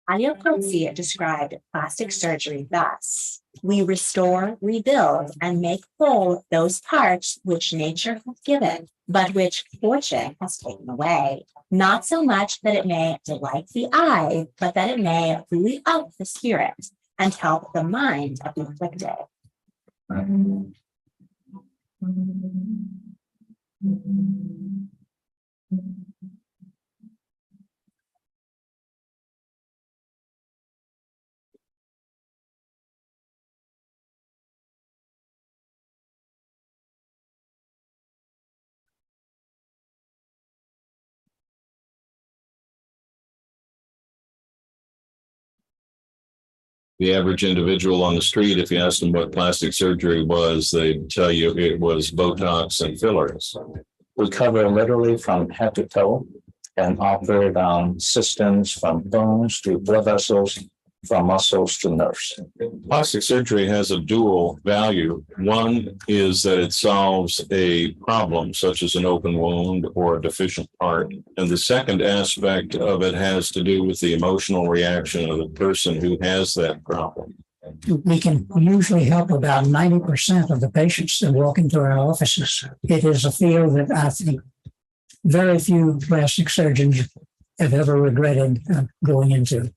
Ayokotsi described plastic surgery thus: we restore, rebuild, and make whole those parts which nature has given, but which fortune has taken away. Not so much that it may delight the eye, but that it may buoy up the spirit and help the mind of the afflicted. The average individual on the street, if you asked them what plastic surgery was, they'd tell you it was Botox and fillers. We cover literally from head to toe and operate on systems from bones to blood vessels, from muscles to nerves. Plastic surgery has a dual value. One is that it solves a problem such as an open wound or a deficient part. And the second aspect of it has to do with the emotional reaction of the person who has that problem. We can usually help about 90% of the patients that walk into our offices. It is a field that I think very few plastic surgeons have ever regretted going into.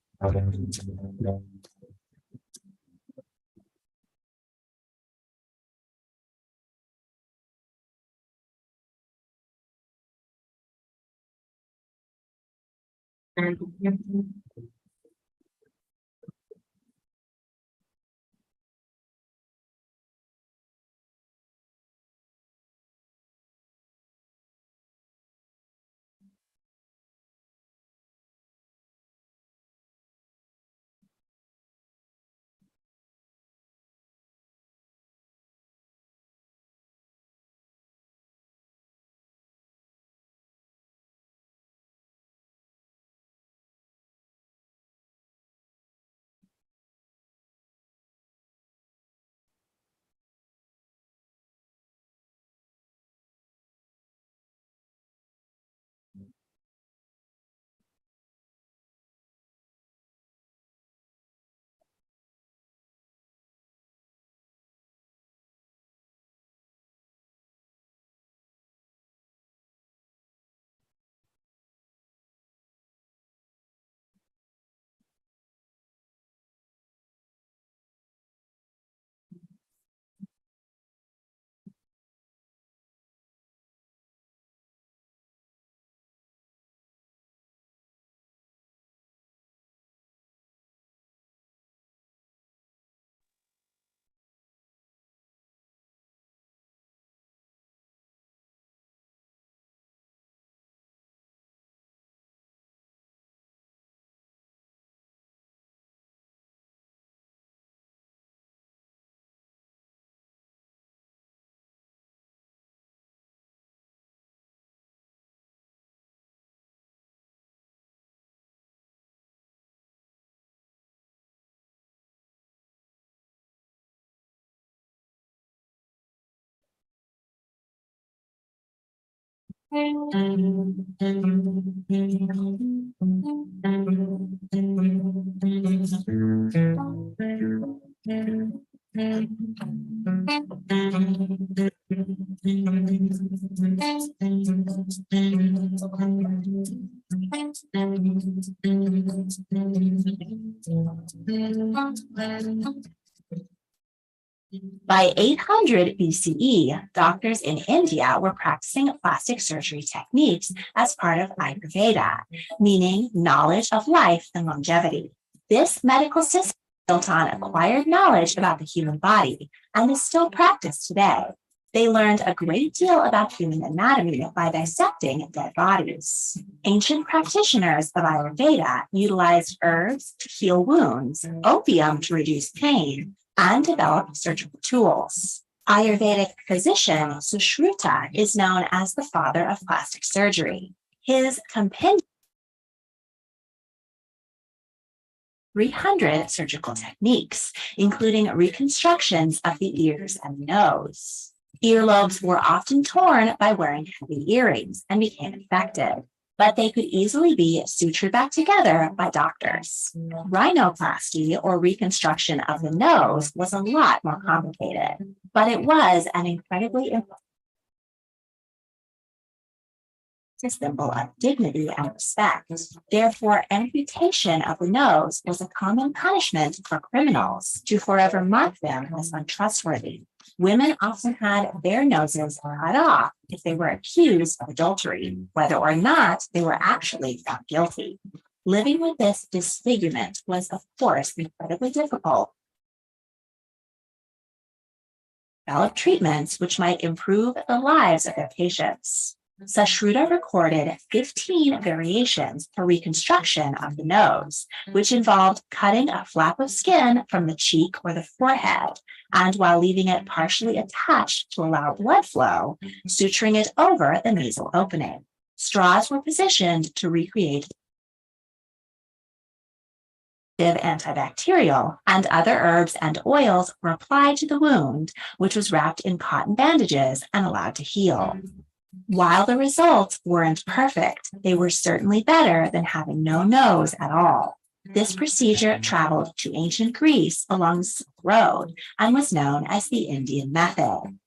By 800 BCE, doctors in India were practicing plastic surgery techniques as part of Ayurveda, meaning knowledge of life and longevity. This medical system is built on acquired knowledge about the human body and is still practiced today. They learned a great deal about human anatomy by dissecting dead bodies. Ancient practitioners of Ayurveda utilized herbs to heal wounds, opium to reduce pain, and develop surgical tools. Ayurvedic physician Sushruta is known as the father of plastic surgery. His compendium 300 surgical techniques, including reconstructions of the ears and nose. Earlobes were often torn by wearing heavy earrings and became infected. but they could easily be sutured back together by doctors. Rhinoplasty, or reconstruction of the nose, was a lot more complicated, but it was an incredibly important symbol of dignity and respect. Therefore, amputation of the nose was a common punishment for criminals to forever mark them as untrustworthy. Women often had their noses cut off if they were accused of adultery, whether or not they were actually found guilty. Living with this disfigurement was, of course, incredibly difficult. Develop treatments which might improve the lives of their patients. Sashruta recorded 15 variations for reconstruction of the nose, which involved cutting a flap of skin from the cheek or the forehead, and while leaving it partially attached to allow blood flow, suturing it over the nasal opening. Straws were positioned to recreate antibacterial, and other herbs and oils were applied to the wound, which was wrapped in cotton bandages and allowed to heal. While the results weren't perfect, they were certainly better than having no nose at all. This procedure traveled to ancient Greece along the Silk Road and was known as the Indian method.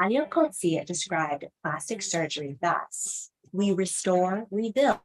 Aliokotsi described plastic surgery thus: we restore, rebuild,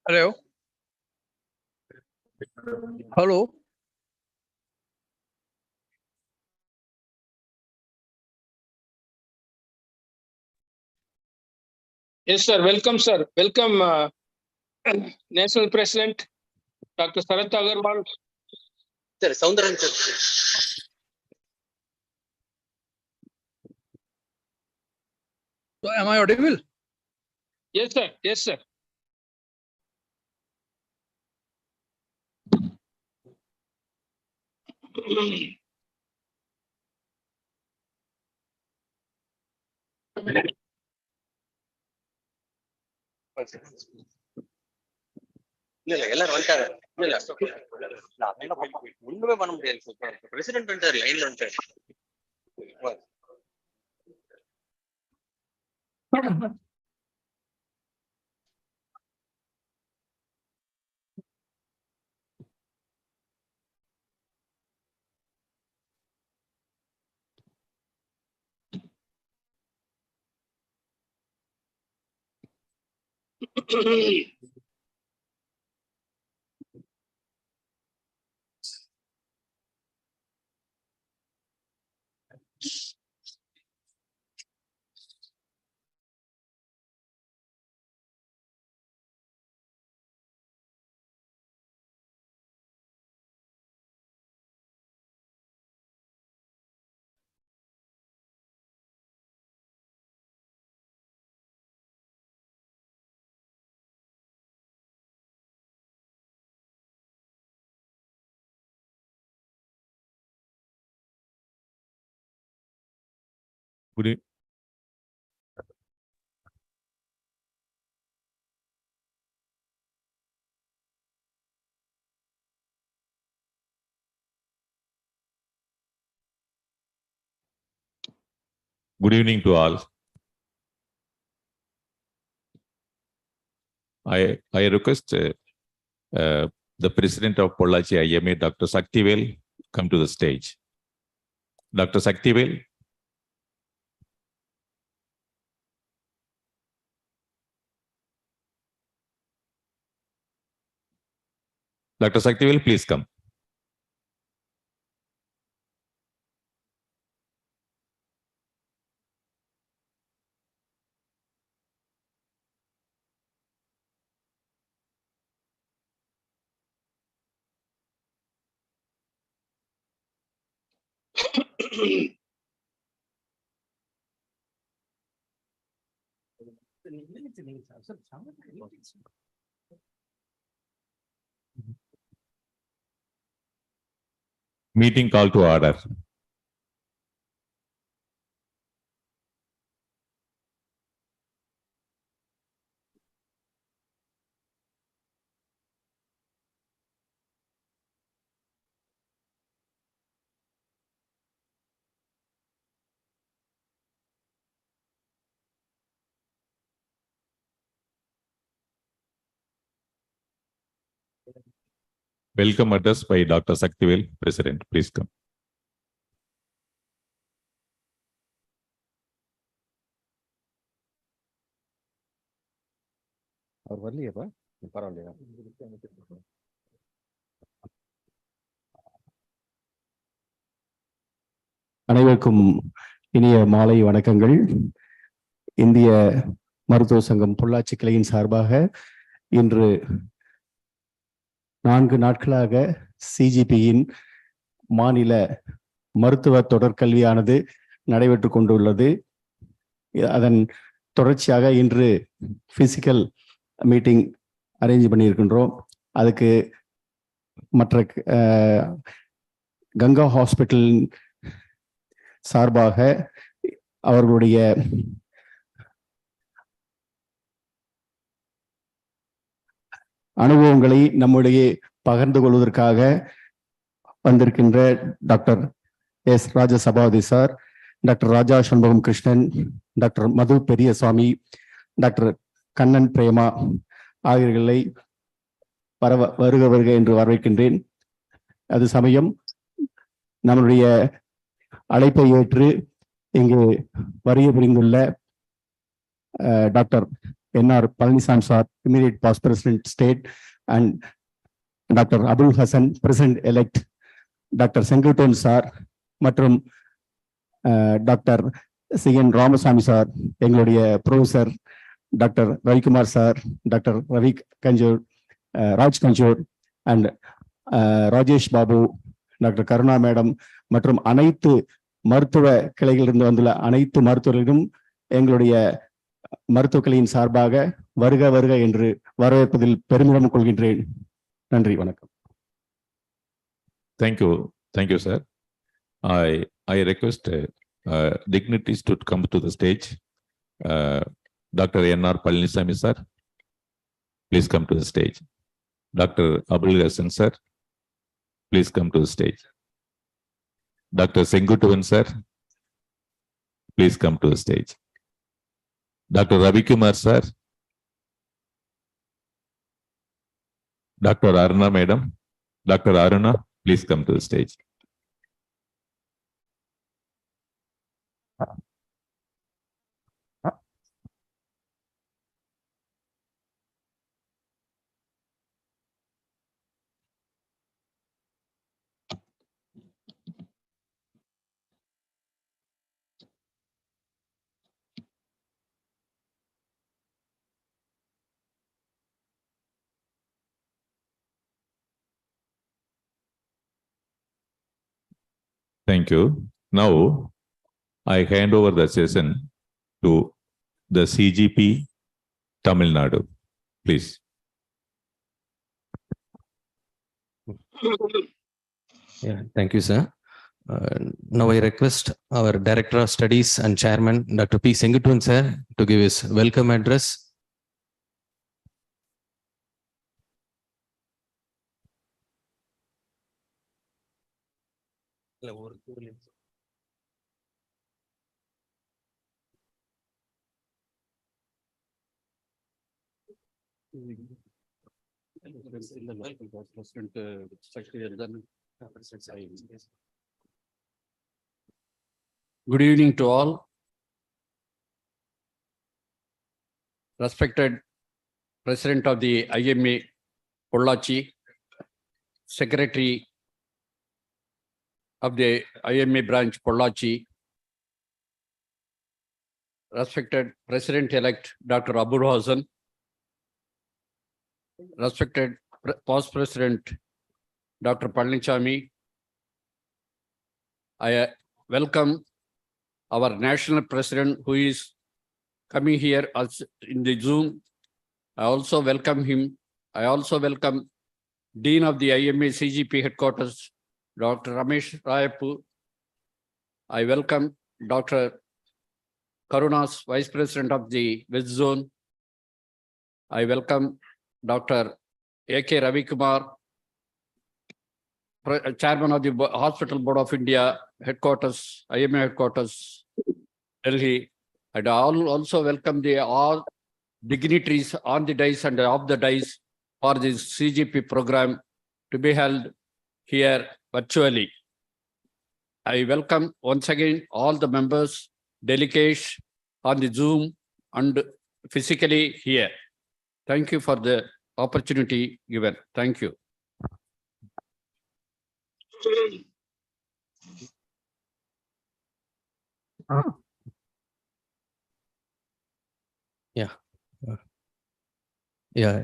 Hello. Hello. Yes, sir. Welcome, sir. Welcome, National President, Dr. Sarat Agarwal. Sir, Soundaran sir. So am I audible? Yes, sir. Yes, sir. இல்ல எல்லாரும் வந்துட்டாங்க. இல்ல ஒண்ணுமே பண்ண முடியாது sir. President வந்துட்டாரு, லைன்ல வந்துட்டாரு. Good evening to all. I request the President of Pollachi IMA, Dr. Saktivel, come to the stage. Dr. Saktivel. Dr. Saktivel, please come. Meeting call to order. Welcome address by Dr. Saktivel, President. Please come. அனைவருக்கும் இனிய மாலை வணக்கங்கள். இந்திய மருத்துவ சங்கம் பொள்ளாச்சி கிளையின் சார்பாக இன்று 4 நாட்களாக சிஜிபியின் மாநில மருத்துவ தொடர்கல்வியானது நடைபெற்று கொண்டுள்ளது. அதன் தொடர்ச்சியாக இன்று பிசிக்கல் மீட்டிங் அரேஞ்ச் பண்ணியிருக்கின்றோம். அதுக்கு மற்ற கங்கா ஹாஸ்பிட்டல் சார்பாக அவர்களுடைய அனுபவங்களை நம்முடைய பகிர்ந்து கொள்வதற்காக வந்திருக்கின்ற டாக்டர் எஸ் ராஜசபாதி சார், டாக்டர் ராஜா சண்முகம் கிருஷ்ணன், டாக்டர் மது பெரியசாமி, டாக்டர் கண்ணன் பிரேமா ஆகியோர்களை வருக வருக என்று வரவேற்கின்றேன். அது சமயம் நம்முடைய அழைப்பை ஏற்று இங்கு வருகை புரிந்துள்ள doctor N.R. Palanisamy sir, immediate past president state, and Dr. Abul Hassan, president-elect, Dr. Senguton sir, மற்றும் டாக்டர் C.N. ராமசாமி சார், எங்களுடைய professor doctor Ravikumar sir, doctor Ravi Kanjur, Raj Kanjur and Rajesh Babu, doctor Karuna madam மற்றும் அனைத்து மருத்துவ கிளைகளிலிருந்து வந்துள்ள அனைத்து மருத்துவர்களிடம் எங்களுடைய மருத்துவக் கிளையின் சார்பாக வருக வருக என்று வரவேற்பதில் பெருமிதம் கொள்கின்றேன். நன்றி, வணக்கம். Thank you, sir. I request dignitaries to come to the stage. Dr. N.R. Palanisamy sir, please come to the stage. Dr. Abul Hassan sir, please come to the stage. Dr. Sengutuvan sir, please come to the stage. Dr. Ravikumar sir, Dr. Aruna madam, Dr. Aruna, please come to the stage. Thank you. Now, I hand over the session to the CGP Tamil Nadu. Please. Yeah, thank you, sir. Now I request our Director of Studies and Chairman, Dr. P. Sengutuvan, sir, to give his welcome address. Good evening to all. Respected President of the IMA Pollachi, Secretary of the IMA branch Pollachi, respected President-elect Dr. Abul Hassan, respected past President Dr. Palanisamy, I welcome our National President who is coming here as in the Zoom. I also welcome him. I also welcome Dean of the IMA CGP headquarters, Dr. Ramesh Rayapu. I welcome Dr. Karuna's Vice President of the West Zone. I welcome Dr. A.K. Ravikumar, Chairman of the Hospital Board of India headquarters, IMA headquarters, Delhi. And I also welcome all dignitaries on the dais and off the dais for this CGP program to be held here virtually. I welcome once again all the members, delegates on the Zoom and physically here. Thank you for the opportunity given. Thank you.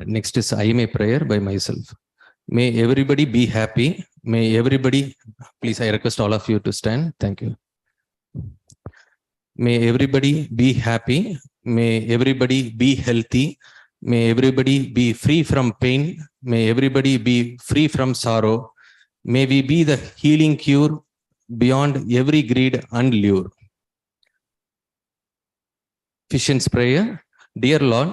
Next is IMA prayer by myself. May everybody be happy. May everybody, please, I request all of you to stand. Thank you. May everybody be happy. May everybody be healthy. May everybody be free from pain. May everybody be free from sorrow. May we be the healing cure beyond every greed and lure. Physician's prayer. Dear Lord,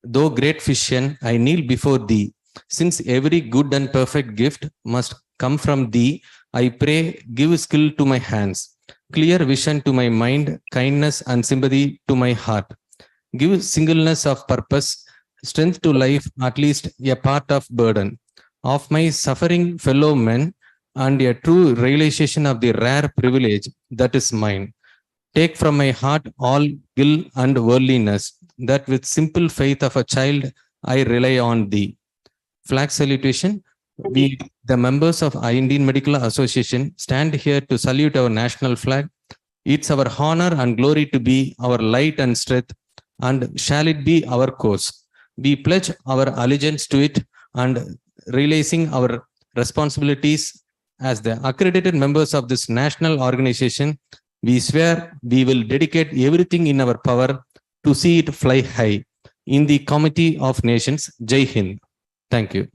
though great physician, I kneel before thee. Since every good and perfect gift must come from thee, I pray, give skill to my hands, clear vision to my mind, kindness and sympathy to my heart. Give singleness of purpose, strength to life, at least a part of burden of my suffering fellow men, and a true realization of the rare privilege that is mine. Take from my heart all guilt and worldliness, that with simple faith of a child, I rely on thee. Flag salutation. We, the members of Indian Medical Association, stand here to salute our national flag. It's our honor and glory to be our light and strength, and shall it be our course. We pledge our allegiance to it, and realizing our responsibilities as the accredited members of this national organization, we swear we will dedicate everything in our power to see it fly high. In the Committee of Nations, Jai Hind. Thank you.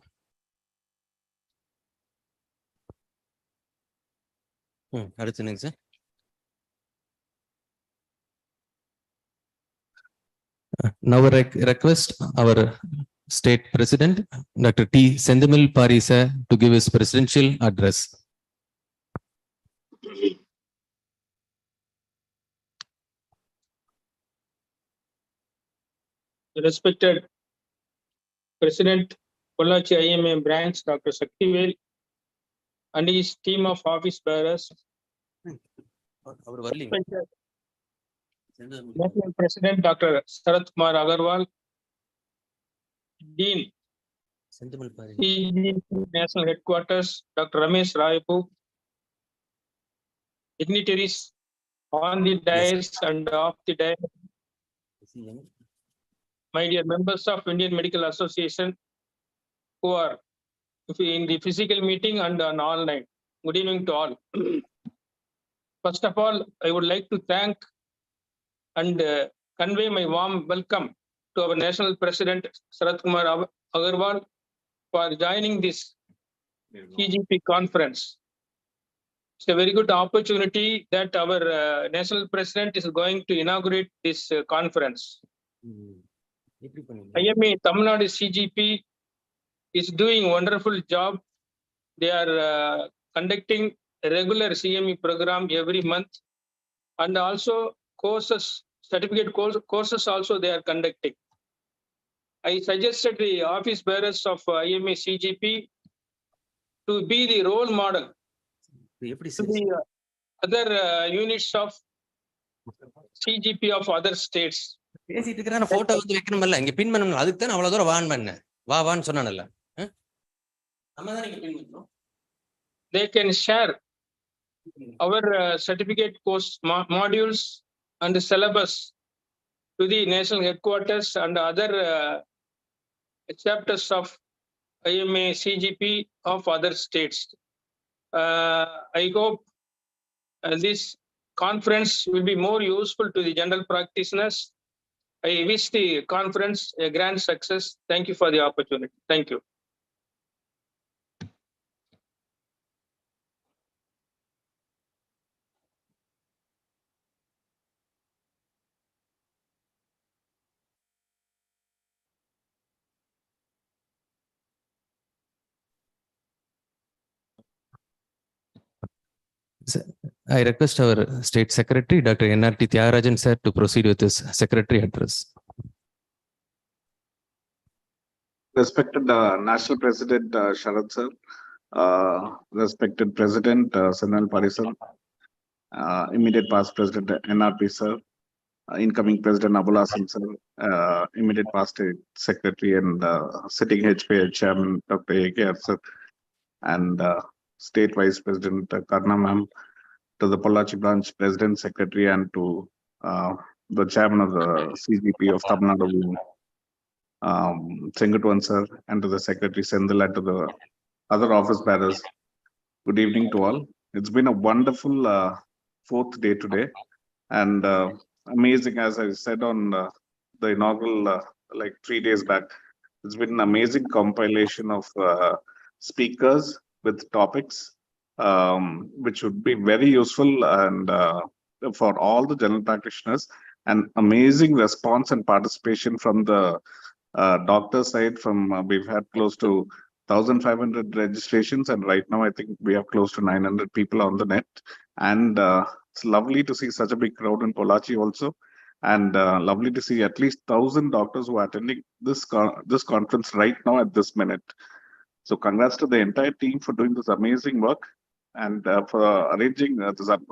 Sir. Now I request our State President, Dr. T. Sendamil Parisa, to give his presidential address. Respected President, Pollachi IMA branch, Dr. Shaktivel, and his team of office bearers. Respected National President, Dr. Sarath Kumar Agarwal, Dean, CGP National Headquarters, Dr. Ramesh Raipu, dignitaries on the dais and off the dais, my dear members of Indian Medical Association who are in the physical meeting and on online. Good evening to all. First of all, I would like to thank and convey my warm welcome to our National President Sarath Kumar Agarwal for joining this CGP conference. It's a very good opportunity that our National President is going to inaugurate this conference. IMA Tamil Nadu CGP is doing a wonderful job. They are conducting a regular CME program every month, and also courses, certificate courses also they are conducting. I suggested the office bearers of IMA CGP to be the role model to the other units of CGP of other states. பேசிட்டு இருக்கிற photo வந்து வைக்கணும்ல, இங்க பின் பண்ணணும். அதுக்கு தான் அவ்வளவு தூரம் வான் பண்ண வான்னு சொன்னானல்ல. நம்ம தான் இங்க பின் பண்றோம். They can share our certificate course modules and the syllabus to the national headquarters and other chapters of IMA CGP of other states. I hope this conference will be more useful to the general practitioners. I wish the conference a grand success. Thank you for the opportunity. Thank you. I request our State Secretary, Dr. N.R.T. Tyagarajan sir, to proceed with his secretary address. Respected National President Sharad sir, respected President Sendamil Parisa, immediate past President N.R.P. sir, incoming President Abul Hassan sir, immediate past State Secretary and sitting HPA Chairman Dr. A.K.R. sir, and State Vice President Karna ma'am, to the Pollachi Branch President, Secretary, and to the Chairman of the CGP of Tamil Nadu, Sengutwan sir, and to the Secretary Sendil, and to the other office bearers. Good evening to all. It's been a wonderful fourth day today, and amazing, as I said on the inaugural, like 3 days back. It's been an amazing compilation of speakers with topics which would be very useful and for all the general practitioners, and amazing response and participation from the doctor side. From we've had close to 1,500 registrations, and right now I think we have close to 900 people on the net, and it's lovely to see such a big crowd in Pollachi also, and lovely to see at least 1,000 doctors who are attending this conference right now at this minute. So congrats to the entire team for doing this amazing work, and for arranging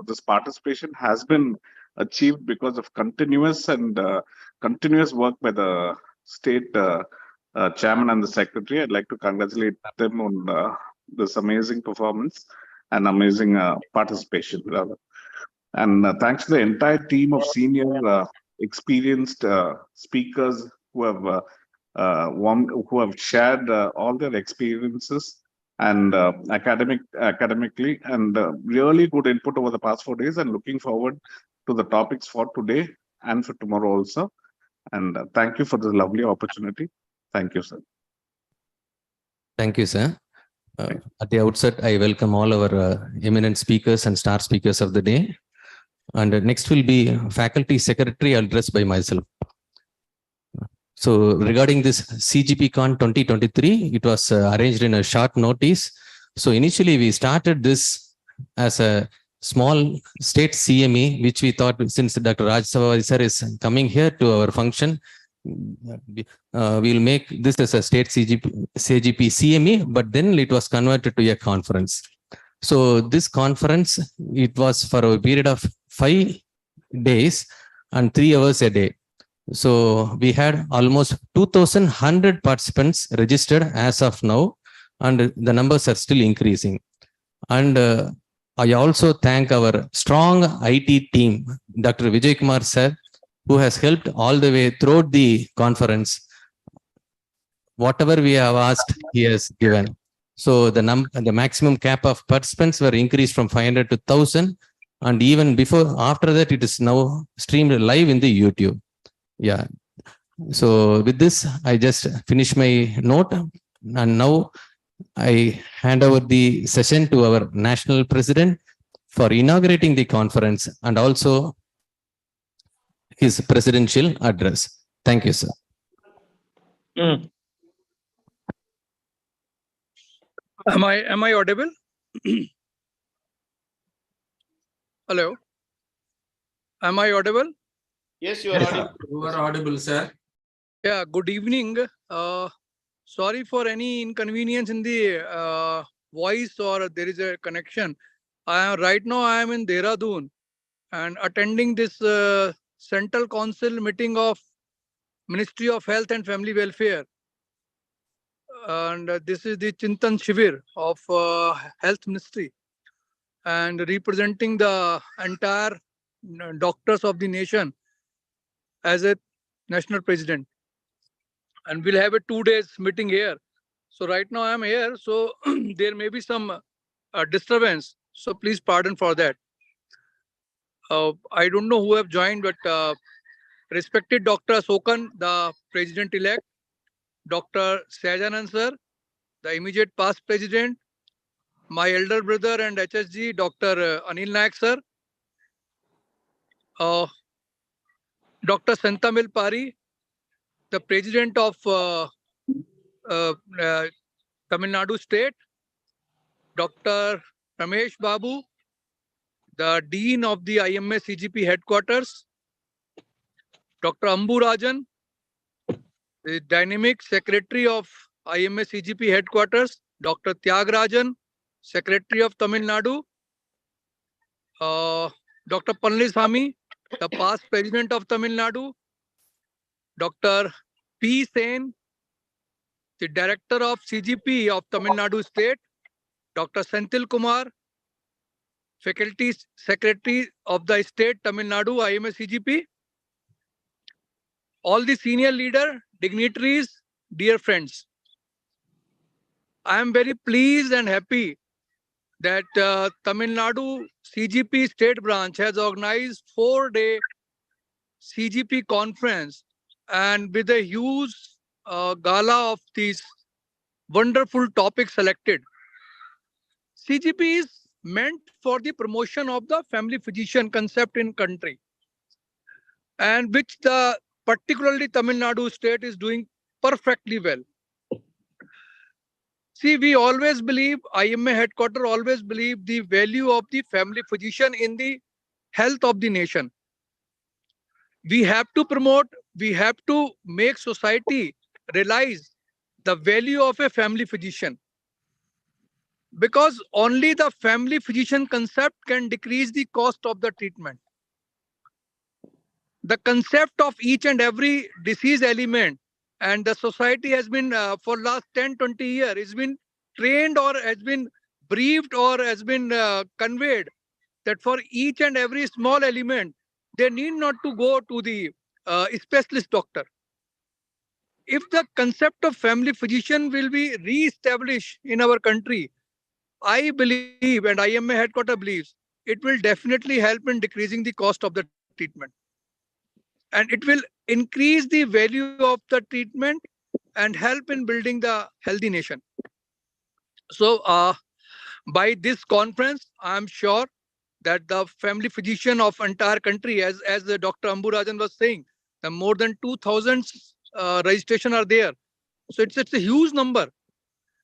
this participation has been achieved because of continuous work by the state chairman and the secretary. I'd like to congratulate them on this amazing performance and amazing participation, rather. And thanks to the entire team of senior, experienced speakers who have shared all their experiences and academically, and really good input over the past 4 days, and looking forward to the topics for today and for tomorrow also. And thank you for this lovely opportunity. Thank you, sir. Thank you, sir. At the outset, I welcome all our eminent speakers and star speakers of the day. And next will be faculty secretary address by myself. So regarding this CGPCON 2023, it was arranged in a short notice. So initially we started this as a small state CME, which we thought, since Dr. Raj Savai sir is coming here to our function, we'll make this as a state CGP CME, but then it was converted to a conference. So this conference, it was for a period of 5 days and 3 hours a day. So we had almost 2,100 participants registered as of now, and the numbers are still increasing. And I also thank our strong IT team, Dr. Vijay Kumar sir, who has helped all the way throughout the conference. Whatever we have asked, he has given. So the maximum cap of participants were increased from 500 to 1,000. And even after that, it is now streamed live in the YouTube. Yeah. So with this, I just finish my note. And now I hand over the session to our national president for inaugurating the conference and also his presidential address. Thank you, sir. Am I audible? Hello. Am I audible? Yes, you are audible. You are audible, sir. Yeah. Good evening. Sorry for any inconvenience in the voice, or there is a connection. Right now I am in Dehradun and attending this Central Council meeting of Ministry of Health and Family Welfare. And this is the Chintan Shivir of Health Ministry, and representing the entire doctors of the nation as a national president. And we'll have a 2 days meeting here. So right now I'm here, so there may be some disturbance. So please pardon for that. I don't know who have joined, but respected Dr. Sokan, the president-elect, Dr. Sajanand sir, the immediate past president, my elder brother and HSG, Dr. Anil Naik sir, Dr. Sentamil Pari, the president of Tamil Nadu state, Dr. Ramesh Babu, the dean of the IMA CGP headquarters, Dr. Ambu Rajan, the dynamic secretary of IMA CGP headquarters, Dr. Tyagarajan, secretary of Tamil Nadu, Dr. Palniswamy, the past president of Tamil Nadu, Dr. P. Sen, the director of CGP of Tamil Nadu state, Dr. Senthil Kumar, faculty secretary of the state Tamil Nadu IMA CGP, all the senior leader, dignitaries, dear friends. I am very pleased and happy that Tamil Nadu CGP state branch has organized 4-day CGP conference, and with a huge gala of these wonderful topics selected. CGP is meant for the promotion of the family physician concept in country, and which the particularly Tamil Nadu state is doing perfectly well. See, we always believe, IMA headquarters always believe the value of the family physician in the health of the nation. We have to promote, we have to make society realize the value of a family physician. Because only the family physician concept can decrease the cost of the treatment. the concept of each and every disease element, and the society has been for last 10-20 years, it's been trained or has been briefed or has been conveyed that for each and every small element, they need not to go to the specialist doctor. If the concept of family physician will be re-established in our country, I believe, and IMA headquarter believes, it will definitely help in decreasing the cost of the treatment. And it will increase the value of the treatment and help in building the healthy nation. So by this conference, I'm sure that the family physician of entire country, as the Dr. Amburajan was saying, the more than 2,000 registration are there. So it's a huge number.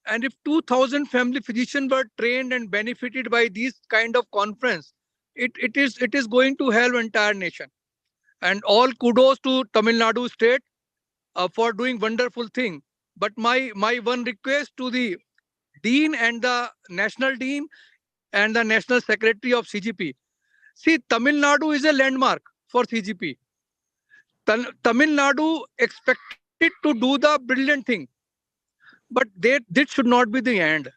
And if 2,000 family physicians were trained and benefited by these kind of conference, it is going to help entire nation. And all kudos to Tamil Nadu state for doing wonderful thing. But my one request to the dean and the national dean and the national secretary of CGP. See, Tamil Nadu is a landmark for CGP. Tamil Nadu expected to do the brilliant thing, but this should not be the end.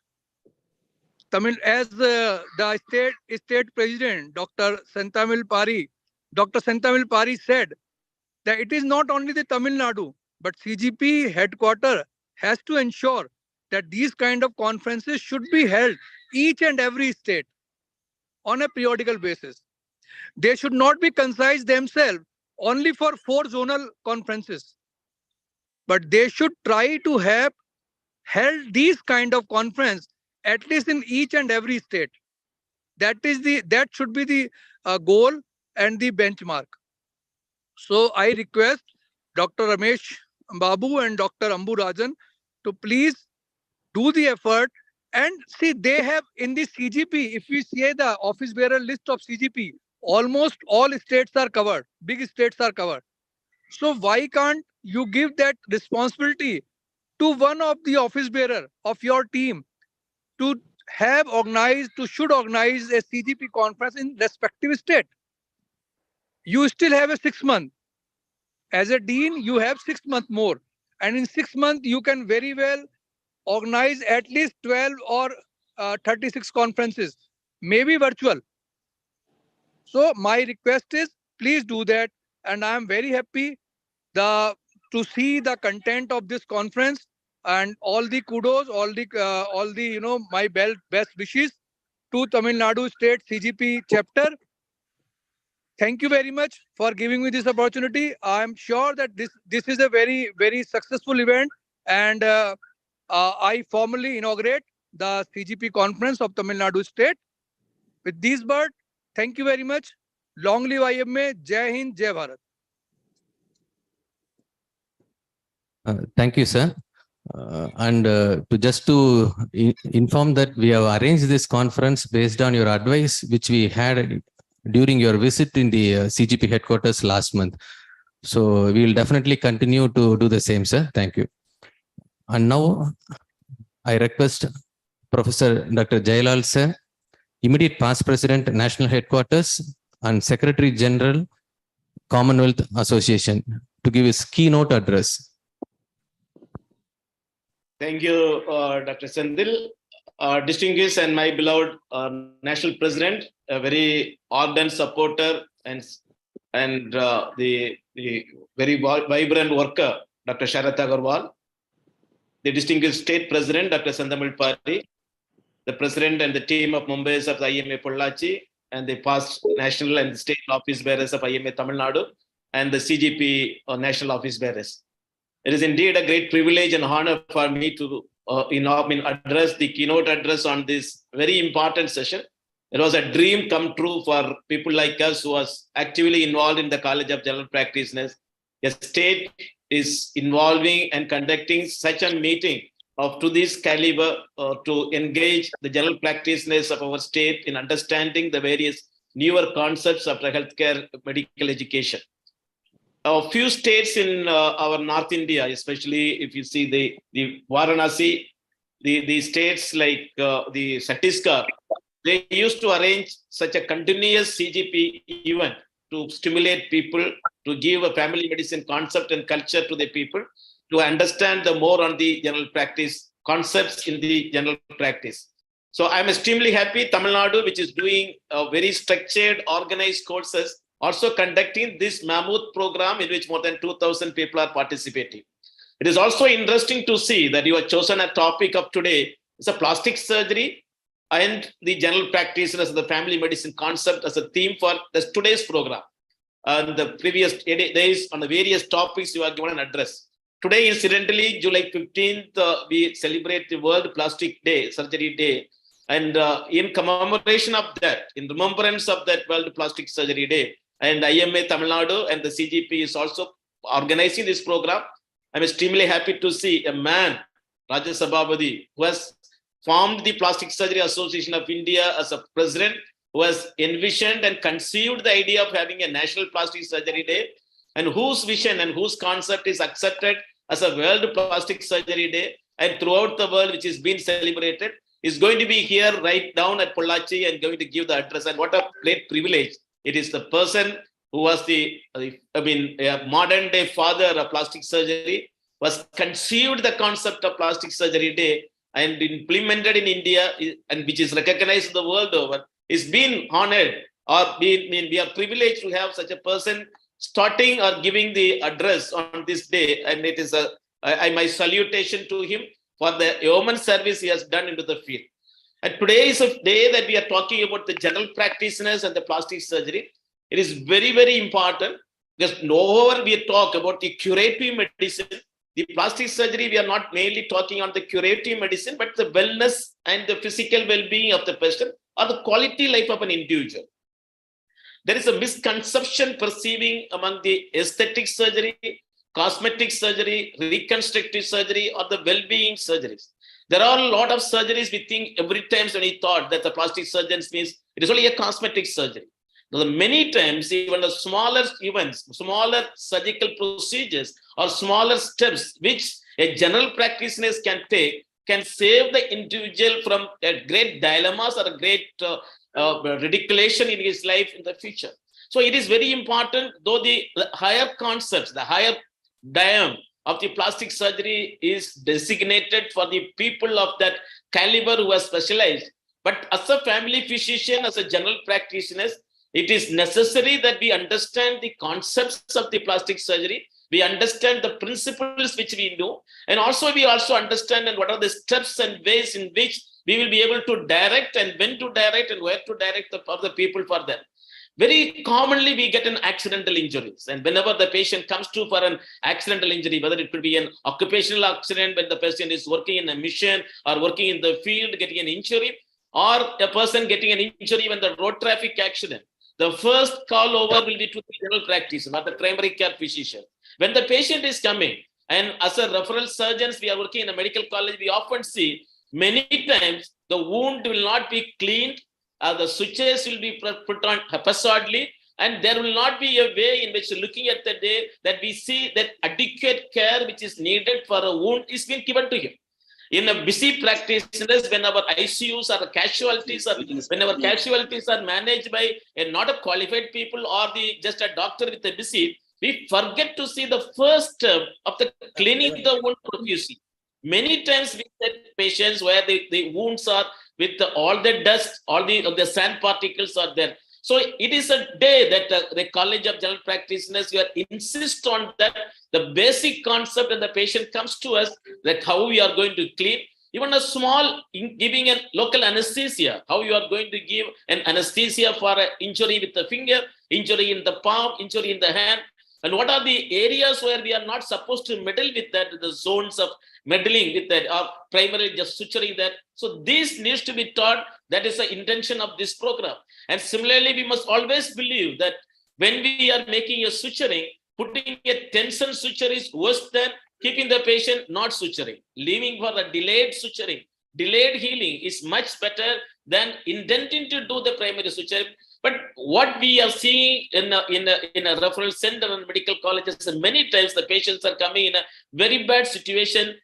Tamil, as the state president, Dr. Sentamil Pari said that it is not only the Tamil Nadu, but CGP headquarter has to ensure that these kind of conferences should be held each and every state on a periodical basis. They should not be concise themselves only for 4 zonal conferences, but they should try to have held these kind of conference at least in each and every state. That should be the goal and the benchmark. So I request Dr. Ramesh Babu and Dr. Amburajan to please do the effort. And see, they have in the CGP, if we see the office bearer list of CGP, almost all states are covered, big states are covered. So why can't you give that responsibility to one of the office bearer of your team to should organize a CGP conference in respective state? You still have a 6 month. As a dean, you have 6 months more. And in 6 months, you can very well organize at least 12 or 36 conferences, maybe virtual. So my request is, please do that. And I'm very happy to see the content of this conference, and all the kudos, all the my best wishes to Tamil Nadu State CGP chapter. Thank you very much for giving me this opportunity. I'm sure that this is a very, very successful event, and I formally inaugurate the CGP conference of Tamil Nadu State. With these words, thank you very much. Long live IMA. Jai Hind, Jai Bharat. Thank you, sir. To inform that we have arranged this conference based on your advice, which we had during your visit in the CGP headquarters last month. So we will definitely continue to do the same, sir. Thank you. And now I request Professor Dr. Jayalal, sir, immediate past president, National Headquarters and Secretary General, Commonwealth Association, to give his keynote address. Thank you, Dr. Sendil. Distinguished and my beloved National President, a very ardent supporter and the very vibrant worker, Dr. Sharat Agarwal. The distinguished State President, Dr. Sentamil Pari, the President and the team of Mumbai's of the IMA Pollachi, and the past national and state office bearers of IMA Tamil Nadu, and the CGP national office bearers. It is indeed a great privilege and honor for me to address the keynote address on this very important session. It was a dream come true for people like us who was actively involved in the College of General Practitioners. A state is involving and conducting such a meeting to this caliber to engage the general practitioners of our state in understanding the various newer concepts of the healthcare medical education. A few states in our North India, especially if you see the Varanasi, the states like the Chhattisgarh, they used to arrange such a continuous CGP event to stimulate people, to give a family medicine concept and culture to the people, to understand the more on the general practice concepts in the general practice. So I'm extremely happy Tamil Nadu, which is doing a very structured, organized courses, also conducting this mammoth program in which more than 2,000 people are participating. It is also interesting to see that you have chosen a topic of today. It's a plastic surgery and the general practitioners of the family medicine concept as a theme for today's program. And the previous days on the various topics you are given an address. Today, incidentally, July 15th, we celebrate the World Plastic Day, Surgery Day. And in commemoration of that, in remembrance of that World Plastic Surgery Day, and IMA Tamil Nadu and the CGP is also organizing this program. I'm extremely happy to see a man, Rajesh Sabhabadi, who has formed the Plastic Surgery Association of India as a president, who has envisioned and conceived the idea of having a National Plastic Surgery Day, and whose vision and whose concept is accepted as a World Plastic Surgery Day, and throughout the world, which is being celebrated, is going to be here right down at Pollachi and going to give the address. And what a great privilege. It is the person who was a modern day father of plastic surgery, was conceived the concept of Plastic Surgery Day and implemented in India, and which is recognized the world over, is being honored, or we are privileged to have such a person starting or giving the address on this day. And it is my salutation to him for the yeoman service he has done into the field. And today is a day that we are talking about the general practitioners and the plastic surgery. It is very, very important because whenever we talk about the curative medicine, the plastic surgery, we are not mainly talking on the curative medicine, but the wellness and the physical well-being of the person or the quality life of an individual. There is a misconception perceiving among the aesthetic surgery, cosmetic surgery, reconstructive surgery, or the well-being surgeries. There are a lot of surgeries we think every time when we thought that the plastic surgeons means it is only a cosmetic surgery. Now, many times, even the smaller events, smaller surgical procedures or smaller steps which a general practitioner can take can save the individual from a great dilemmas or a great ridiculation in his life in the future. So it is very important, though the higher concepts, the higher diam of the plastic surgery is designated for the people of that caliber who are specialized. But as a family physician, as a general practitioner, it is necessary that we understand the concepts of the plastic surgery. We understand the principles which we know, and also we also understand and what are the steps and ways in which we will be able to direct and when to direct and where to direct the people for them. Very commonly, we get an accidental injuries. And whenever the patient comes to for an accidental injury, whether it could be an occupational accident when the patient is working in a mission or working in the field, getting an injury, or a person getting an injury when the road traffic accident, the first call over will be to the general practitioner, not the primary care physician. When the patient is coming, and as a referral surgeons, we are working in a medical college, we often see many times the wound will not be cleaned, the sutures will be put on haphazardly, and there will not be a way in which looking at the day that we see that adequate care which is needed for a wound is being given to him. In a busy practitioners, when our ICUs or casualties, or whenever casualties are managed by not a qualified people or just a doctor with a busy, we forget to see the first step of the cleaning the wound profusely. Many times we get patients where the wounds are with all the dust, all the sand particles are there. So it is a day that the College of General Practitioners, we are insist on that, the basic concept, and the patient comes to us that how we are going to clean, even a small, giving a local anesthesia, how you are going to give an anesthesia for an injury with the finger, injury in the palm, injury in the hand, and what are the areas where we are not supposed to meddle with that, the zones of meddling with that, or primarily just suturing that. So this needs to be taught. That is the intention of this program. And similarly, we must always believe that when we are making a suturing, putting a tension suture is worse than keeping the patient not suturing. Leaving for a delayed suturing, delayed healing is much better than intending to do the primary suture. But what we are seeing in a referral center and medical colleges, and many times the patients are coming in a very bad situation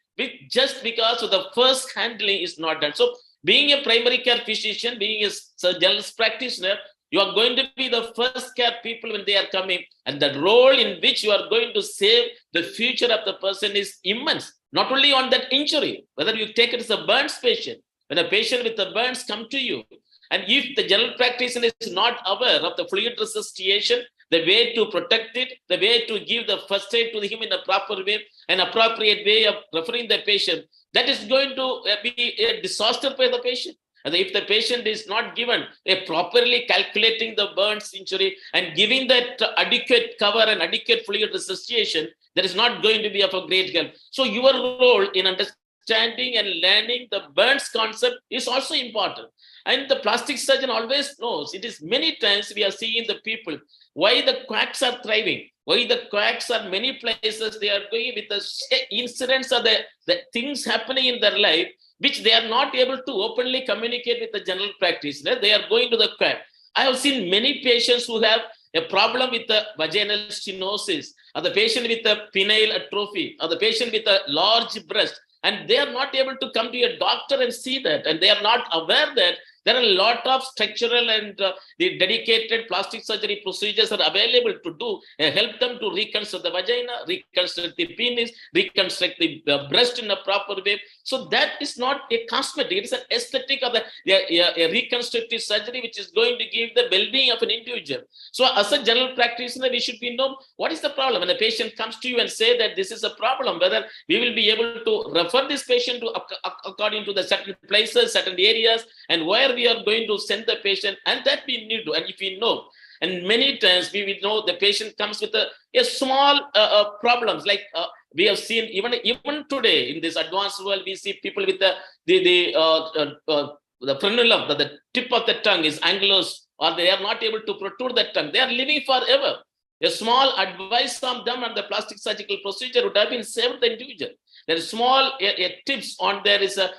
just because of the first handling is not done. So being a primary care physician, being a general practitioner, You are going to be the first care people when they are coming, and the role in which you are going to save the future of the person is immense. Not only on that injury, whether you take it as a burns patient, when a patient with the burns come to you, and if the general practitioner is not aware of the fluid resuscitation, the way to protect it, the way to give the first aid to him in a proper way, an appropriate way of referring the patient, that is going to be a disaster for the patient. And if the patient is not given a properly calculating the burns injury and giving that adequate cover and adequate fluid resuscitation, that is not going to be of a great help. So your role in understanding and learning the burns concept is also important. And the plastic surgeon always knows, it is many times we are seeing the people, why the quacks are thriving, why the quacks are many places they are going with the incidents or the things happening in their life, which they are not able to openly communicate with the general practitioner. They are going to the quack. I have seen many patients who have a problem with the vaginal stenosis, or the patient with the penile atrophy, or the patient with a large breast, and they are not able to come to a doctor and see that, and they are not aware that there are a lot of structural and the dedicated plastic surgery procedures are available to do help them to reconstruct the vagina, reconstruct the penis, reconstruct the breast in a proper way. So that is not a cosmetic; it is an aesthetic of a reconstructive surgery, which is going to give the well-being of an individual. So, as a general practitioner, we should be know what is the problem. When a patient comes to you and say that this is a problem, whether we will be able to refer this patient to according to the certain places, certain areas, and where we are going to send the patient, and that we need to. And if we know, and many times we will know the patient comes with a small problems like we have seen even today in this advanced world, we see people with the frenulum, the tip of the tongue is angulous, or they are not able to protrude the tongue. They are living forever. A small advice from them on the plastic surgical procedure would have been saved the individual. There is small tips on there is a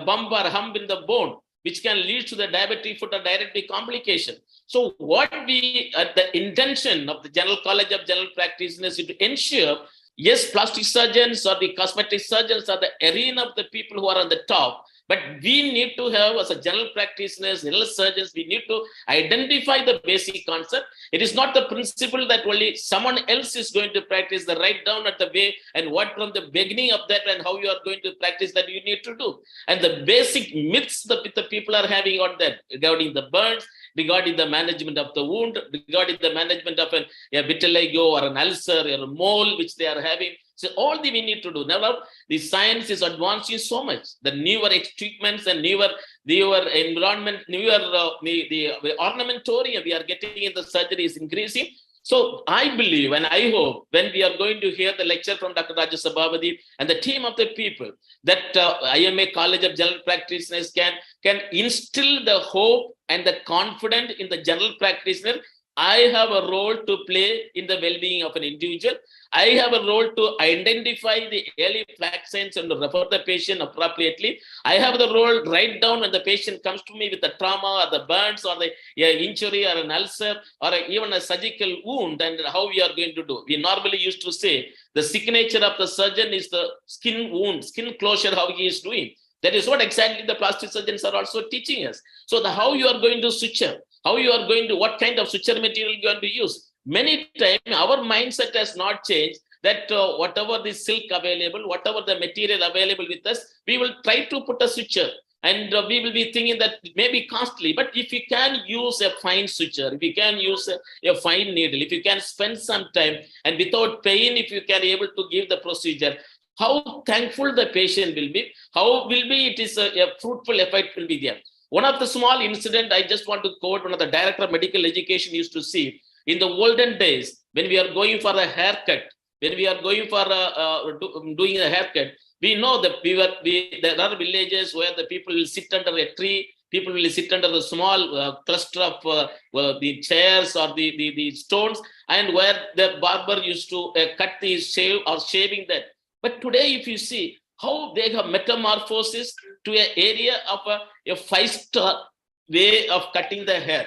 bump or hump in the bone, which can lead to the diabetic foot or diabetic complication. So what the intention of the General College of General Practitioners is to ensure, yes, plastic surgeons or the cosmetic surgeons are the arena of the people who are on the top, but we need to have, as a general practitioners, general surgeons, we need to identify the basic concept. It is not the principle that only someone else is going to practice, the right down at the way and what from the beginning of that and how you are going to practice that you need to do. And the basic myths that the people are having on that regarding the burns, regarding the management of the wound, regarding the management of a vitiligo or an ulcer or a mole which they are having. So all we need to do. Now, the science is advancing so much. The newer treatments and newer environment, the ornamentorium we are getting in the surgery is increasing. So I believe and I hope when we are going to hear the lecture from Dr. Raju Sabhavadi and the team of the people, that IMA College of General Practitioners can instill the hope and the confidence in the general practitioner. I have a role to play in the well-being of an individual. I have a role to identify the early flag signs and to refer the patient appropriately. I have the role right down when the patient comes to me with a trauma or the burns or the injury or an ulcer or even a surgical wound, and how we are going to do. We normally used to say the signature of the surgeon is the skin wound, skin closure, how he is doing. That is what exactly the plastic surgeons are also teaching us. So how you are going to suture, how you are going to, what kind of suture material you are going to use. Many times our mindset has not changed, that whatever the silk available, whatever the material available with us, we will try to put a suture. And we will be thinking that it may be costly, but if you can use a fine suture, if you can use a fine needle, if you can spend some time and without pain, if you can be able to give the procedure, how thankful the patient will be, how will be it is a fruitful effect will be there. One of the small incident I just want to quote, one of the director of medical education used to see, in the olden days, when we are going for a haircut, when we are going for doing a haircut, we know that there are villages where the people will sit under a tree, people will sit under the small cluster of the chairs or the stones, and where the barber used to cut the shave or shaving that. But today, if you see how they have metamorphosis to an area of a 5-star way of cutting the hair.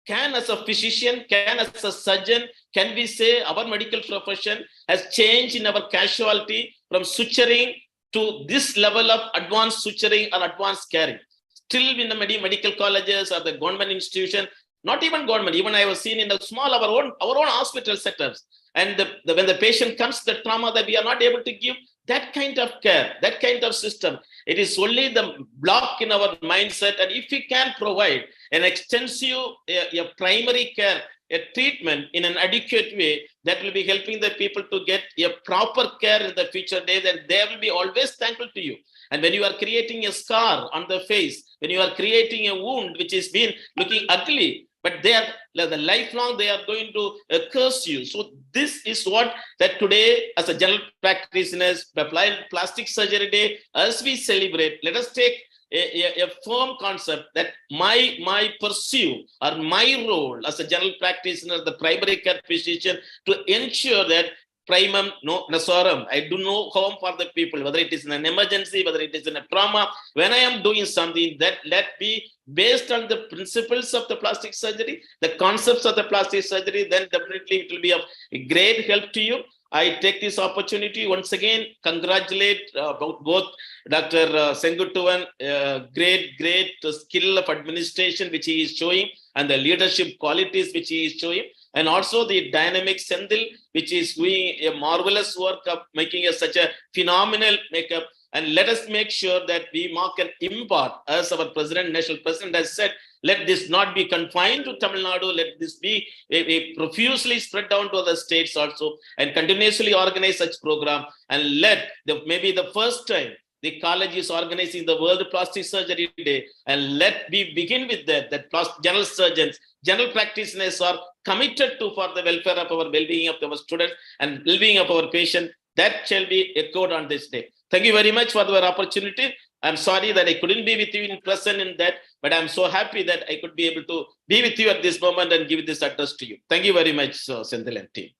Can as a physician, can as a surgeon, can we say our medical profession has changed in our casualty from suturing to this level of advanced suturing or advanced caring? Still in the medical colleges or the government institution, not even government, even I was seen in the small, our own hospital setups. And when the patient comes to the trauma, that we are not able to give that kind of care, that kind of system. It is only the block in our mindset. And if we can provide an extensive a primary care, a treatment in an adequate way, that will be helping the people to get a proper care in the future days, and they will be always thankful to you. And when you are creating a scar on the face, when you are creating a wound which is been looking ugly, but they are the lifelong, they are going to curse you. So this is what that today, as a general practitioners, Plastic Surgery Day, as we celebrate, let us take a firm concept that my pursuit or my role as a general practitioner, the primary care physician, to ensure that primum nosorum, I do no harm for the people, whether it is in an emergency, whether it is in a trauma. When I am doing something, that let be based on the principles of the plastic surgery, the concepts of the plastic surgery, then definitely it will be of great help to you. I take this opportunity once again, congratulate both Dr. Sengutuvan, great skill of administration which he is showing, and the leadership qualities which he is showing, and also the dynamic Sendil, which is doing a marvelous work of making such a phenomenal makeup. And let us make sure that we mark an import, as our president, national president has said, let this not be confined to Tamil Nadu, let this be profusely spread down to other states also, and continuously organize such program. And let maybe the first time the college is organizing the World Plastic Surgery Day, and let me begin with that general surgeons, general practitioners are committed to for the welfare of our well-being of our students and well-being of our patients. That shall be echoed on this day. Thank you very much for the opportunity. I'm sorry that I couldn't be with you in person in that, but I'm so happy that I could be able to be with you at this moment and give this address to you. Thank you very much, Senthil and team.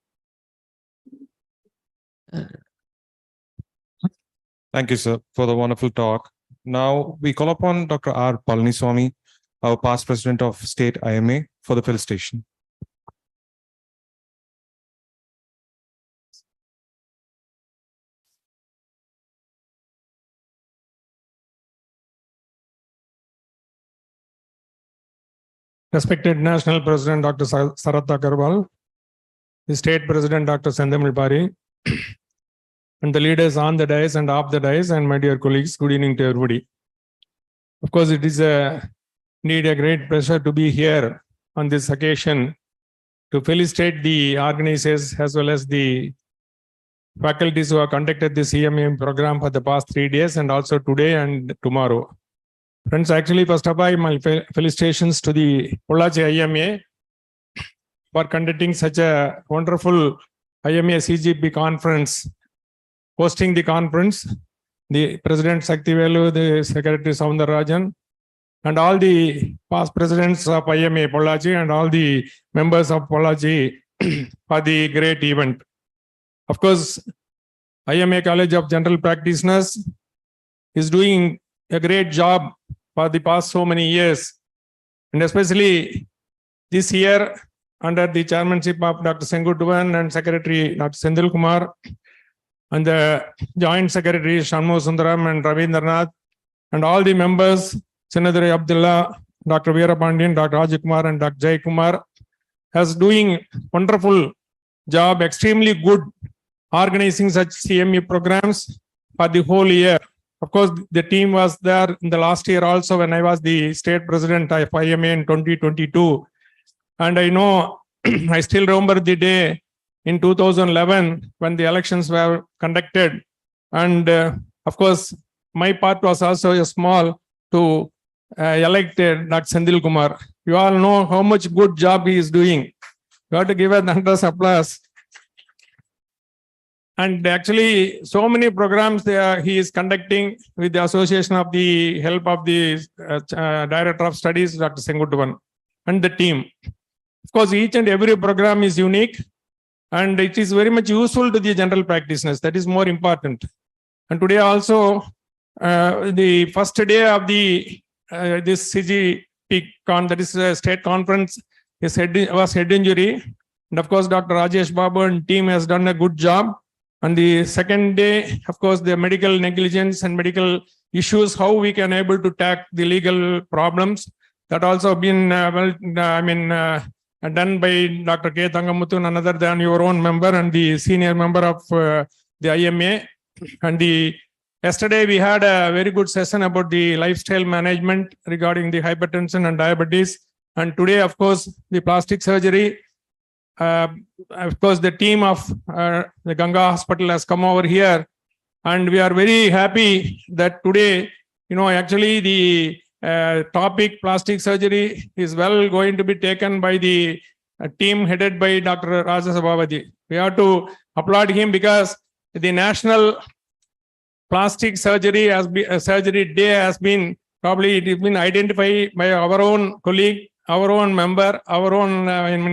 Thank you, sir, for the wonderful talk. Now we call upon Dr. R. Palaniswamy, our past president of State IMA, for the felicitation. Respected National President Dr. Sarat Agarwal, the State President Dr. Sendamil Pari, and the leaders on the dais and off the dais, and my dear colleagues, good evening to everybody. Of course, it is indeed a great pleasure to be here on this occasion to felicitate the organizers as well as the faculties who have conducted this EMA program for the past 3 days, and also today and tomorrow. Friends, actually, first of all, my felicitations to the Pollachi IMA for conducting such a wonderful IMA CGP conference, hosting the conference, the President Saktivelu, the Secretary Soundarajan, and all the past presidents of IMA Pollachi and all the members of Pollachi for the great event. Of course, IMA College of General Practitioners is doing a great job for the past so many years, and especially this year under the chairmanship of Dr. Sengutuvan and Secretary Dr. Sendil Kumar, and the Joint Secretary Shanmu Sundaram and Ravindranath, and all the members, Senadri Abdullah, Dr. Veerapandian, Dr. Rajakumar, and Dr. Jay Kumar, has doing wonderful job, extremely good organizing such CME programs for the whole year. Of course, the team was there in the last year also when I was the state president of IMA in 2022. And I know, I still remember the day in 2011 when the elections were conducted. And of course, my part was also small to elect Dr. Sendil Kumar. You all know how much good job he is doing. You have to give a thunderous applause. And actually, so many programs he is conducting with the association of the help of the Director of Studies, Dr. Sengutuvan, and the team. Of course, each and every program is unique, and it is very much useful to the general practitioners. That is more important. And today also, the first day of the this CGPCON, that is a state conference, was head injury. And of course, Dr. Rajesh Babu and team has done a good job. And the second day, of course, the medical negligence and medical issues, how we can able to tackle the legal problems. that also been done by Dr. K. Thangamuthu, none other than your own member and the senior member of the IMA. And yesterday we had a very good session about the lifestyle management regarding the hypertension and diabetes. And today, of course, the plastic surgery. Of course, the team of the Ganga Hospital has come over here, and we are very happy that today, actually the topic plastic surgery is well going to be taken by the team headed by Dr. Raja Sabhavati. We have to applaud him because the National Plastic Surgery Surgery Day has been it has been identified by our own colleague, our own member, our own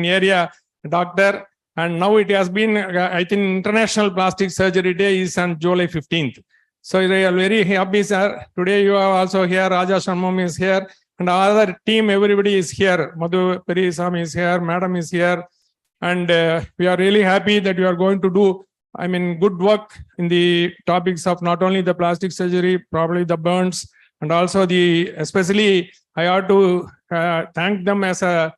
area doctor, and now it has been, I think, International Plastic Surgery Day is on July 15th. So we are very happy, sir. Today you are also here, Raja Sharmam is here, and other team, everybody is here. Madhu Perisam is here, Madam is here, and we are really happy that you are going to do, good work in the topics of not only the plastic surgery, probably the burns, and also especially I ought to thank them as a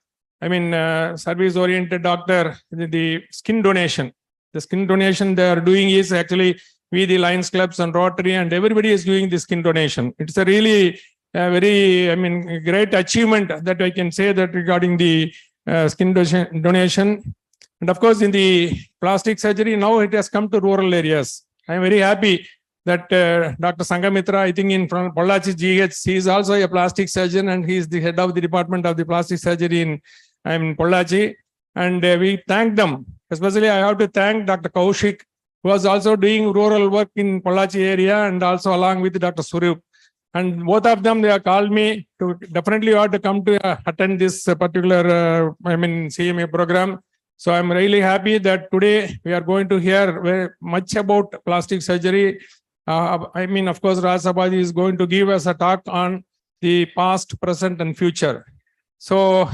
service-oriented doctor, the skin donation. The skin donation they are doing is actually we, the Lions Clubs and Rotary, and everybody is doing the skin donation. It's a really very, great achievement that I can say that regarding the skin donation. And of course, in the plastic surgery, now it has come to rural areas. I'm very happy that Dr. Sangamitra, I think in Pollachi GH, he is also a plastic surgeon and he is the head of the Department of the Plastic Surgery in Pollachi. And we thank them. Especially I have to thank Dr. Kaushik, who was also doing rural work in Pollachi area and also along with Dr. Surup. And both of them, they have called me to definitely ought to come to attend this particular, CMA program. So I'm really happy that today we are going to hear very much about plastic surgery. Of course, Raj Sabhavati is going to give us a talk on the past, present, and future. So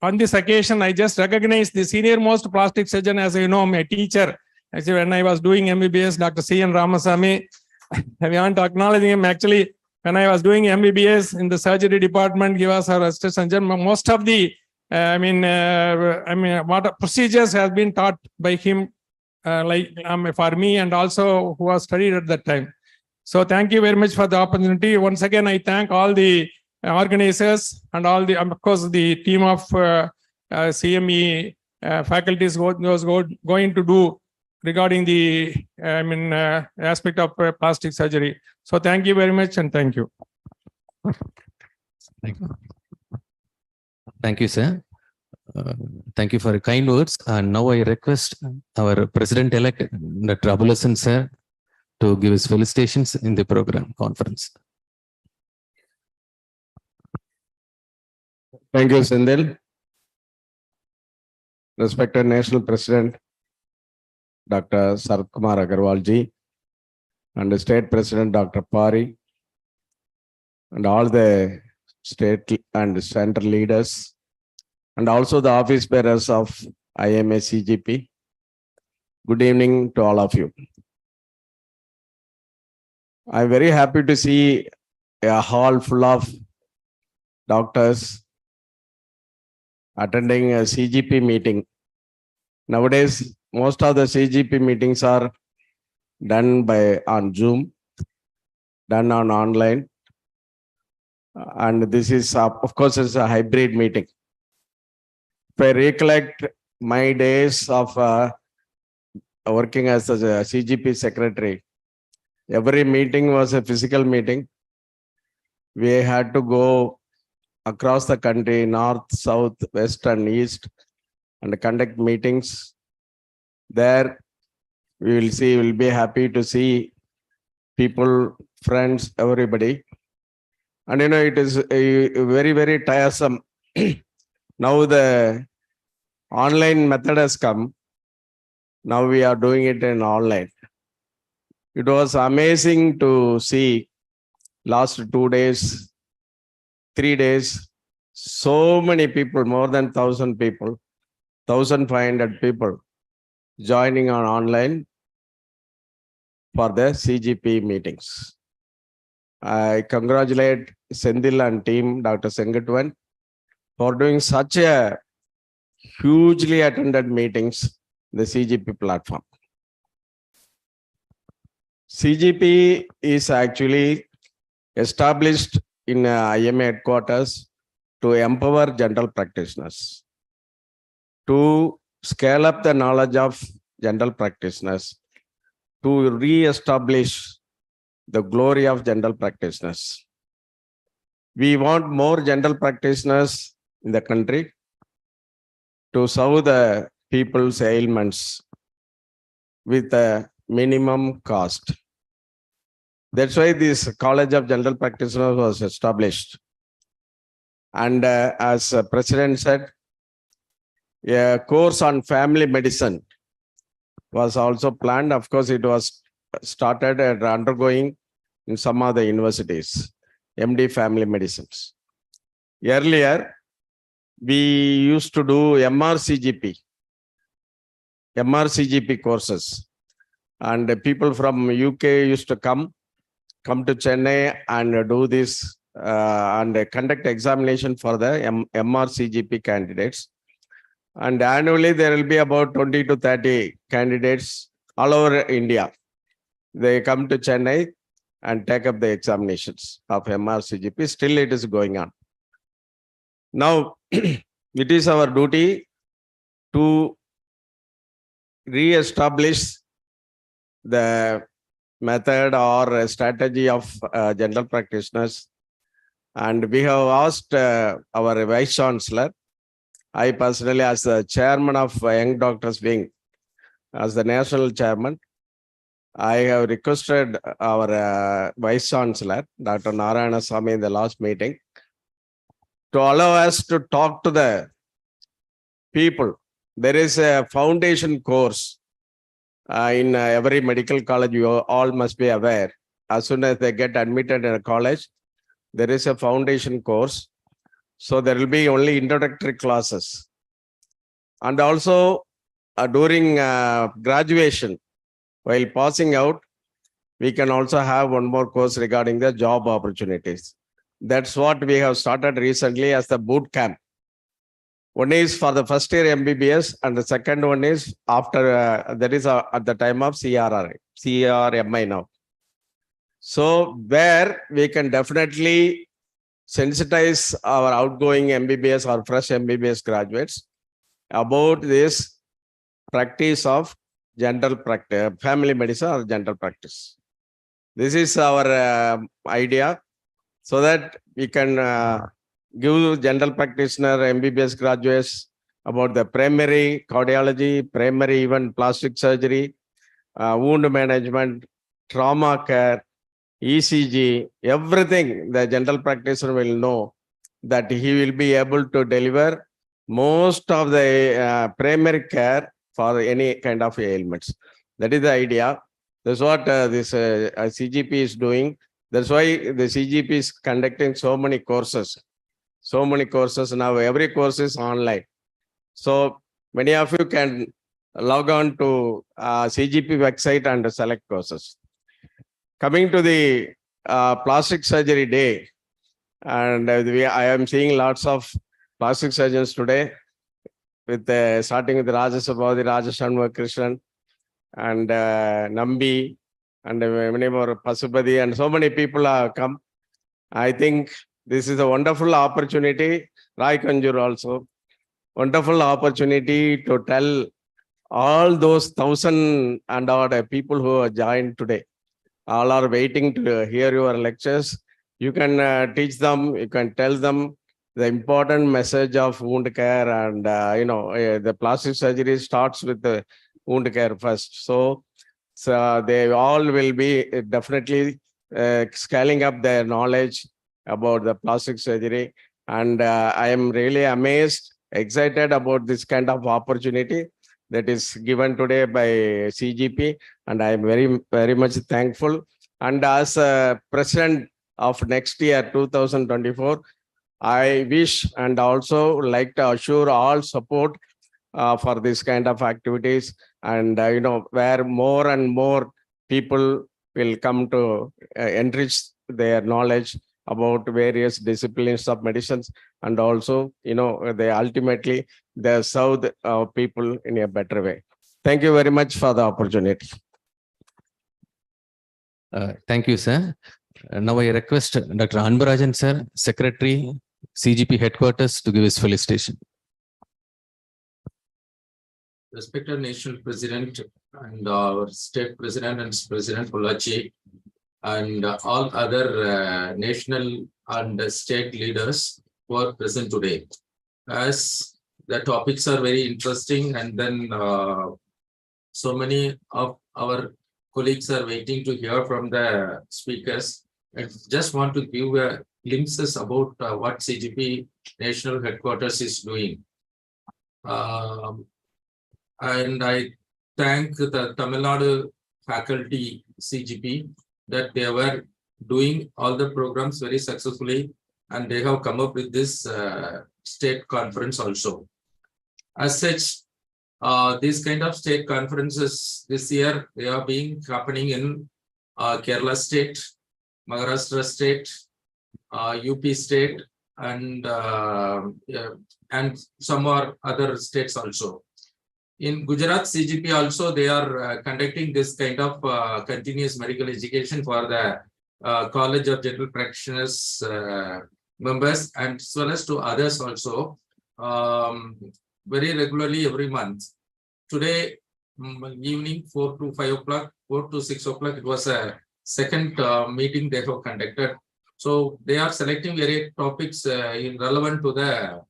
on this occasion, I just recognize the senior most plastic surgeon, as you know, my teacher. Actually, when I was doing MBBS, Dr. C.N. Ramasamy, I want to acknowledge him. Actually, when I was doing MBBS in the surgery department, he was our assistant surgeon. Most of the what procedures has been taught by him, for me and also who was studied at that time. So thank you very much for the opportunity. Once again, I thank all the organizers and all the, of course, the team of CME faculties was going to do regarding the aspect of plastic surgery. So thank you very much and thank you. Thank you, sir. Thank you for your kind words. And now I request our President-elect, Dr. Abul Hassan, sir, to give his felicitations in the program conference. Thank you, Sendil. Respected National President, Dr. Sarath Kumar Agarwal ji, and the State President, Dr. Pari, and all the state and center leaders, and also the office bearers of IMA CGP. Good evening to all of you. I'm very happy to see a hall full of doctors attending a CGP meeting. Nowadays, most of the CGP meetings are done on Zoom, done on online. And this is, of course, it's a hybrid meeting. If I recollect my days of working as a CGP secretary, every meeting was a physical meeting. We had to go across the country, north, south, west, and east, and conduct meetings. There, we'll be happy to see people, friends, everybody. And it is very, very tiresome. Now the online method has come. Now we are doing it in online. It was amazing to see last 2 days, 3 days, so many people, more than 1,000 people, 1,500 people joining on online for the CGP meetings. I congratulate Sendil and team, Dr. Sengutwan, for doing such a hugely attended meetings, the CGP platform. CGP is actually established in IMA headquarters to empower general practitioners, to scale up the knowledge of general practitioners, to re-establish the glory of general practitioners. We want more general practitioners in the country to solve the people's ailments with a minimum cost. That's why this College of General Practitioners was established. And as President said, a course on family medicine was also planned. Of course, it was started and undergoing in some of the universities, MD family medicines. Earlier, we used to do MRCGP courses. And people from UK used to come to Chennai and do this and conduct examination for the MRCGP candidates. And annually, there will be about 20 to 30 candidates all over India. They come to Chennai and take up the examinations of MRCGP. Still, it is going on. Now, it is our duty to re-establish the method or strategy of general practitioners. And we have asked our Vice Chancellor, I personally, as the chairman of Young Doctors Wing, as the national chairman, I have requested our Vice Chancellor, Dr. Narayana Swamy, in the last meeting, to allow us to talk to the people. There is a foundation course in every medical college. You all must be aware. As soon as they get admitted in a college, there is a foundation course. So there will be only introductory classes. And also during graduation, while passing out, we can also have one more course regarding the job opportunities. That's what we have started recently as the boot camp. One is for the first year MBBS, and the second one is after, that is at the time of CRMI now. So where we can definitely sensitize our outgoing MBBS or fresh MBBS graduates about this practice of general practice, family medicine or general practice. This is our idea, so that we can give general practitioner MBBS graduates about the primary cardiology, primary even plastic surgery, wound management, trauma care, ECG, everything the general practitioner will know, that he will be able to deliver most of the primary care for any kind of ailments. That is the idea. That's what this CGP is doing. That's why the CGP is conducting so many courses. So many courses now, every course is online. So many of you can log on to CGP website and select courses. Coming to the plastic surgery day, and I am seeing lots of plastic surgeons today, with starting with Rajasabhadi, Rajashanva Krishnan, and Nambi, and many more, Pasupati, and so many people have come. I think this is a wonderful opportunity. Rai Kanjur also, wonderful opportunity to tell all those 1,000 and odd people who are joined today. All are waiting to hear your lectures. You can teach them, you can tell them the important message of wound care, and the plastic surgery starts with the wound care first. So they all will be definitely scaling up their knowledge about the plastic surgery. And I am really amazed, excited about this kind of opportunity that is given today by CGP. And I am very, very much thankful. And as president of next year, 2024, I wish and also like to assure all support for this kind of activities, and where more and more people will come to enrich their knowledge about various disciplines of medicines, and also, they ultimately they serve the people in a better way. Thank you very much for the opportunity. Thank you, sir. Now I request Dr. Anbarajan, sir, Secretary, CGP Headquarters, to give his felicitation. Respected National President and our State President and President Pulachi, and all other national and state leaders who are present today. As the topics are very interesting, and then so many of our colleagues are waiting to hear from the speakers. I just want to give glimpses about what CGP National Headquarters is doing. And I thank the Tamil Nadu faculty CGP that they were doing all the programs very successfully, and they have come up with this state conference also. As such, these kind of state conferences this year, they are being happening in Kerala state, Maharashtra state, UP state, and some more other states also. In Gujarat CGP also, they are conducting this kind of continuous medical education for the College of General Practitioners members, and as well as to others also, very regularly every month. Today evening 4 to 5 o'clock, 4 to 6 o'clock, it was a second meeting they have conducted. So they are selecting various topics relevant to the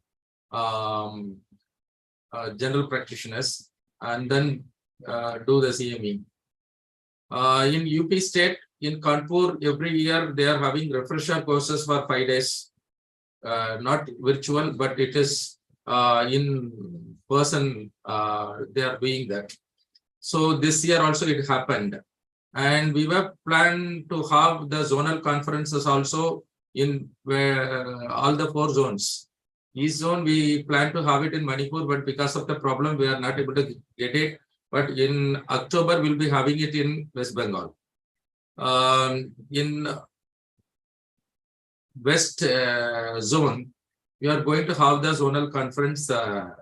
general practitioners, and then do the CME. In UP state, in Kanpur, every year they are having refresher courses for 5 days, not virtual, but it is in person, they are doing that. So this year also it happened, and we were planned to have the zonal conferences also in all the 4 zones. East zone, we plan to have it in Manipur, but because of the problem, we are not able to get it. But in October, we'll be having it in West Bengal. In West zone, we are going to have the zonal conference in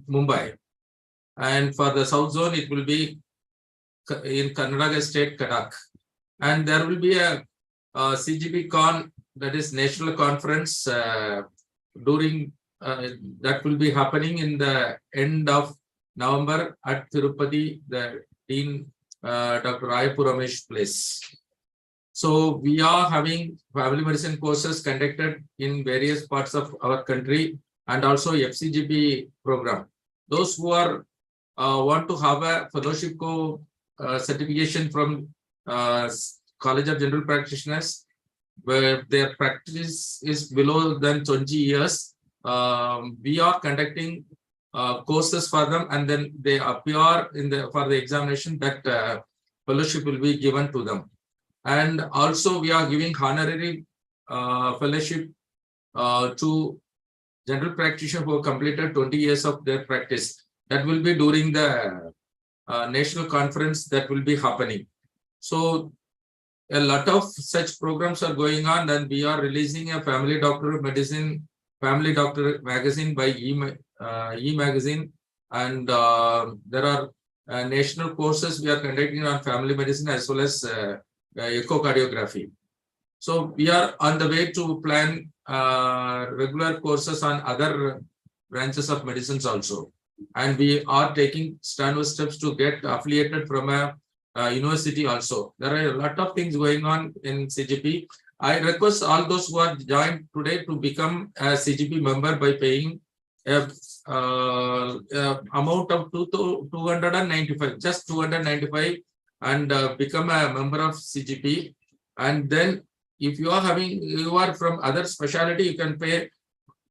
Mumbai. And for the South zone, it will be in Karnataka state, Cuttack. And there will be a CGPCON, that is National Conference, during that will be happening in the end of November at Tirupati, the Dean Dr. Rayapur Ramesh place. So we are having family medicine courses conducted in various parts of our country, and also FCGP program. Those who are want to have a fellowship certification from College of General Practitioners, where their practice is below than 20 years, we are conducting courses for them, and then they appear for the examination. That fellowship will be given to them. And also we are giving honorary fellowship to general practitioners who have completed 20 years of their practice. That will be during the national conference that will be happening. So a lot of such programs are going on, and we are releasing a family doctor medicine, family doctor magazine by e-magazine, and there are national courses we are conducting on family medicine as well as echocardiography. So we are on the way to plan regular courses on other branches of medicines also, and we are taking strenuous steps to get affiliated from a university also. There are a lot of things going on in CGP. I request all those who are joined today to become a CGP member by paying a amount of 295, just 295, and become a member of CGP. And then if you are from other specialty, you can pay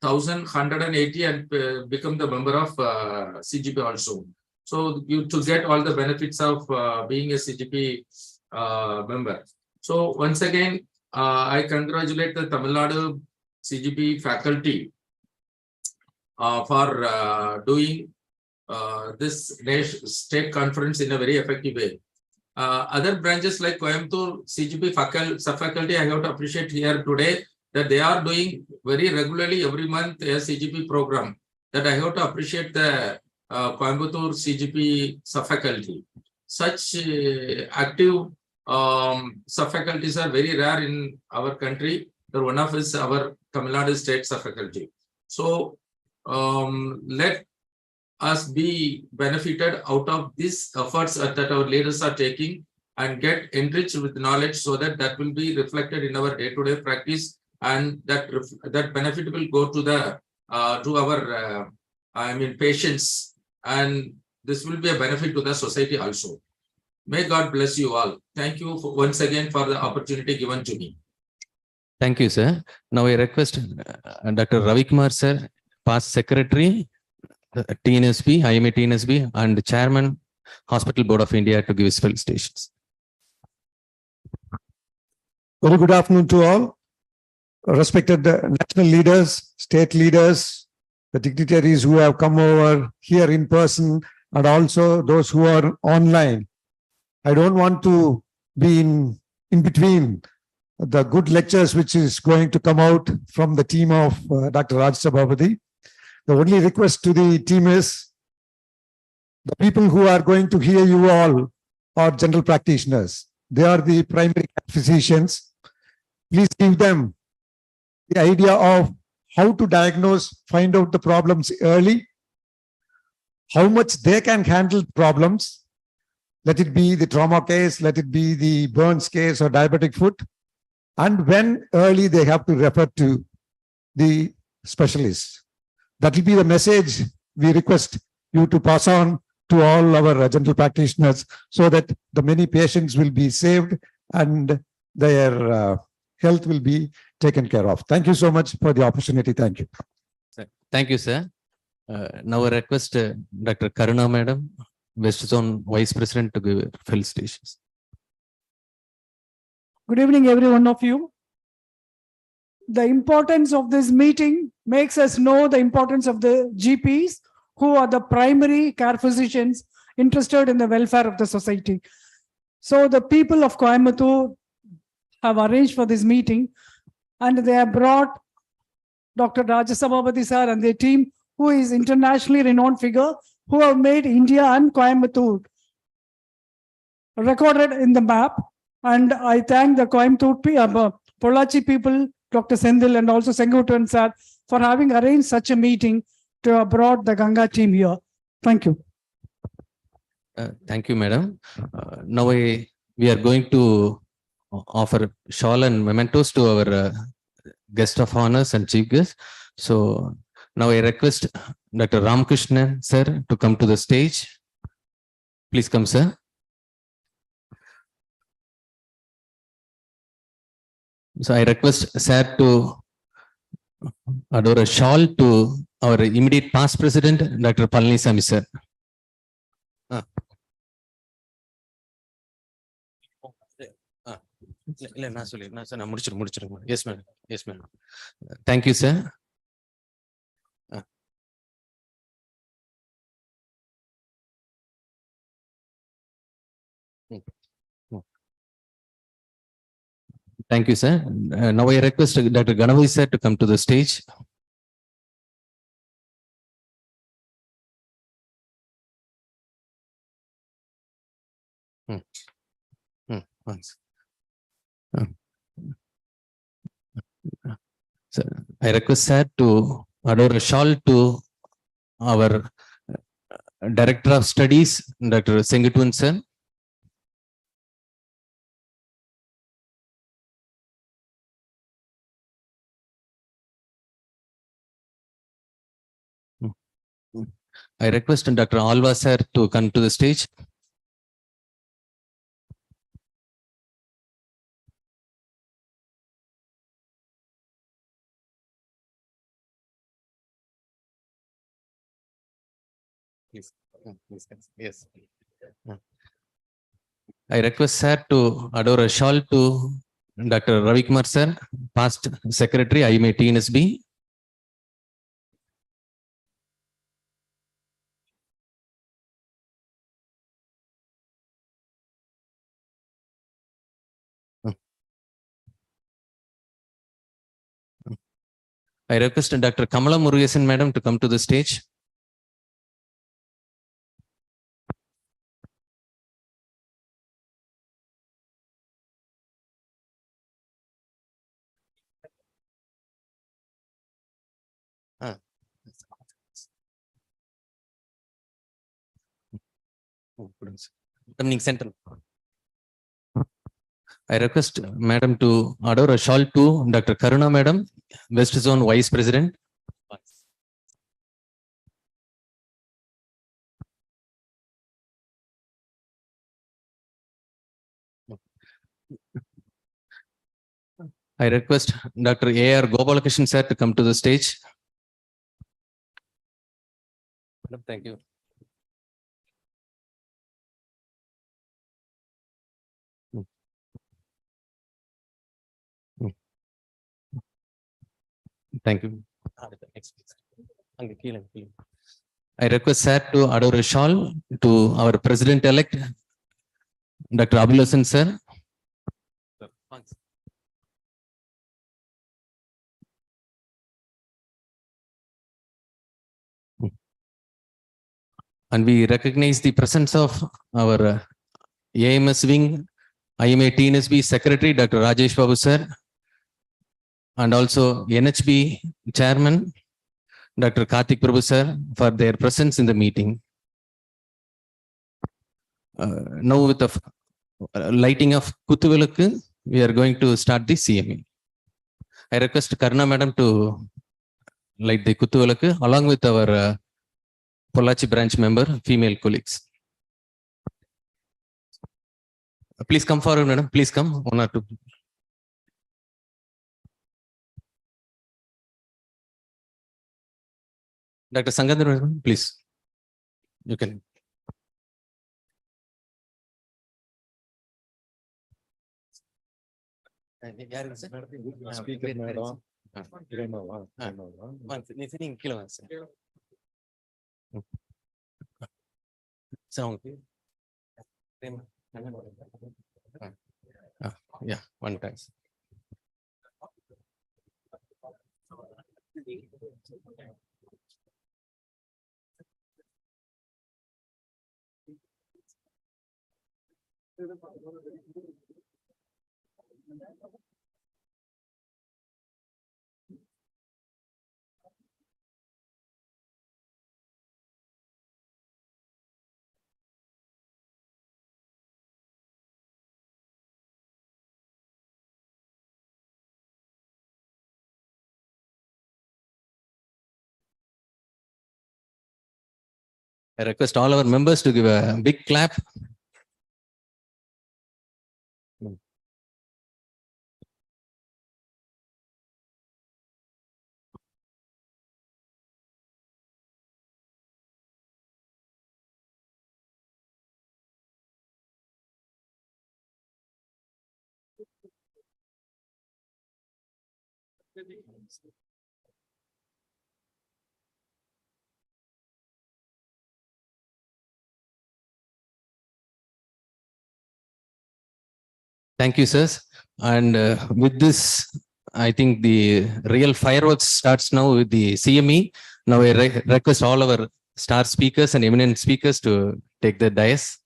1,180 and become the member of CGP also. So you to get all the benefits of being a CGP member. So once again, I congratulate the Tamil Nadu CGP faculty for doing this state conference in a very effective way. Other branches like Coimbatore, CGP faculty, I have to appreciate here today that they are doing very regularly every month a CGP program. That I have to appreciate the Coimbatore CGP sub-faculty. Such active sub-faculties are very rare in our country. One of is our Tamil Nadu state sub-faculty. So let us be benefited out of these efforts that our leaders are taking and get enriched with knowledge so that that will be reflected in our day-to-day practice, and that benefit will go to the to our patients, and this will be a benefit to the society also. May God bless you all. Thank you once again for the opportunity given to me. Thank you, sir. Now I request Dr. Ravi Kumar, sir, past secretary, TNSB, IMA TNSB, and Chairman, Hospital Board of India, to give his felicitations. Very good afternoon to all. Respected national leaders, state leaders, the dignitaries who have come over here in person, and also those who are online. I don't want to be in between the good lectures which is going to come out from the team of Dr. Raj Sabhavati. The only request to the team is the people who are going to hear you all are general practitioners. They are the primary physicians. Please give them the idea of how to diagnose, find out the problems early, how much they can handle problems. Let it be the trauma case, let it be the burns case or diabetic foot. And when early they have to refer to the specialist. That will be the message we request you to pass on to all our general practitioners so that the many patients will be saved and their health will be taken care of. Thank you so much for the opportunity. Thank you. Thank you, sir. Now I request Dr. Karuna Madam, West Zone Vice President, to give felicitations. Good evening, every one of you. The importance of this meeting makes us know the importance of the GPs, who are the primary care physicians interested in the welfare of the society. So the people of Coimbatore have arranged for this meeting, and they have brought Dr. Rajasabhavati sir and their team, who is internationally renowned figure, who have made India and Coimbatore recorded in the map. And I thank the Coimbatore, Pollachi people, Dr. Sendil and also Sengutan sir, for having arranged such a meeting to have brought the Ganga team here. Thank you. Thank you, madam. Now we are going to offer shawl and mementos to our guest of honors and chief guest. So now I request Dr. Ramakrishnan sir to come to the stage. Please come, sir. So I request sir to adore a shawl to our immediate past president, Dr. Palanisamy sir. Yes, ma'am. Yes, ma'am. Thank you, sir. Thank you, sir. Now I request Dr. Ganavai sir to come to the stage. So I request sir to adore a shawl to our Director of Studies, Dr. Sengutan sir. I request Dr. Alva sir to come to the stage. Please. Yes. I request sir to adore a shawl to Dr. Ravi Kumar sir, past secretary, IMA TNSB. I request Dr. Kamala Murugesan Madam to come to the stage. Coming central. I request Madam to adore a shawl to Dr. Karuna Madam, West Zone Vice President. I request Dr. A.R. Gopalakrishnan sir to come to the stage. Madam, thank you. Thank you. I request sir to adore a shawl to our President-elect, Dr. Abul Hassan sir. And we recognize the presence of our AMS wing, IMA TNSB Secretary, Dr. Rajesh Babu sir, and also NHB Chairman, Dr. Karthik Prabhu sir, for their presence in the meeting. Now with the lighting of Kuthuvilakku, we are going to start the CME. I request Karna Madam to light the Kuthuvilakku along with our Pollachi branch member, female colleagues. Please come forward, Madam. Please come. 1 or 2. Dr. Sangadhar, please. You can. Speaker madam. Yeah, one time. I request all our members to give a big clap. Thank you, sirs. And with this, I think the real fireworks starts now with the CME. Now I request all our star speakers and eminent speakers to take the dais.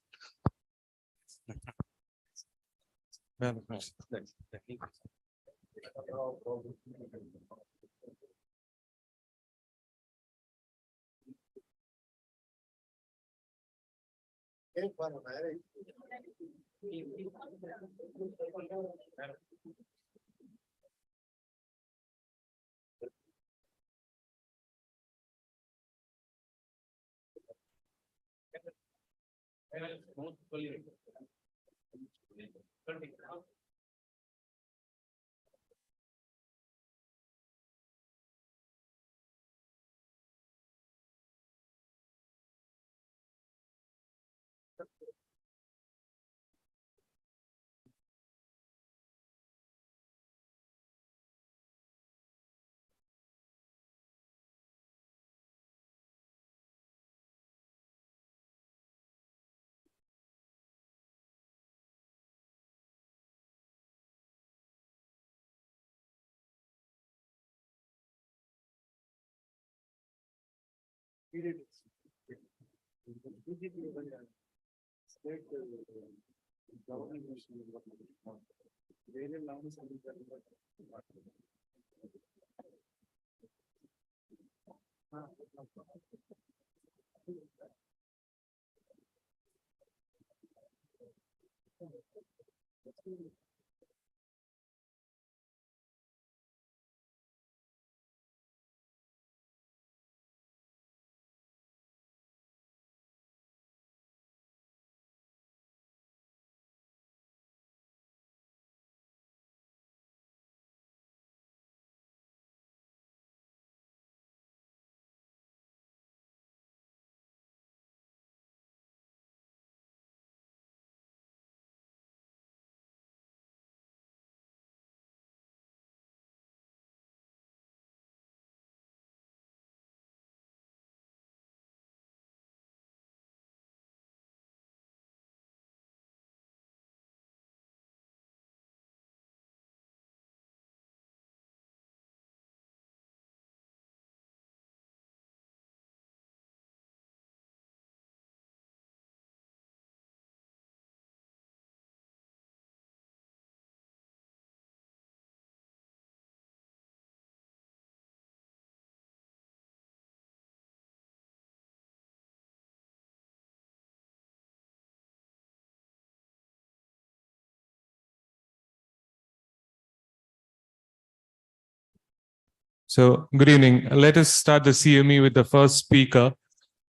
So, good evening. Let us start the CME with the first speaker.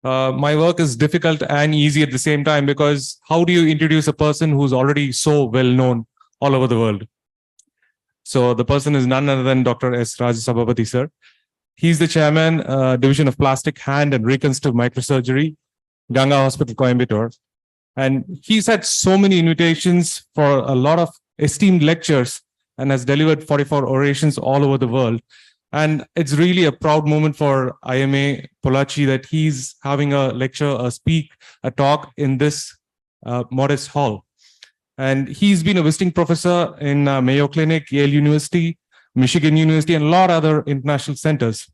My work is difficult and easy at the same time because how do you introduce a person who's already so well known all over the world? So the person is none other than Dr. S. Rajasabapathy, sir. He's the chairman, Division of Plastic Hand and Reconstructive Microsurgery, Ganga Hospital, Coimbatore. And he's had so many invitations for a lot of esteemed lectures and has delivered 44 orations all over the world. And it's really a proud moment for IMA Pollachi that he's having a lecture, a talk in this modest hall. And he's been a visiting professor in Mayo Clinic, Yale University, Michigan University, and a lot of other international centers.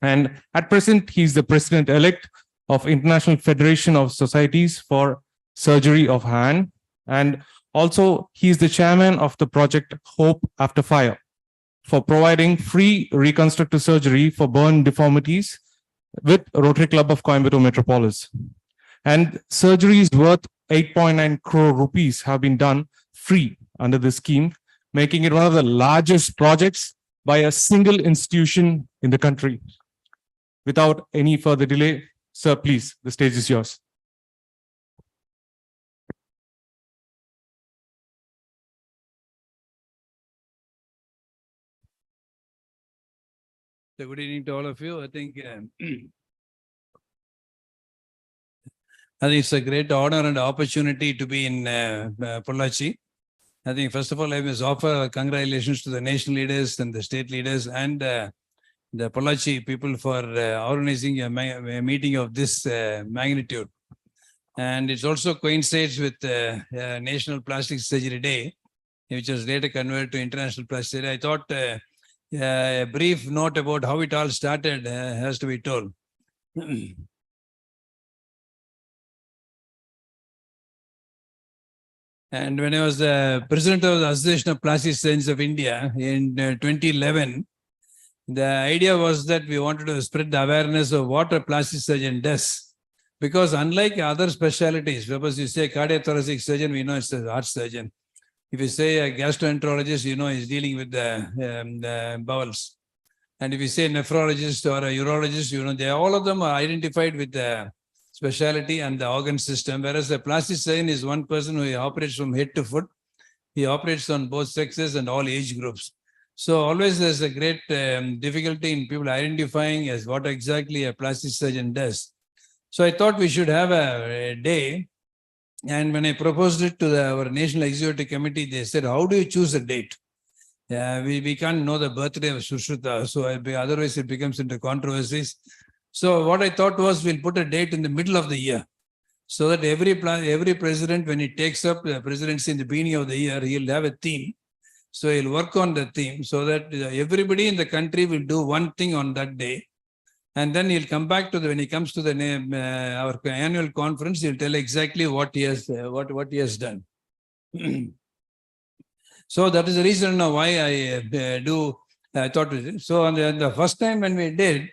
And at present, he's the president-elect of International Federation of Societies for Surgery of Hand. And also, he's the chairman of the project Hope After Fire for providing free reconstructive surgery for burn deformities with Rotary Club of Coimbatore Metropolis. And surgeries worth 8.9 crore rupees have been done free under this scheme, making it one of the largest projects by a single institution in the country. Without any further delay, sir, please, the stage is yours. So good evening to all of you. I think it's a great honor and opportunity to be in Pollachi. I think first of all, I must offer congratulations to the national leaders and the state leaders and the Pollachi people for organizing a meeting of this magnitude. And it also coincides with National Plastic Surgery Day, which was later converted to International Plastic Surgery. I thought a brief note about how it all started has to be told. And when I was the president of the Association of Plastic Surgeons of India in 2011, the idea was that we wanted to spread the awareness of what a plastic surgeon does. Because unlike other specialties, suppose you say cardiothoracic surgeon, we know it's a heart surgeon. If you say a gastroenterologist, you know he's dealing with the bowels. And if you say nephrologist or a urologist, you know, all of them are identified with the specialty and the organ system, whereas a plastic surgeon is one person who operates from head to foot. He operates on both sexes and all age groups. So always there's a great difficulty in people identifying as what exactly a plastic surgeon does. So I thought we should have a day. And when I proposed it to our National Executive Committee, they said, how do you choose a date? We can't know the birthday of Sushruta, so otherwise it becomes into controversies. So what I thought was we'll put a date in the middle of the year so that every president, when he takes up the presidency in the beginning of the year, he'll have a theme. So he'll work on the theme so that everybody in the country will do one thing on that day. And then he'll come back to when he comes to the our annual conference, he'll tell exactly what he has what he has done. So that is the reason why I thought it. So on the first time when we did,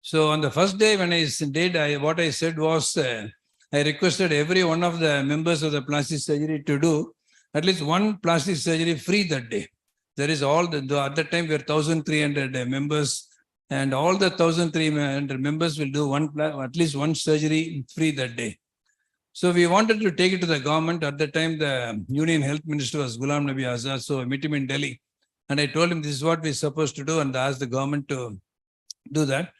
so on the first day when I did, what I said was I requested every one of the members of the plastic surgery to do at least one plastic surgery free that day. There is all at that time we were 1,300 members, and all the 1,300 members will do at least one surgery free that day. So we wanted to take it to the government. At the time, the Union Health Minister was Ghulam Nabi Azad. So I met him in Delhi, and I told him this is what we're supposed to do, and asked the government to do that.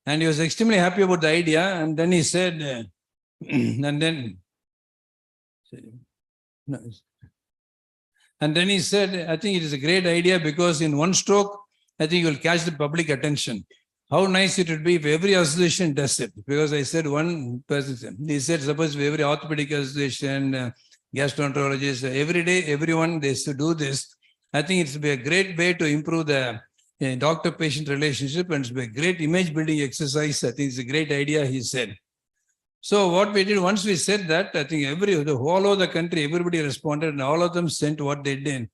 And he was extremely happy about the idea. And then he said, and then he said, I think it is a great idea because in one stroke, I think you will catch the public attention. How nice it would be if every association does it. Because I said one person, he said, suppose every orthopedic association, gastroenterologist, every day, everyone, they should do this. I think it's be a great way to improve the doctor-patient relationship, and it's be a great image-building exercise. I think it's a great idea, he said. So what we did, once we said that, I think all over the country, everybody responded, and all of them sent what they did.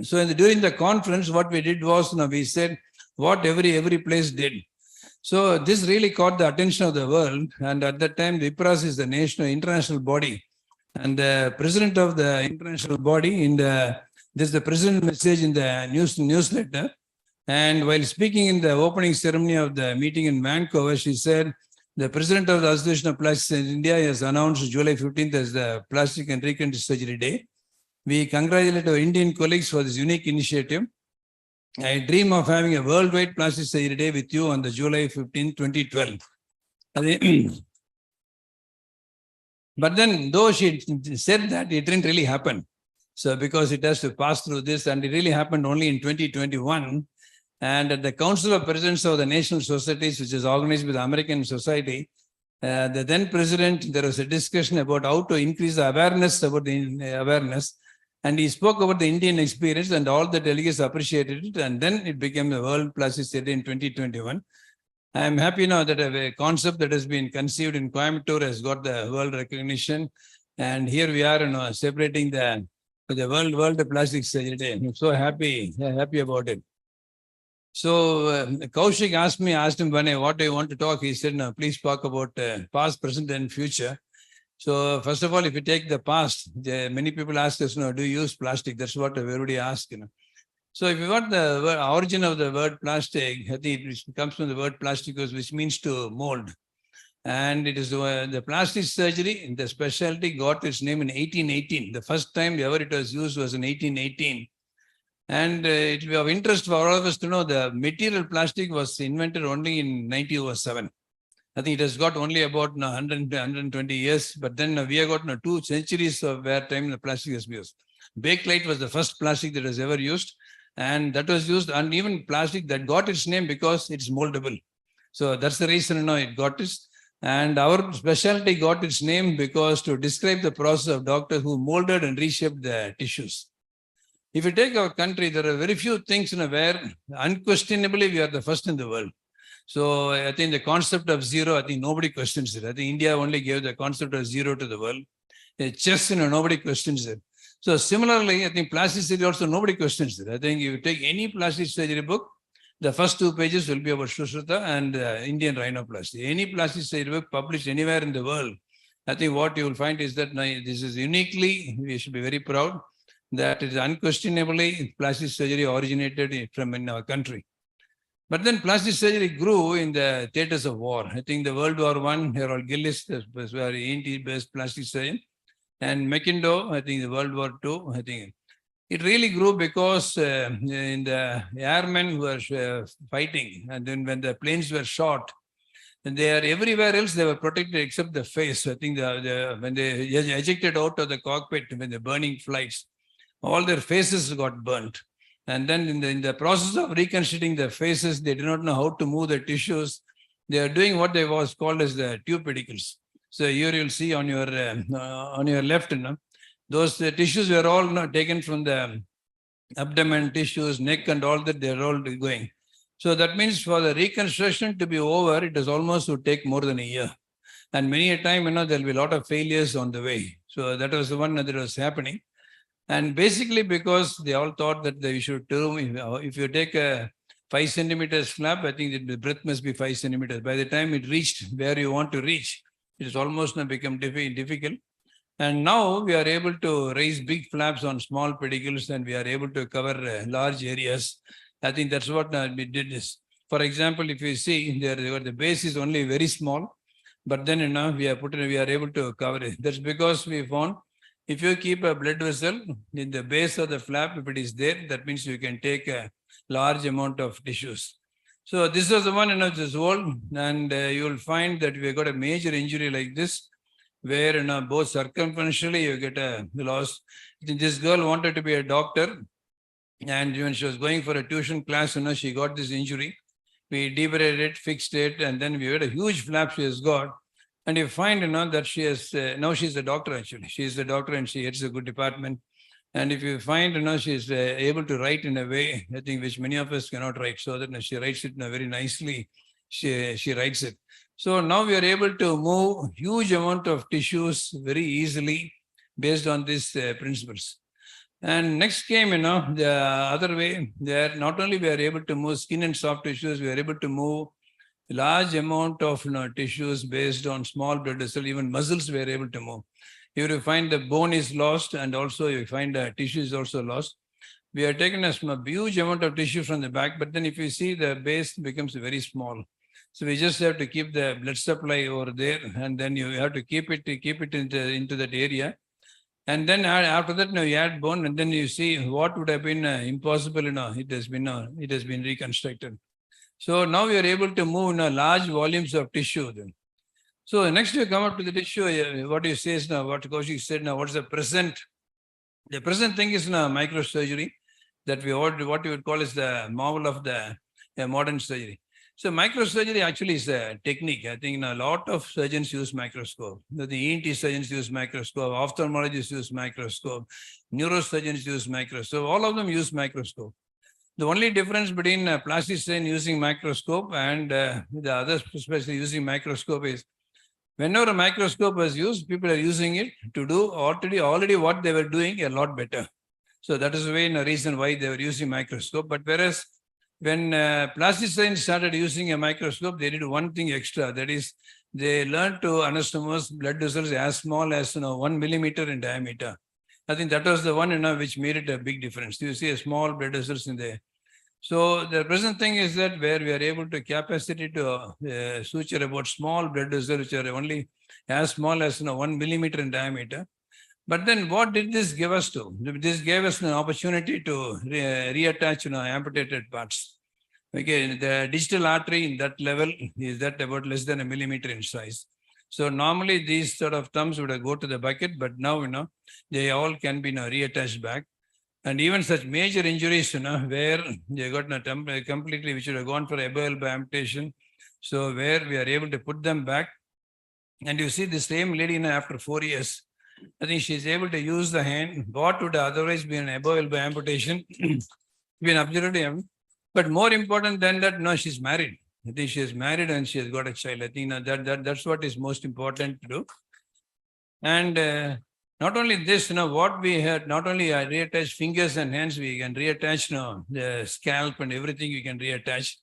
So during the conference, what we did was, we said what every place did. So this really caught the attention of the world. And at that time, the IPRAS is the international body. And the president of the international body, this is the president message in the newsletter. And while speaking in the opening ceremony of the meeting in Vancouver, she said, the president of the Association of Plastic Surgeons in India has announced July 15th as the Plastic and Reconstructive Surgery Day. We congratulate our Indian colleagues for this unique initiative. I dream of having a worldwide plastic surgery day with you on the July 15, 2012. But then, though she said that, it didn't really happen. So because it has to pass through this, and it really happened only in 2021. And at the Council of Presidents of the National Societies, which is organized by the American Society, the then president, there was a discussion about how to increase the awareness about the awareness. And he spoke about the Indian experience, and all the delegates appreciated it. And then it became the World Plastic Surgery in 2021. I am happy now that a concept that has been conceived in Coimbatore has got the world recognition. And here we are, celebrating the World Plastic Surgery Day. I'm so happy about it. So Kaushik asked him when what do you want to talk? He said, no, please talk about past, present, and future. So first of all, if you take the past, many people ask us, do you use plastic? That's what everybody asks. So if you want the origin of the word plastic, I think it comes from the word plasticus, which means to mold. And it is the plastic surgery, the specialty got its name in 1818. The first time ever it was used was in 1818. And it will be of interest for all of us to know the material plastic was invented only in 1907. I think it has got only about 120 years, but then we have got 2 centuries of where time the plastic has been used. Bakelite was the first plastic that was ever used, and that was used, and even plastic that got its name because it's moldable. So that's the reason it got this. And our specialty got its name because to describe the process of doctors who molded and reshaped the tissues. If you take our country, there are very few things where unquestionably we are the first in the world. So I think the concept of zero, I think nobody questions it. I think India only gave the concept of zero to the world. Chess, nobody questions it. So similarly, I think plastic surgery also nobody questions it. I think if you take any plastic surgery book, the first 2 pages will be about Shushruta and Indian rhinoplasty. Any plastic surgery book published anywhere in the world, I think what you will find is that this is uniquely, we should be very proud that it is unquestionably plastic surgery originated from in our country. But then plastic surgery grew in the theaters of war. I think the World War I, Harold Gillis was very ENT-based plastic surgeon. And McIndoe, I think the World War II, I think it really grew because in the airmen who were fighting, and then when the planes were shot, and they are everywhere else, they were protected except the face. I think when they ejected out of the cockpit, when the burning flights, all their faces got burnt. And then in the process of reconstructing the faces, they did not know how to move the tissues. They are doing what they was called as the tube pedicles. So here you'll see on your left, those tissues were all taken from the abdomen tissues, neck and all that, they're all going. So that means for the reconstruction to be over, it is almost would take more than a year. And many a time, there'll be a lot of failures on the way. So that was the one that was happening. And basically because they all thought that they should do, if you take a 5 centimeters flap, I think the breadth must be 5 centimeters. By the time it reached where you want to reach, it is almost now become difficult. And now we are able to raise big flaps on small pedicles and we are able to cover large areas. I think that's what we did this. For example, if you see there, the base is only very small, but then we are able to cover it. That's because we found if you keep a blood vessel in the base of the flap, if it is there, that means you can take a large amount of tissues. So this was the one in this world, and you will find that we got a major injury like this, where both circumferentially you get a loss. This girl wanted to be a doctor, and when she was going for a tuition class, she got this injury. We debraided it, fixed it, and then we had a huge flap she has got. And you find, that she has, now she's a doctor actually. She's a doctor and she heads a good department. And if you find, she's able to write in a way, I think, which many of us cannot write, so that she writes it very nicely, she writes it. So now we are able to move huge amount of tissues very easily based on these principles. And next came, the other way, there not only we are able to move skin and soft tissues, we are able to move large amount of tissues based on small blood vessels, even muscles we are able to move. If you find the bone is lost and also you find the tissue is also lost, we are taking a huge amount of tissue from the back, but then if you see the base becomes very small. So we just have to keep the blood supply over there, and then you have to keep it into that area. And then after that, you add bone, and then you see what would have been impossible. It has been reconstructed. So now we are able to move large volumes of tissue. Then. So next you come up to the tissue. What you say is now, what Kaushik said now, what's the present? The present thing is now microsurgery that what you would call is the marvel of the modern surgery. So microsurgery actually is a technique. I think a lot of surgeons use microscope. The ENT surgeons use microscope, ophthalmologists use microscope, neurosurgeons use microscope. All of them use microscope. The only difference between plastic surgeon using microscope and the other especially using microscope is whenever a microscope was used, people are using it to do already what they were doing a lot better. So that is the reason why they were using microscope. But whereas when plastic surgeons started using a microscope, they did one thing extra. That is, they learned to anastomose blood vessels as small as 1 millimeter in diameter. I think that was the one which made it a big difference. You see a small blood vessels in there. So the present thing is that where we are able to capacity to suture about small blood vessels which are only as small as 1 millimeter in diameter. But then what did this give us to? This gave us an opportunity to reattach amputated parts. Okay, the digital artery in that level is that about less than 1 millimeter in size. So normally these sort of thumbs would go to the bucket, but now they all can be reattached back. And even such major injuries, where they got completely, which would have gone for elbow amputation. So where we are able to put them back. And you see the same lady after 4 years, I think she's able to use the hand. What would otherwise be an elbow amputation, been observed. But more important than that, no, she's married. I think she is married and she has got a child. I think that's what is most important to do. And not only this, what we had, not only reattach fingers and hands, we can reattach the scalp and everything we can reattach.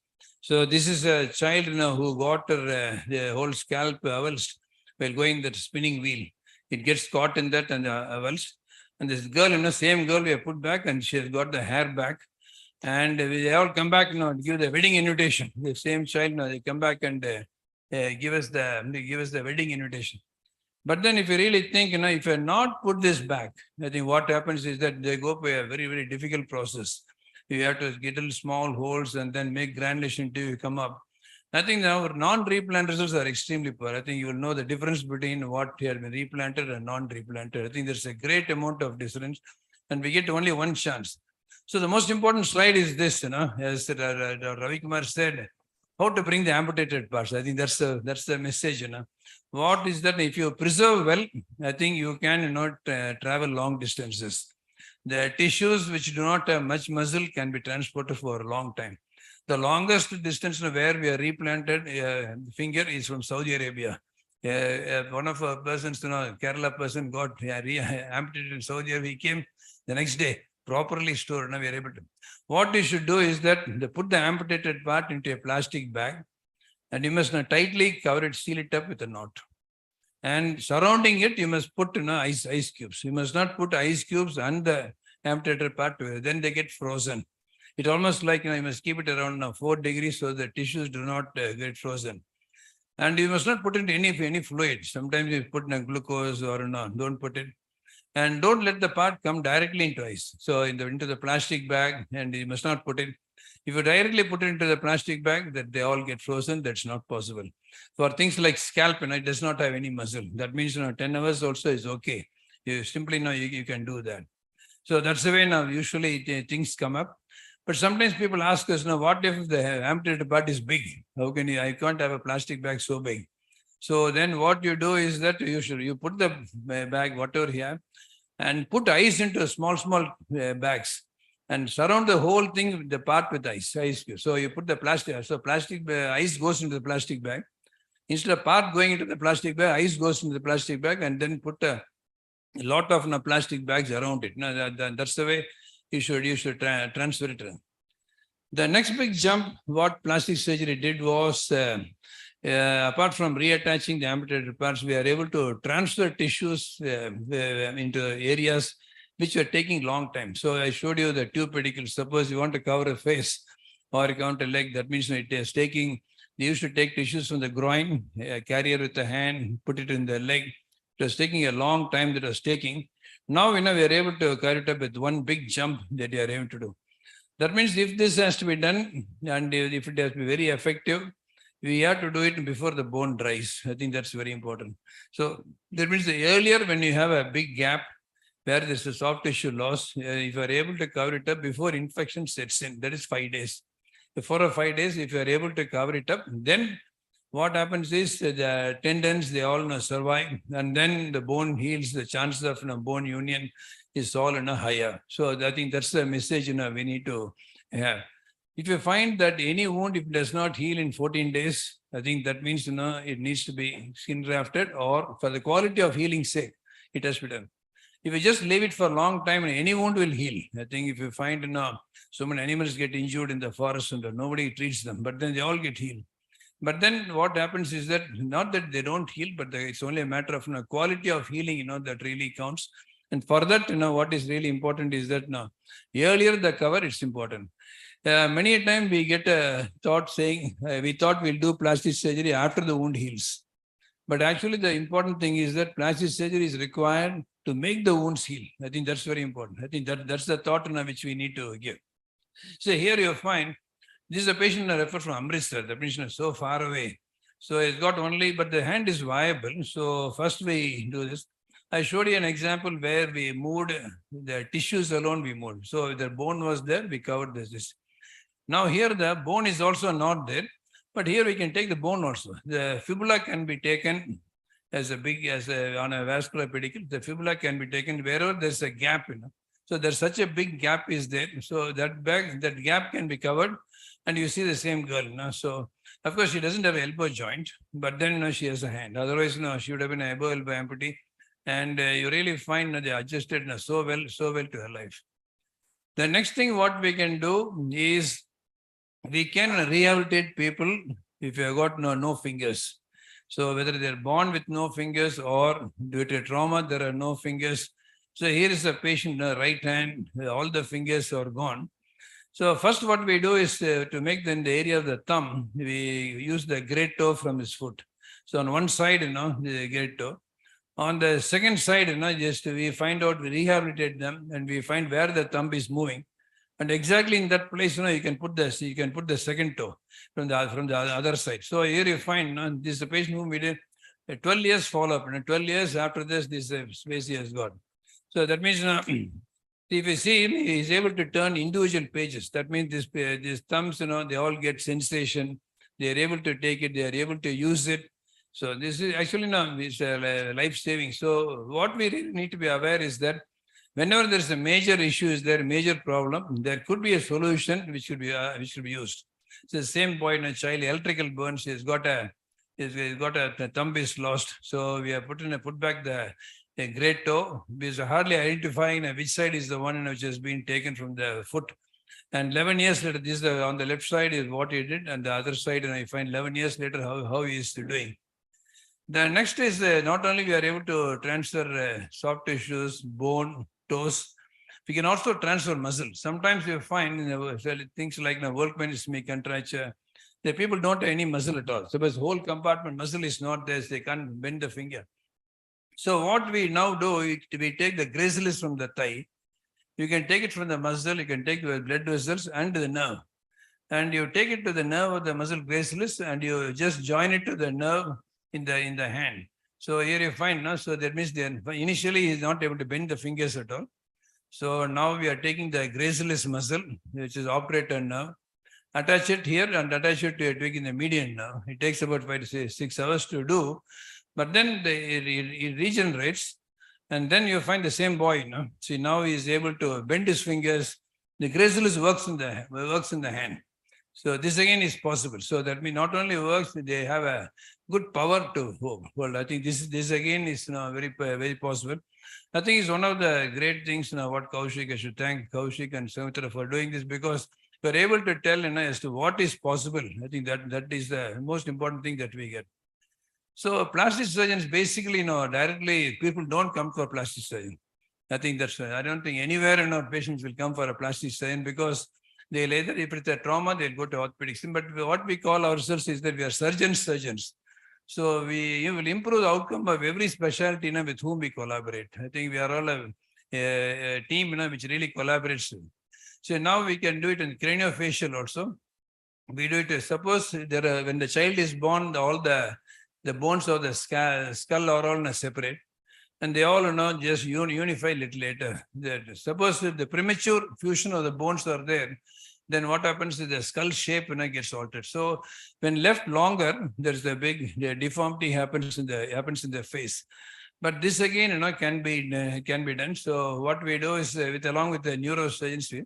So this is a child who got her the whole scalp avulsed while going that spinning wheel. It gets caught in that and avulsed. And this girl, same girl we have put back and she has got the hair back. And they all come back give the wedding invitation. The same child they come back and give us the wedding invitation. But then if you really think, if you not put this back, I think what happens is that they go through a very, very difficult process. You have to get little small holes and then make granulation until you come up. I think our non-replant results are extremely poor. I think you will know the difference between what has been replanted and non-replanted. I think there's a great amount of difference and we get only one chance. So the most important slide is this, as Ravi Kumar said, how to bring the amputated parts. I think that's the message, What is that? If you preserve well, I think you can travel long distances. The tissues which do not have much muscle can be transported for a long time. The longest distance where we are replanted finger is from Saudi Arabia. One of our persons, Kerala person got amputated in Saudi Arabia. He came the next day, properly stored. Now we are able to. What you should do is that they put the amputated part into a plastic bag, and you must tightly cover it, seal it up with a knot. And surrounding it, you must put ice cubes. You must not put ice cubes and the amputated part together. Then they get frozen. It almost like you must keep it around 4 degrees so the tissues do not get frozen. And you must not put into any fluid. Sometimes you put glucose or don't put it. And don't let the part come directly into ice. So into the plastic bag, and you must not put it. If you directly put it into the plastic bag, that they all get frozen, that's not possible. For things like scalp, it does not have any muscle. That means 10 hours also is okay. You simply you can do that. So that's the way now usually things come up. But sometimes people ask us, what if the amputated part is big? How can I can't have a plastic bag so big. So then what you do is that you put the bag, whatever you have, and put ice into small bags and surround the whole thing, the part with ice cube. So you put the plastic, ice goes into the plastic bag. Instead of part going into the plastic bag, ice goes into the plastic bag, and then put a lot of plastic bags around it. That's the way you should transfer it. The next big jump, what plastic surgery did was, apart from reattaching the amputated parts, we are able to transfer tissues into areas which were taking long time. So I showed you the tube pedicle. Suppose you want to cover a face or you want a leg, that means it is taking, they used to take tissues from the groin, carry it with the hand, put it in the leg. It was taking a long time that was taking. Now we are able to carry it up with one big jump that we are able to do. That means if this has to be done, and if it has to be very effective, we have to do it before the bone dries. I think that's very important. So that means the earlier when you have a big gap where there's a soft tissue loss, if you are able to cover it up before infection sets in, that is 5 days. 4 or 5 days, if you are able to cover it up, then what happens is the tendons, they all survive, and then the bone heals. The chances of bone union is all higher. So I think that's the message we need to have. If you find that any wound, if it does not heal in 14 days, I think that means it needs to be skin grafted, or for the quality of healing sake, it has to be done. If you just leave it for a long time, any wound will heal. I think if you find so many animals get injured in the forest and nobody treats them, but then they all get healed. But then what happens is that not that they don't heal, but it's only a matter of quality of healing, that really counts. And for that, what is really important is that earlier the cover, it's important. Many a time we get a thought saying, we thought we'll do plastic surgery after the wound heals. But actually the important thing is that plastic surgery is required to make the wounds heal. I think that's very important. I think that's the thought which we need to give. So here you find, this is a patient referred from Amritsar. The patient is so far away. So it's got only, but the hand is viable. So first we do this. I showed you an example where we moved the tissues alone, we moved. So if the bone was there, we covered this. Now here the bone is also not there, but here we can take the bone also. The fibula can be taken on a vascular pedicle. The fibula can be taken wherever there's a gap. So there's such a big gap is there. So that gap can be covered. And you see the same girl. So, of course, she doesn't have an elbow joint, but then she has a hand. Otherwise, she would have been an elbow amputee. And you really find they adjusted so well to her life. The next thing what we can do is we can rehabilitate people if you have got no fingers. So whether they're born with no fingers or due to trauma, there are no fingers. So here is a patient, right hand, all the fingers are gone. So first what we do is to make in the area of the thumb, we use the great toe from his foot. So on one side, the great toe. On the second side, just we find out, we rehabilitate them and we find where the thumb is moving. And exactly in that place, you can put the second toe from the other side. So here you find, this is a patient whom we did a 12 years follow-up. And 12 years after this space he has got. So that means, if you see him, he is able to turn individual pages. That means these thumbs, they all get sensation. They are able to take it. They are able to use it. So this is actually it's life-saving. So what we really need to be aware is that whenever there's a major issue, is there a major problem, there could be a solution which should be used. It's the same boy in a child, electrical burns, he's got a the thumb is lost. So we have put back the a great toe, because hardly identifying which side is the one which has been taken from the foot. And 11 years later, this is on the left side is what he did, and the other side, and I find 11 years later how he is doing. The next is not only we are able to transfer soft tissues, bone, toes, we can also transfer muscle. Sometimes you find things like workmanship contracture, the people don't have any muscle at all. Suppose whole compartment muscle is not there, they can't bend the finger. So what we now do, we take the gracilis from the thigh. You can take it from the muscle, you can take the blood vessels and the nerve. And you take it to the nerve of the muscle gracilis and you just join it to the nerve in the hand. So here you find now, so that means initially he is not able to bend the fingers at all. So now we are taking the gracilis muscle, which is operator nerve, attach it here and attach it to a twig in the median nerve. It takes about 5 to 6 hours to do, but then it regenerates. And then you find the same boy, See, now he is able to bend his fingers. The gracilis works in the hand. So this again is possible. So that means not only works, they have a good power to hold. I think this again is very possible. I think it's one of the great things what Kaushik, I should thank Kaushik and Samitra for doing this, because we're able to tell as to what is possible. I think that is the most important thing that we get. So plastic surgeons basically, directly people don't come for plastic surgeon. I think that's, I don't think anywhere patients will come for a plastic surgeon, because they'll either, if it's a trauma, they'll go to orthopedics. But what we call ourselves is that we are surgeons. So we will improve the outcome of every specialty with whom we collaborate. I think we are all a team which really collaborates. So now we can do it in craniofacial also. We do it, suppose when the child is born, all the bones of the skull are all separate. And they all just unify a little later. Suppose the premature fusion of the bones are there, then what happens is the skull shape gets altered. So when left longer, there's the big deformity happens in the face. But this again can be done. So what we do is along with the neurosurgeons,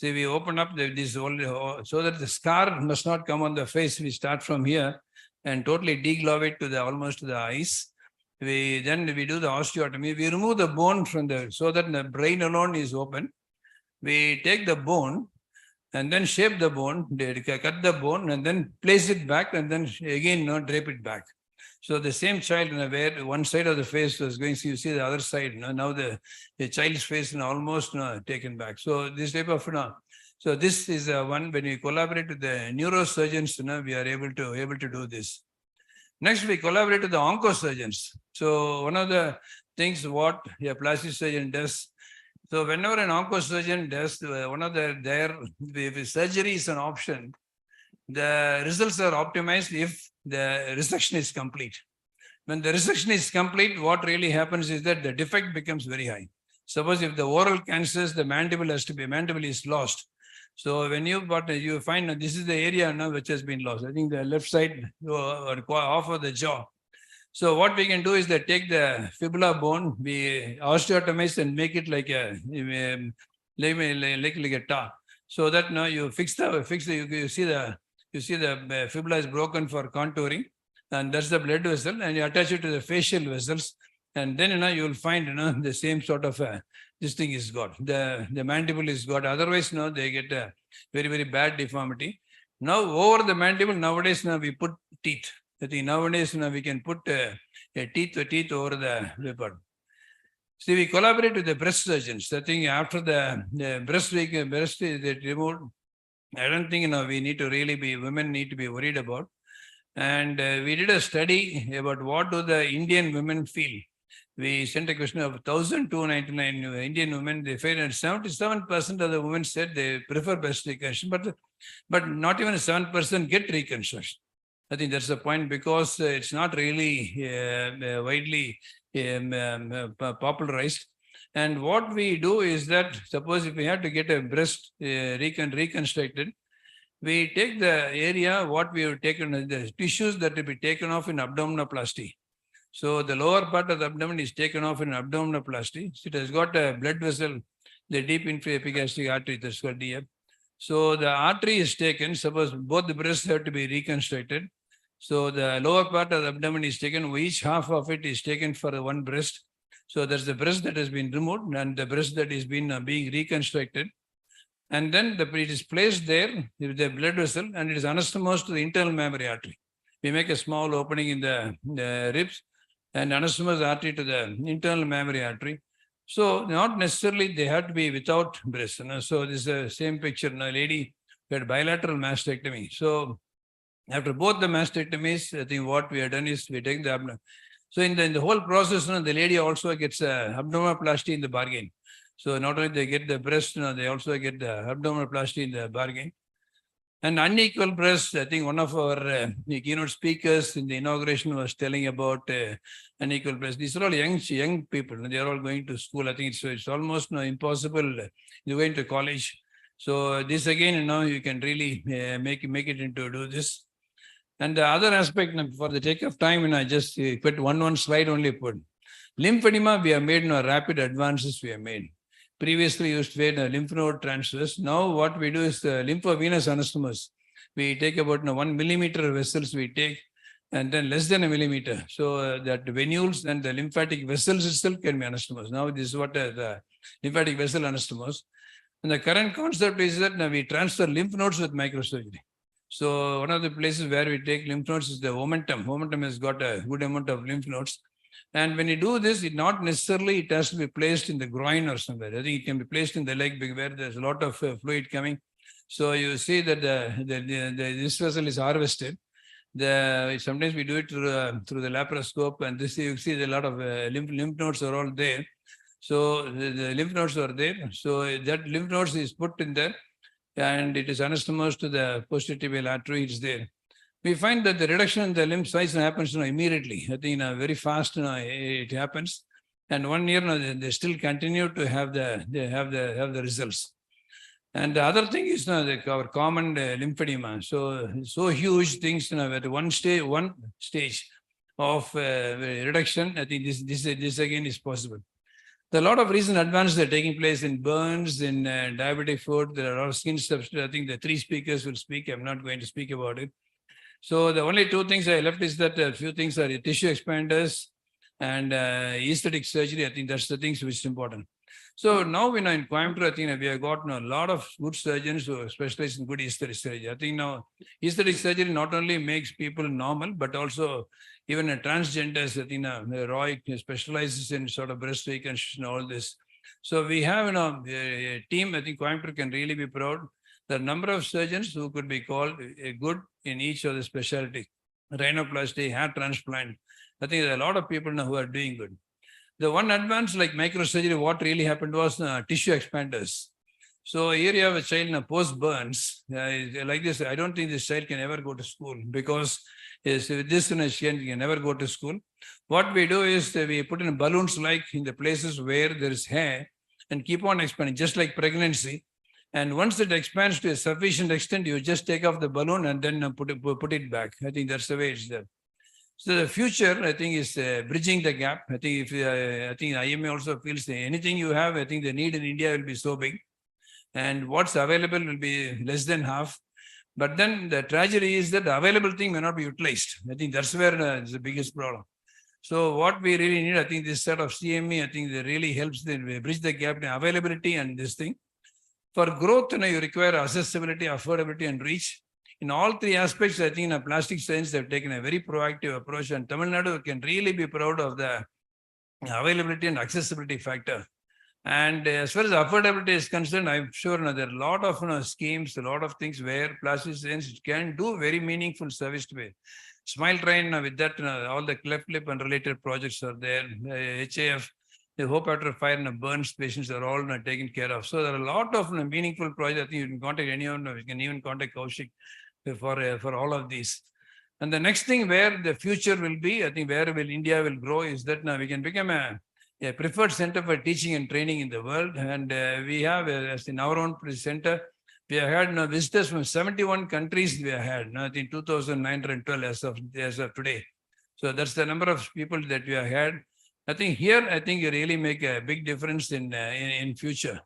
we open up this whole, so that the scar must not come on the face. We start from here and totally deglove it to almost to the eyes. Then we do the osteotomy. We remove the bone from so that the brain alone is open. We take the bone and then shape the bone, cut the bone and then place it back and then again drape it back. So the same child, where one side of the face was going, so you see the other side. Now the child's face almost taken back. So this type of so this is one when we collaborate with the neurosurgeons, we are able to do this. Next, we collaborate with the oncosurgeons. So one of the things what a plastic surgeon does. So whenever an oncosurgeon does one of if surgery is an option, the results are optimized if the resection is complete. When the resection is complete, what really happens is that the defect becomes very high. Suppose if the oral cancers, the mandible is lost. So when you find this is the area which has been lost. I think the left side or off of the jaw. So what we can do is that take the fibula bone, we osteotomize and make it like a tar. So that now you you see the fibula is broken for contouring, and that's the blood vessel, and you attach it to the facial vessels, and then you will find the same sort of this thing is got. The mandible is got. Otherwise, they get a very, very bad deformity. Now over the mandible, nowadays we put teeth. I think nowadays we can put a teeth over the vapor. See, we collaborate with the breast surgeons. I think after the breast is removed, I don't think we need to women need to be worried about. And we did a study about what do the Indian women feel. We sent a question of 1,299 Indian women. They found 77% of the women said they prefer breast reconstruction, but not even 7% get reconstruction. I think that's the point, because it's not really widely popularized. And what we do is that, suppose if we have to get a breast reconstructed, we take the area, what we have taken, the tissues that will be taken off in abdominoplasty. So the lower part of the abdomen is taken off in abdominoplasty. So it has got a blood vessel, the deep infraepigastric artery, that's called DF. So the artery is taken, suppose both the breasts have to be reconstructed. So the lower part of the abdomen is taken, each half of it is taken for one breast. So there's the breast that has been removed and the breast that is been being reconstructed. And then it is placed there with the blood vessel and it is anastomosed to the internal mammary artery. We make a small opening in the ribs and anastomose artery to the internal mammary artery. So not necessarily they have to be without breast. So this is the same picture. A lady who had bilateral mastectomy. So after both the mastectomies, I think what we have done is we take the abdomen. So in the whole process, the lady also gets abdominoplasty in the bargain. So not only they get the breast, they also get the abdominoplasty in the bargain. And unequal breast, I think one of our keynote speakers in the inauguration was telling about unequal breast. These are all young people. They are all going to school. I think it's almost impossible. They're going to college. So this again, you can really make it into do this. And the other aspect, for the take of time, I just put one slide only put. Lymphedema, we have made rapid advances we have made. Previously used to lymph node transfers. Now what we do is the lymphovenous anastomos. We take about 1 millimeter vessels we take and then less than a millimeter. So that venules and the lymphatic vessels itself can be anastomos. Now this is what the lymphatic vessel anastomos. And the current concept is that we transfer lymph nodes with microsurgery. So one of the places where we take lymph nodes is the omentum. Omentum has got a good amount of lymph nodes. And when you do this, it not necessarily it has to be placed in the groin or somewhere. I think it can be placed in the leg where there's a lot of fluid coming. So you see that this vessel is harvested. Sometimes we do it through the laparoscope, and this you see a lot of lymph nodes are all there. So the lymph nodes are there. So that lymph nodes is put in there, and it is anastomosed to the posterior tibial artery. It's there. We find that the reduction in the lymph size happens immediately. I think very fast it happens, and 1 year they still continue to have the results. And the other thing is our common lymphedema. So huge things at one stage of reduction. I think this again is possible. There are a lot of recent advances that are taking place in burns, in diabetic foot. There are a lot of skin substitutes. I think the 3 speakers will speak. I'm not going to speak about it. So the only 2 things I left is that a few things are tissue expanders and aesthetic surgery. I think that's the things which is important. So now in Coimbatore, I think we have got a lot of good surgeons who specialize in good aesthetic surgery. I think now aesthetic surgery not only makes people normal, but also even transgenders. I think Roy specializes in sort of breast reconstruction, all this. So we have a team. I think Coimbatore can really be proud. The number of surgeons who could be called good in each of the specialty, rhinoplasty, hair transplant. I think there are a lot of people now who are doing good. The one advance like microsurgery, what really happened was tissue expanders. So here you have a child in a post burns like this. I don't think this child can ever go to school because with this she can never go to school. What we do is we put in balloons like in the places where there is hair and keep on expanding, just like pregnancy. And once it expands to a sufficient extent, you just take off the balloon and then put it back. I think that's the way it's there. So the future, I think, is bridging the gap. I think I think IMA also feels anything you have, I think the need in India will be so big, and what's available will be less than half. But then the tragedy is that the available thing may not be utilized. I think that's where is the biggest problem. So what we really need, I think, this set of CME, I think, that really helps bridge the gap in availability and this thing. For growth, you require accessibility, affordability, and reach. In all 3 aspects, I think in plastic science, they've taken a very proactive approach, and Tamil Nadu can really be proud of the availability and accessibility factor. And as far as affordability is concerned, I'm sure there are a lot of schemes, a lot of things where plastic science can do very meaningful service to me. Smile Train, with that, all the cleft lip and related projects are there. HAF, the Hope After Fire and burns patients are all taken care of. So there are a lot of meaningful projects. I think you can contact anyone. You can even contact Kaushik for all of these. And the next thing where the future will be, I think where India will grow is that now we can become a preferred center for teaching and training in the world. And we have, as in our own center, we have had visitors from 71 countries. We have had, I think 2,912 as of today. So that's the number of people that we have had. I think here, I think you really make a big difference in future.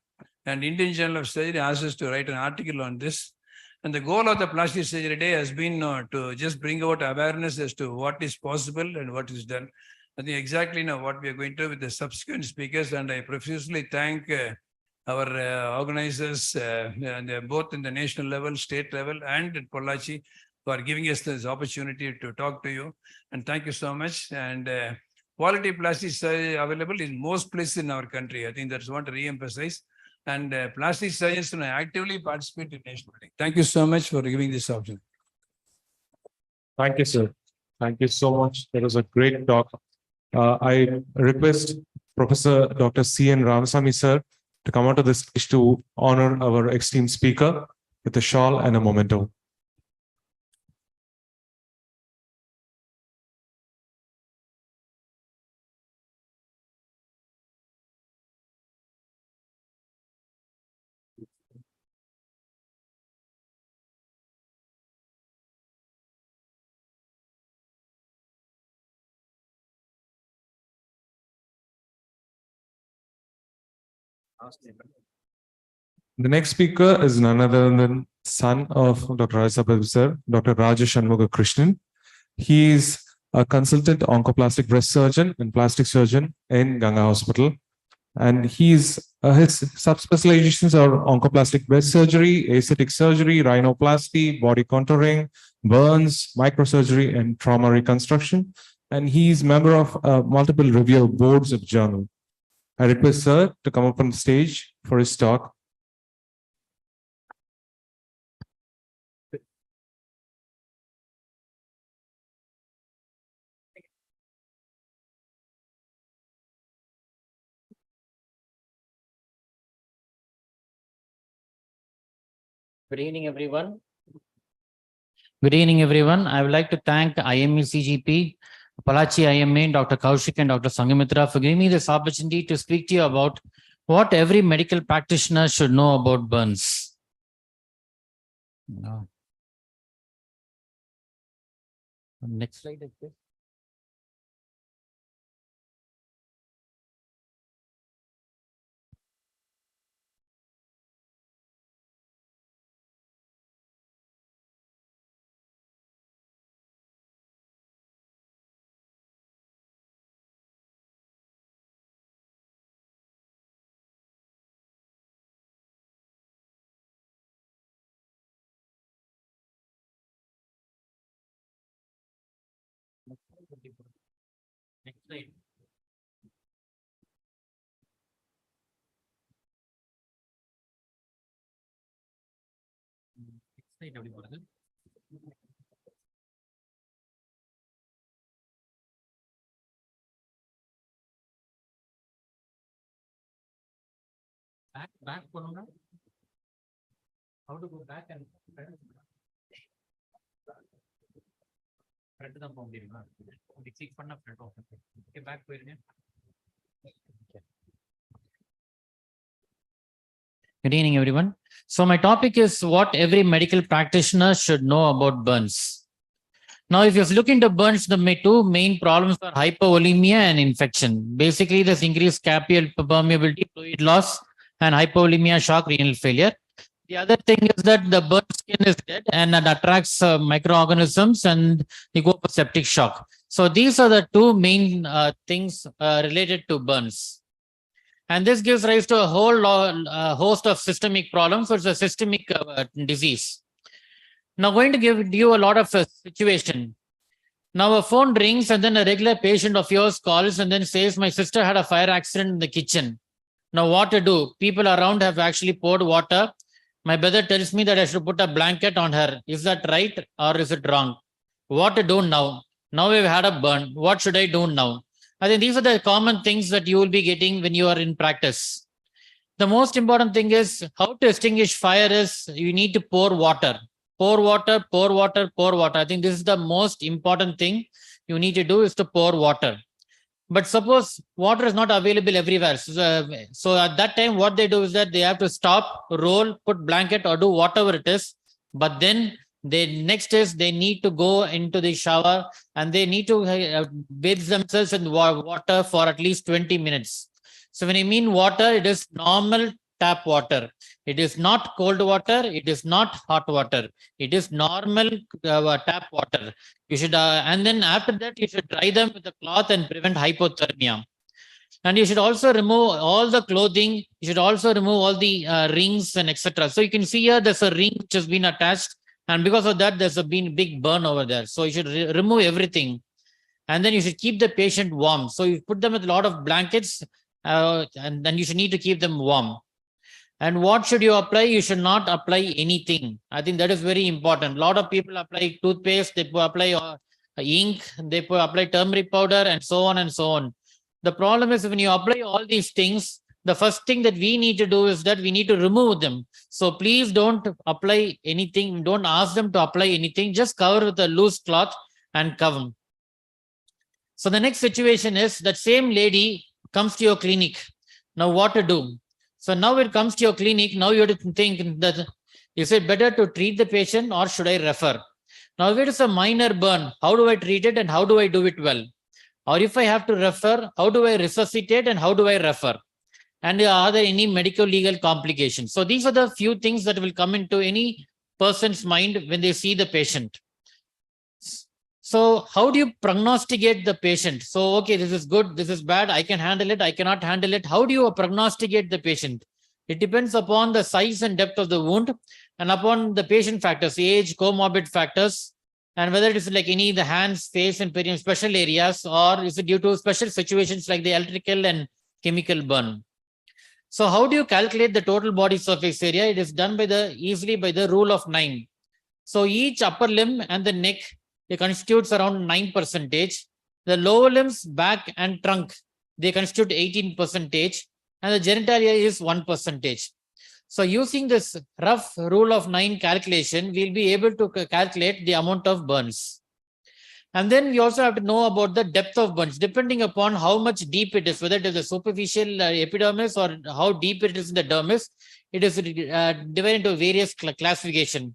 And Indian Journal of Surgery asked us to write an article on this. And the goal of the Plastic Surgery Day has been to just bring about awareness as to what is possible and what is done. I think exactly what we are going to with the subsequent speakers. And I profusely thank our organizers, and both in the national level, state level, and at Pollachi, for giving us this opportunity to talk to you. And thank you so much. And quality plastic surgery available in most places in our country. I think that's what to re-emphasize. And plastic surgeons actively participate in national meeting. Thank you so much for giving this option. Thank you, sir. Thank you so much. That was a great talk. I request Professor Dr. C.N. Ramasamy, sir, to come onto the stage to honor our esteemed speaker with a shawl and a memento. The next speaker is none other than son of Dr. Rajasabha sir, Dr. Rajesh Shanmuga Krishnan. He is a consultant oncoplastic breast surgeon and plastic surgeon in Ganga Hospital. And his subspecializations are oncoplastic breast surgery, aesthetic surgery, rhinoplasty, body contouring, burns, microsurgery, and trauma reconstruction. And he is member of multiple review boards of journal. I request sir to come up on the stage for his talk. Good evening, everyone. Good evening, everyone. I would like to thank IME CGP, Pollachi IMA, Dr. Kaushik and Dr. Sangamitra for giving me this opportunity to speak to you about what every medical practitioner should know about burns. No. Next slide, please. Next slide. Back, how to go back and back. Good evening, everyone. So my topic is what every medical practitioner should know about burns. Now, if you look into burns, the two main problems are hypovolemia and infection. Basically, there's increased capital permeability, fluid loss, and hypovolemia, shock, renal failure. The other thing is that the burn skin is dead and it attracts microorganisms and you go for septic shock. So these are the two main things related to burns. And this gives rise to a whole host of systemic problems. So it's a systemic disease. Now, going to give you a lot of situation. Now, a phone rings and then a regular patient of yours calls and then says, my sister had a fire accident in the kitchen. Now, what to do? People around have actually poured water. My brother tells me that I should put a blanket on her. Is that right or is it wrong? What to do now? Now we've had a burn. What should I do now? I think these are the common things that you will be getting when you are in practice. The most important thing is how to extinguish fire is you need to pour water. Pour water, pour water, pour water. I think this is the most important thing you need to do is to pour water. But suppose water is not available everywhere. So at that time, what they do is that they have to stop, roll, put blanket or do whatever it is. But then next is they need to go into the shower and they need to bathe themselves in water for at least 20 minutes. So when I mean water, it is normal tap water. It is not cold water. It is not hot water. It is normal tap water. You should, and then after that, you should dry them with a cloth and prevent hypothermia. And you should also remove all the clothing. You should also remove all the rings and etc. So you can see here, there's a ring which has been attached. And because of that, there's been big burn over there. So you should remove everything. And then you should keep the patient warm. So you put them with a lot of blankets, and then you should need to keep them warm. And what should you apply? You should not apply anything. I think that is very important. A lot of people apply toothpaste, they apply ink, they apply turmeric powder, and so on and so on. The problem is when you apply all these things, the first thing that we need to do is that we need to remove them. So please don't apply anything. Don't ask them to apply anything. Just cover with a loose cloth and cover. So the next situation is that same lady comes to your clinic. Now what to do? So now it comes to your clinic. Now you have to think that is it better to treat the patient or should I refer? Now if it is a minor burn, how do I treat it and how do I do it well? Or if I have to refer, how do I resuscitate and how do I refer? And are there any medical legal complications? So these are the few things that will come into any person's mind when they see the patient. So how do you prognosticate the patient? So, okay, this is good, this is bad, I can handle it, I cannot handle it. How do you prognosticate the patient? It depends upon the size and depth of the wound and upon the patient factors, age, comorbid factors, and whether it is like any the hands, face, and perineum special areas, or is it due to special situations like the electrical and chemical burn. So how do you calculate the total body surface area? It is done by easily by the rule of 9. So each upper limb and the neck, they constitutes around 9%. The lower limbs, back and trunk, they constitute 18%, and the genitalia is 1%. So using this rough rule of 9 calculation, we'll be able to calculate the amount of burns. And then we also have to know about the depth of burns, depending upon how much deep it is, whether it is a superficial epidermis or how deep it is in the dermis. It is divided into various classification.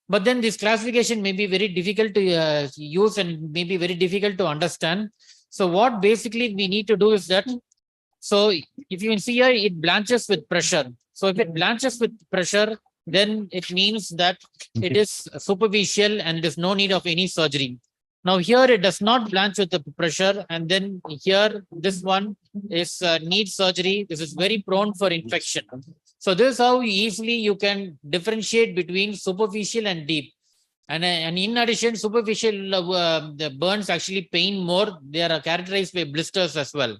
But then this classification may be very difficult to use and may be very difficult to understand. So what basically we need to do is that, so if you can see here, it blanches with pressure. So if it blanches with pressure, then it means that it is superficial and there's no need of any surgery. Now here it does not blanch with the pressure, and then here this one is needs surgery. This is very prone for infection. So this is how easily you can differentiate between superficial and deep. And in addition, superficial the burns actually pain more. They are characterized by blisters as well.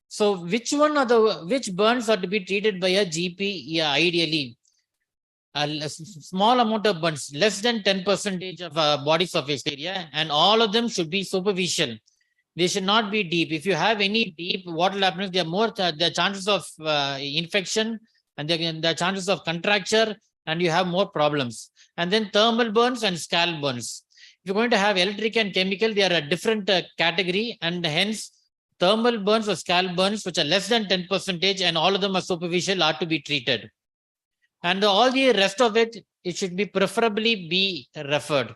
So which burns are to be treated by a GP? Yeah, ideally. A small amount of burns, less than 10% of body surface area, and all of them should be superficial. They should not be deep. If you have any deep, what will happen is there are more the chances of infection and the chances of contracture, and you have more problems. And then thermal burns and scalp burns. If you're going to have electric and chemical, they are a different category, and hence thermal burns or scalp burns, which are less than 10%, and all of them are superficial, are to be treated. And all the rest of it, it should be preferably be referred.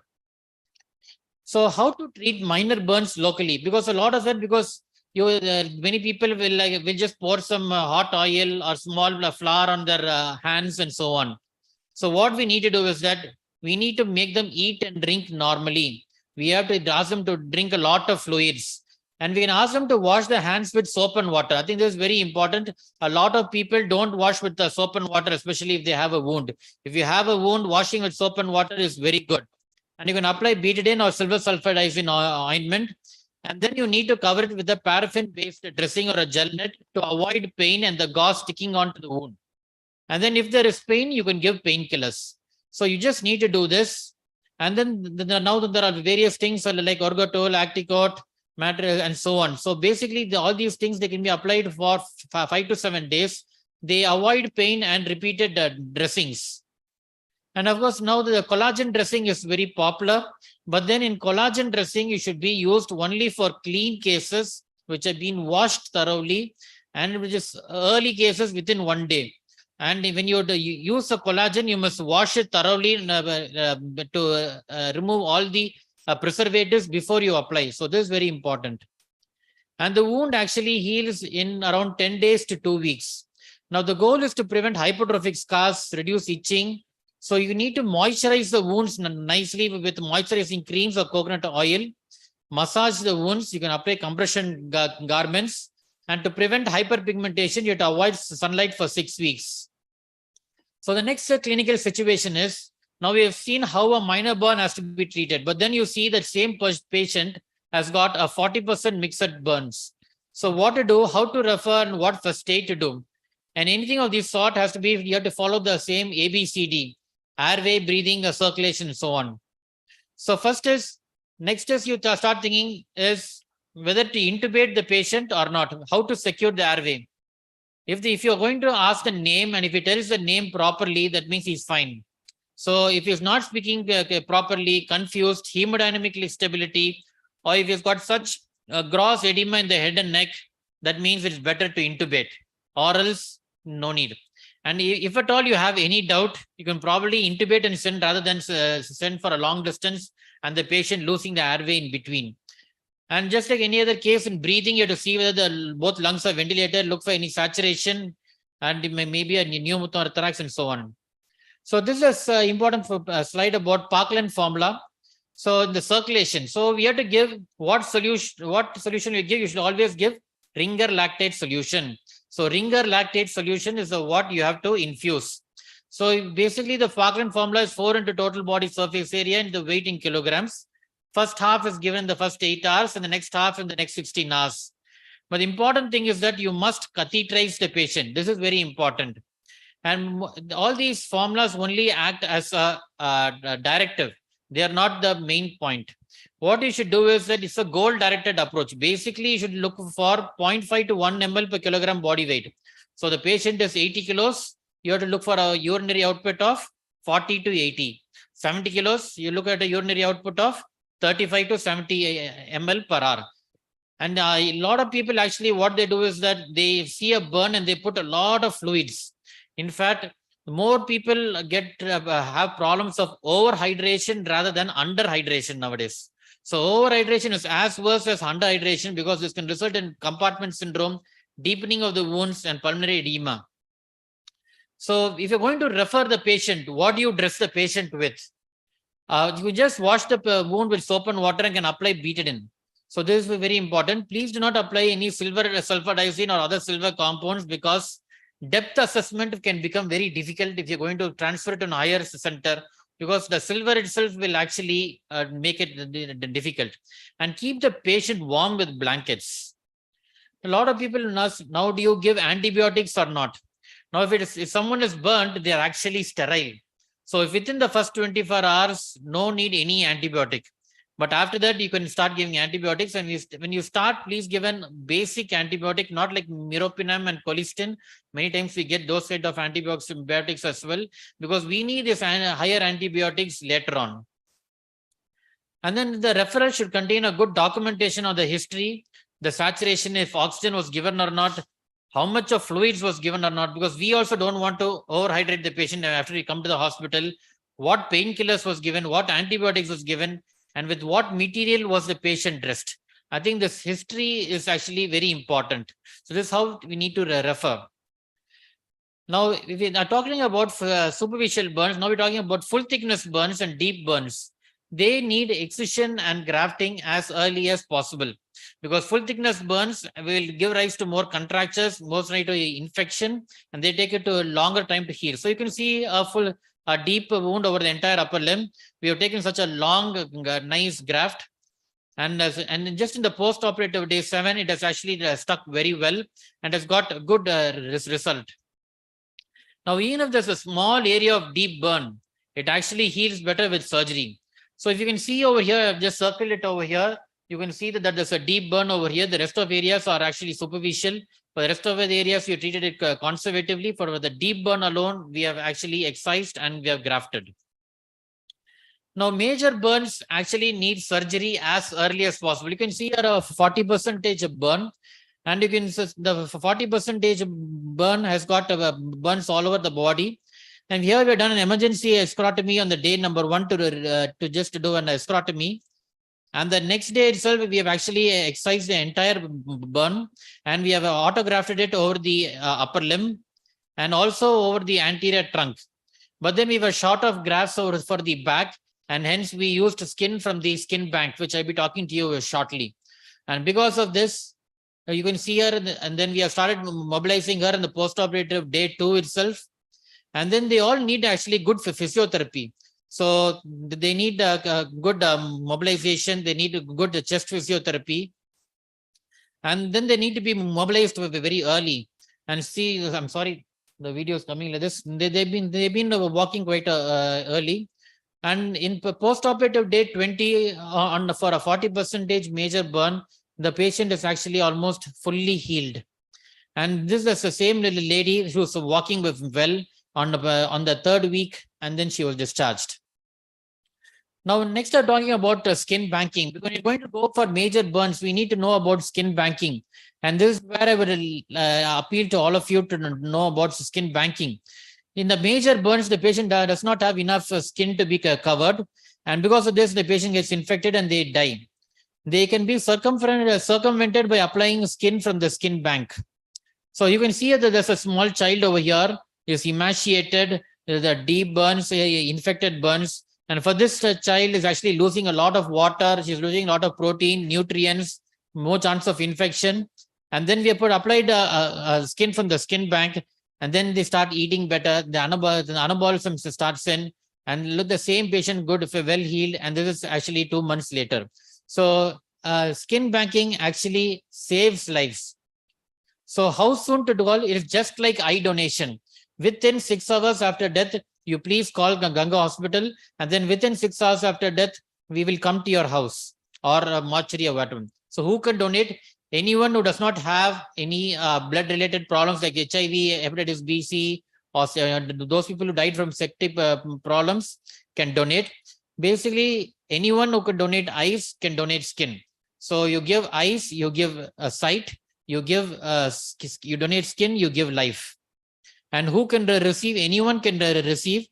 So how to treat minor burns locally? Because a lot of it, because many people will just pour some hot oil or small flour on their hands and so on. So what we need to do is that we need to make them eat and drink normally. We have to ask them to drink a lot of fluids. And we can ask them to wash their hands with soap and water. I think this is very important. A lot of people don't wash with the soap and water, especially if they have a wound. If you have a wound, washing with soap and water is very good. And you can apply betadine or silver sulfide ointment. And then you need to cover it with a paraffin-based dressing or a gel net to avoid pain and the gauze sticking onto the wound. And then if there is pain, you can give painkillers. So you just need to do this. And then now there are various things like Orgotol, Acticot, matter and so on. So basically all these things, they can be applied for 5 to 7 days. They avoid pain and repeated dressings. And of course, now the collagen dressing is very popular, but then in collagen dressing, it should be used only for clean cases, which have been washed thoroughly, and which is early cases within 1 day. And when you use a collagen, you must wash it thoroughly to remove all the preservatives before you apply. So this is very important. And the wound actually heals in around 10 days to 2 weeks. Now, the goal is to prevent hypertrophic scars, reduce itching. So you need to moisturize the wounds nicely with moisturizing creams or coconut oil. Massage the wounds. You can apply compression garments. And to prevent hyperpigmentation, you have to avoid sunlight for 6 weeks. So the next clinical situation is, now we have seen how a minor burn has to be treated, but then you see that same patient has got a 40% mixed burns. So what to do, how to refer, and what first aid to do. And anything of this sort has to be, you have to follow the same ABCD, airway, breathing, circulation, and so on. So next is you start thinking is whether to intubate the patient or not, how to secure the airway. If you're going to ask a name and if he tells the name properly, that means he's fine. So if he's not speaking properly, confused, hemodynamic instability, or if he's got such gross edema in the head and neck, that means it's better to intubate, or else no need. And if at all you have any doubt, you can probably intubate and send rather than send for a long distance and the patient losing the airway in between. And just like any other case in breathing, you have to see whether both lungs are ventilated, look for any saturation, and maybe a pneumothorax and so on. So this is important for a slide about Parkland formula. So the circulation. So we have to give what solution we give. You should always give Ringer lactate solution. So Ringer lactate solution is what you have to infuse. So basically the Parkland formula is 4 into total body surface area and the weight in kilograms. First half is given in the first 8 hours and the next half in the next 16 hours. But the important thing is that you must catheterize the patient. This is very important. And all these formulas only act as a directive. They are not the main point. What you should do is that it's a goal-directed approach. Basically, you should look for 0.5 to 1 ml per kilogram body weight. So the patient is 80 kilos. You have to look for a urinary output of 40 to 80. 70 kilos, you look at a urinary output of 35 to 70 ml per hour. And a lot of people actually, what they do is that they see a burn and they put a lot of fluids. In fact, more people have problems of overhydration rather than underhydration nowadays. So overhydration is as worse as underhydration because this can result in compartment syndrome, deepening of the wounds, and pulmonary edema. So if you're going to refer the patient, what do you dress the patient with? You just wash the wound with soap and water and can apply betadine. So this is very important. Please do not apply any silver sulfadiazine or other silver compounds because depth assessment can become very difficult if you're going to transfer it to a higher center, because the silver itself will actually make it difficult. And keep the patient warm with blankets. A lot of people ask, now do you give antibiotics or not? Now, if someone is burnt, they are actually sterile. So if within the first 24 hours, no need any antibiotic. But after that, you can start giving antibiotics. And when you start, please give a basic antibiotic, not like meropenem and colistin. Many times we get those kind of antibiotics as well, because we need this higher antibiotics later on. And then the referral should contain a good documentation of the history, the saturation, if oxygen was given or not, how much of fluids was given or not, because we also don't want to overhydrate the patient after we come to the hospital, what painkillers was given, what antibiotics was given, and with what material was the patient dressed. I think this history is actually very important. So this is how we need to refer. Now, if we are talking about superficial burns, now we're talking about full thickness burns and deep burns. They need excision and grafting as early as possible, because full thickness burns will give rise to more contractures, most likely to infection, and they take it to a longer time to heal. So you can see a deep wound over the entire upper limb. We have taken such a long, nice graft. And just in the post-operative day 7, it has actually stuck very well and has got a good result. Now, even if there's a small area of deep burn, it actually heals better with surgery. So if you can see over here, I've just circled it over here, you can see that there's a deep burn over here. The rest of areas are actually superficial. For the rest of the areas, you treated it conservatively. For the deep burn alone, we have actually excised and we have grafted. Now, major burns actually need surgery as early as possible. You can see here a 40% burn, and you can see the 40% burn has got burns all over the body. And here we have done an emergency sclerotomy on the day number 1 to just do an sclerotomy. And the next day itself, we have actually excised the entire burn and we have autografted it over the upper limb. and also over the anterior trunk. But then we were short of grafts over for the back, and hence we used skin from the skin bank, which I'll be talking to you shortly. And because of this, you can see her, and then we have started mobilizing her in the post-operative day 2 itself. And then they all need actually good physiotherapy. So they need good mobilization. They need good chest physiotherapy. And then they need to be mobilized very early. And see, I'm sorry, the video is coming like this. They've been walking quite early. And in post-operative day 20 for a 40% major burn, the patient is actually almost fully healed. And this is the same little lady who was walking well on the 3rd week, and then she was discharged. Now, next I'm talking about skin banking. Because you're going to go for major burns, we need to know about skin banking. And this is where I would appeal to all of you to know about skin banking. In the major burns, the patient does not have enough skin to be covered. And because of this, the patient gets infected and they die. They can be circumvented by applying skin from the skin bank. So you can see that there's a small child over here, is emaciated, the deep burns, infected burns. And for this child is actually losing a lot of water. She's losing a lot of protein, nutrients, more chance of infection. And then we have applied skin from the skin bank, and then they start eating better. The anabolism starts in, and look, the same patient good, if well healed. And this is actually 2 months later. So skin banking actually saves lives. So how soon to do all? It is just like eye donation. Within 6 hours after death, you please call Ganga Hospital, and then within 6 hours after death, we will come to your house or a mortuary or whatever. So who can donate? Anyone who does not have any blood-related problems like HIV, hepatitis B, C, or those people who died from septic problems can donate. Basically, anyone who can donate eyes can donate skin. So you give eyes, you give sight, you give you donate skin, you give life. And who can receive? Anyone can receive.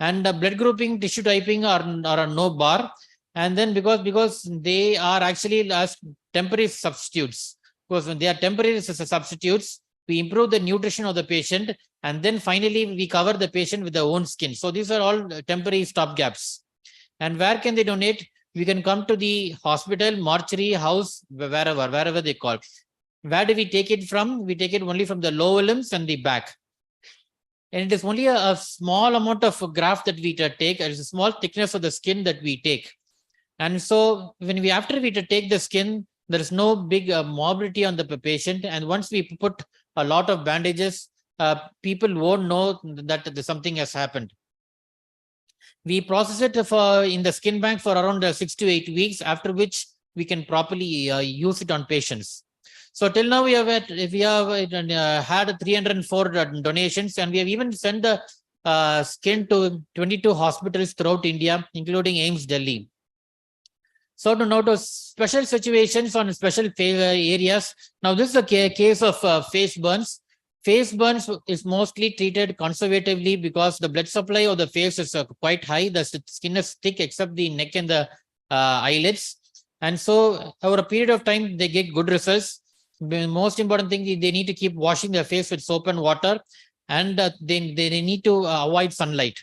And blood grouping, tissue typing are no bar. And then because they are actually as temporary substitutes, because when they are temporary substitutes, we improve the nutrition of the patient, and then finally we cover the patient with their own skin. So these are all temporary stopgaps. And where can they donate? We can come to the hospital, mortuary, house, wherever they call. Where do we take it from? We take it only from the lower limbs and the back. And it is only a small amount of graft that we take. It is a small thickness of the skin that we take. And so after we take the skin, there is no big morbidity on the patient. And once we put a lot of bandages, people won't know that something has happened. We process it in the skin bank for around 6 to 8 weeks, after which we can properly use it on patients. So till now we have had 304 donations, and we have even sent the skin to 22 hospitals throughout India, including AIIMS Delhi. So to note special situations on special areas. Now this is a case of face burns. Face burns is mostly treated conservatively because the blood supply of the face is quite high. The skin is thick except the neck and the eyelids. And so over a period of time, they get good results. The most important thing is they need to keep washing their face with soap and water, and they need to avoid sunlight.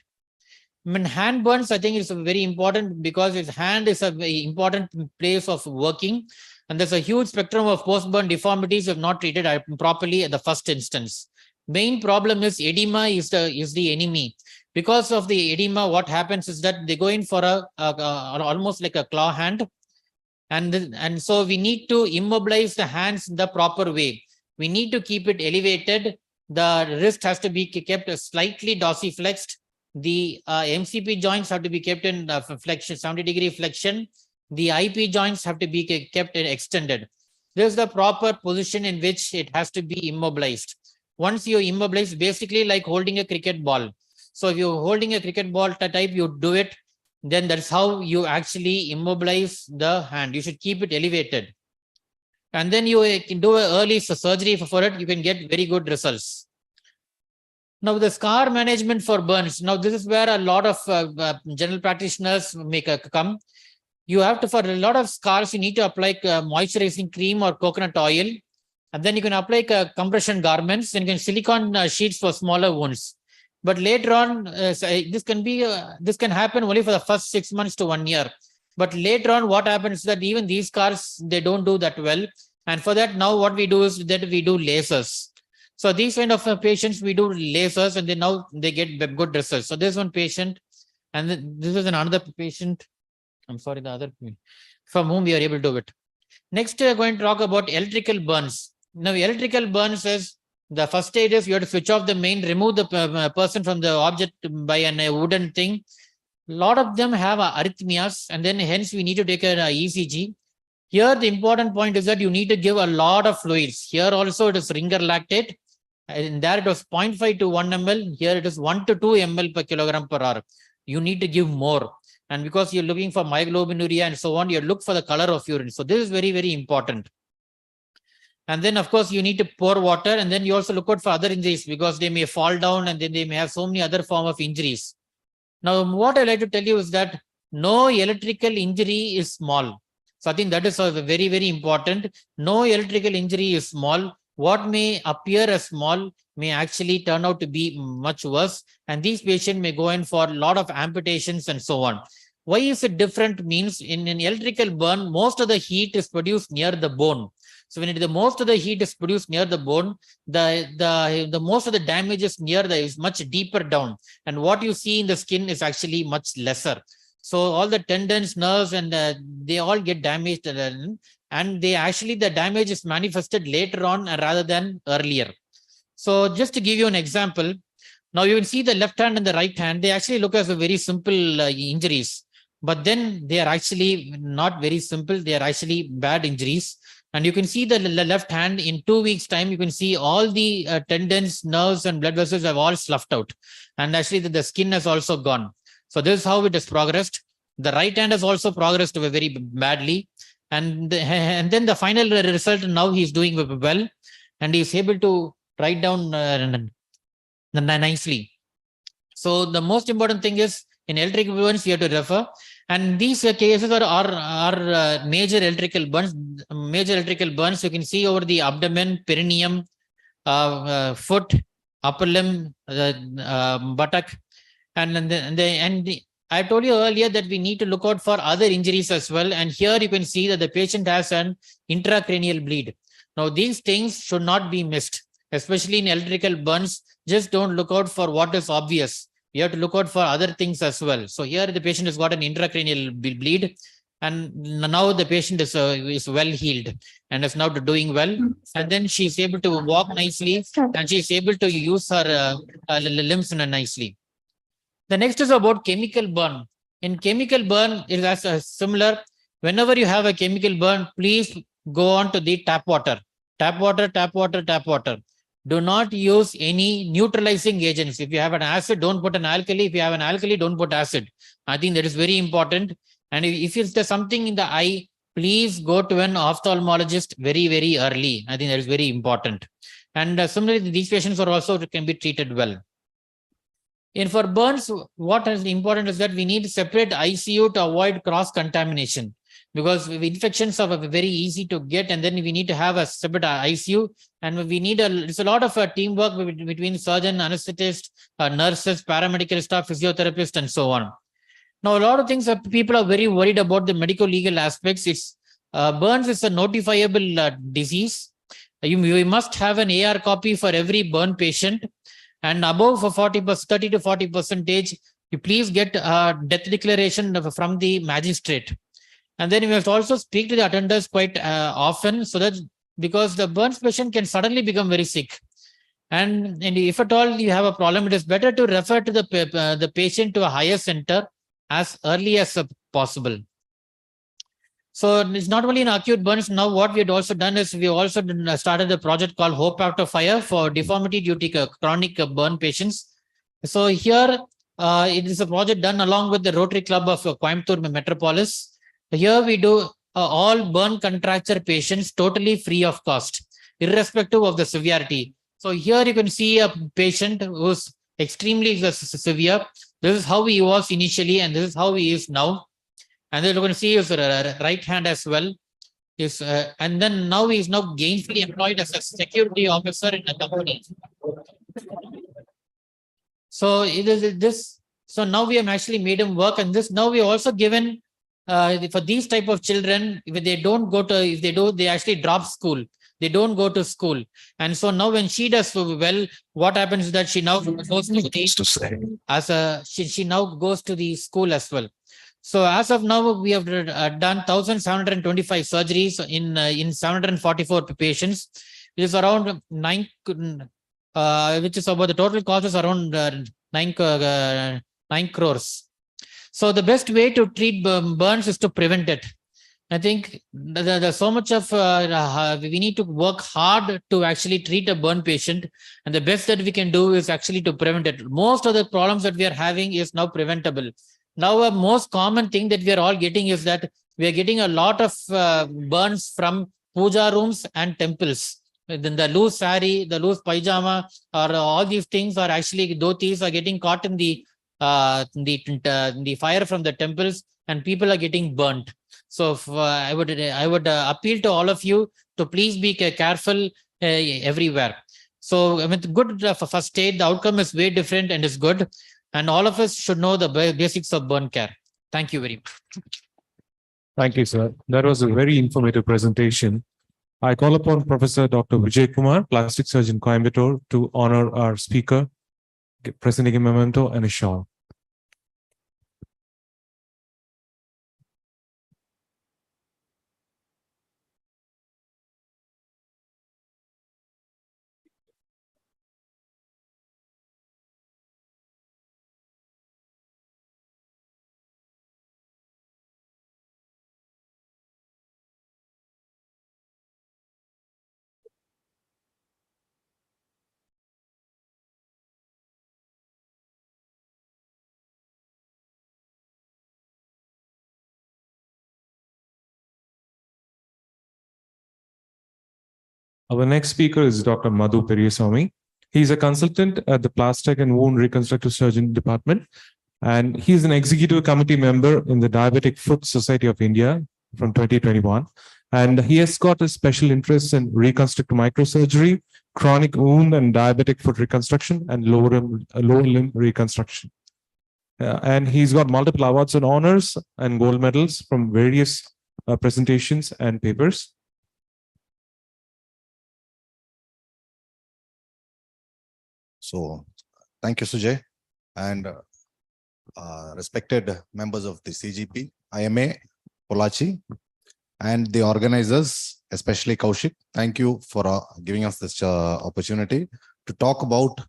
Hand burns, I think, is very important because his hand is a very important place of working. And there's a huge spectrum of post-burn deformities if not treated properly at the first instance. Main problem is edema is the enemy. Because of the edema, what happens is that they go in for almost like a claw hand. And so we need to immobilize the hands the proper way. We need to keep it elevated. The wrist has to be kept slightly dorsiflexed. The MCP joints have to be kept in flexion, 70-degree flexion. The IP joints have to be kept extended. This is the proper position in which it has to be immobilized. Once you immobilize, basically like holding a cricket ball. So if you're holding a cricket ball type, you do it, then that's how you actually immobilize the hand. You should keep it elevated. And then you can do an early surgery for it. You can get very good results. Now, the scar management for burns. Now, this is where a lot of general practitioners come. You have to, for a lot of scars, you need to apply moisturizing cream or coconut oil. And then you can apply compression garments and you can silicone sheets for smaller wounds. But later on, this can happen only for the first 6 months to 1 year. But later on, what happens is that even these scars, they don't do that well. And for that, now what we do is that we do lasers. So these kind of patients, we do lasers and now they get good results. So there's one patient, and this is another patient. I'm sorry, the other from whom we are able to do it. Next, we are going to talk about electrical burns. Now, electrical burns is the first stage is you have to switch off the main, remove the person from the object by a wooden thing. A lot of them have arrhythmias, and then hence we need to take an ECG. Here, the important point is that you need to give a lot of fluids. Here also it is ringer lactate. And there it was 0.5 to 1 ml. Here it is 1 to 2 ml per kilogram per hour. You need to give more. And because you're looking for myoglobinuria and so on, you look for the color of urine. So this is very, very important. And then, of course, you need to pour water. And then you also look out for other injuries because they may fall down and then they may have so many other form of injuries. Now, what I like to tell you is that no electrical injury is small. So I think that is very, very important. No electrical injury is small. What may appear as small may actually turn out to be much worse. And these patients may go in for a lot of amputations and so on. Why is it different? Means in an electrical burn, most of the heat is produced near the bone. So when the most of the heat is produced near the bone, the most of the damage is is much deeper down. And what you see in the skin is actually much lesser. So all the tendons, nerves, and they all get damaged. And the damage is manifested later on rather than earlier. So just to give you an example, now you will see the left hand and the right hand, they actually look as a very simple injuries, but then they are actually not very simple. They are actually bad injuries. And you can see the left hand in 2 weeks time, you can see all the tendons, nerves, and blood vessels have all sloughed out. And actually the skin has also gone. So this is how it has progressed. The right hand has also progressed very badly. And then the final result, now he's doing well, and he's able to write down nicely. So the most important thing is in electrical burns, you have to refer. And these cases are major electrical burns. Major electrical burns, you can see over the abdomen, perineum, foot, upper limb, buttock. And I told you earlier that we need to look out for other injuries as well. And here you can see that the patient has an intracranial bleed. Now, these things should not be missed, especially in electrical burns. Just don't look out for what is obvious. You have to look out for other things as well. So here the patient has got an intracranial bleed, and now the patient is well healed and is now doing well. And then she's able to walk nicely, and she's able to use her limbs nicely. The next is about chemical burn. In chemical burn, it is as similar. Whenever you have a chemical burn, please go on to the tap water. Tap water, tap water, tap water. Do not use any neutralizing agents. If you have an acid, don't put an alkali. If you have an alkali, don't put acid. I think that is very important. And if there's something in the eye, please go to an ophthalmologist very, very early. I think that is very important. And similarly, these patients are also can be treated well. And for burns, what is important is that we need to separate ICU to avoid cross-contamination, because infections are very easy to get, and then we need to have a separate ICU, and we need it's a lot of teamwork between surgeon, anesthetist, nurses, paramedical staff, physiotherapist, and so on. Now, a lot of things people are very worried about the medical legal aspects. It's burns is a notifiable disease. You must have an AR copy for every burn patient. And above for 40%, 30 to 40%, you please get a death declaration from the magistrate. And then you must also speak to the attenders quite often, so that because the burns patient can suddenly become very sick. And if at all you have a problem, it is better to refer to the patient to a higher center as early as possible. So it's not only in acute burns. Now what we had also done is we also started a project called Hope After Fire for deformity due to chronic burn patients. So here it is a project done along with the Rotary Club of Coimbatore Metropolis. Here we do all burn contracture patients totally free of cost, irrespective of the severity. So here you can see a patient who's extremely severe. This is how he was initially, and this is how he is now. And then you can see his right hand as well. And then now he is now gainfully employed as a security officer in a company. So it is this. So now we have actually made him work on this. Now we also given for these type of children, if they don't go to, if they do, they actually drop school. They don't go to school. And so now when she does well, what happens is that she now goes to the, as a, she now goes to the school as well. So as of now, we have done 1,725 surgeries in 744 patients. It is around 9, which is about the total cost is around 9 crores. So the best way to treat burns is to prevent it. I think there's so much of we need to work hard to actually treat a burn patient, and the best that we can do is actually to prevent it. Most of the problems that we are having is now preventable. Now, a most common thing that we are all getting is that we are getting a lot of burns from puja rooms and temples. Then the loose sari, the loose pajama, or all these things are actually, dhotis are getting caught in the fire from the temples, and people are getting burnt. So I would appeal to all of you to please be careful everywhere. So I mean, good first aid, the outcome is way different and is good. And all of us should know the basics of burn care. Thank you very much. Thank you, sir. That was a very informative presentation. I call upon Professor Dr. Vijay Kumar, plastic surgeon, Coimbatore, to honor our speaker, presenting a memento and a shawl. Our next speaker is Dr. Madhu Periyaswamy. He's a consultant at the Plastic and Wound Reconstructive Surgeon Department, and he's an executive committee member in the Diabetic Foot Society of India from 2021. And he has got a special interest in reconstructive microsurgery, chronic wound and diabetic foot reconstruction, and lower limb reconstruction. And he's got multiple awards and honors and gold medals from various presentations and papers. So thank you, Sujay, and respected members of the CGP, IMA, Polachi, and the organizers, especially Kaushik. Thank you for giving us this opportunity to talk about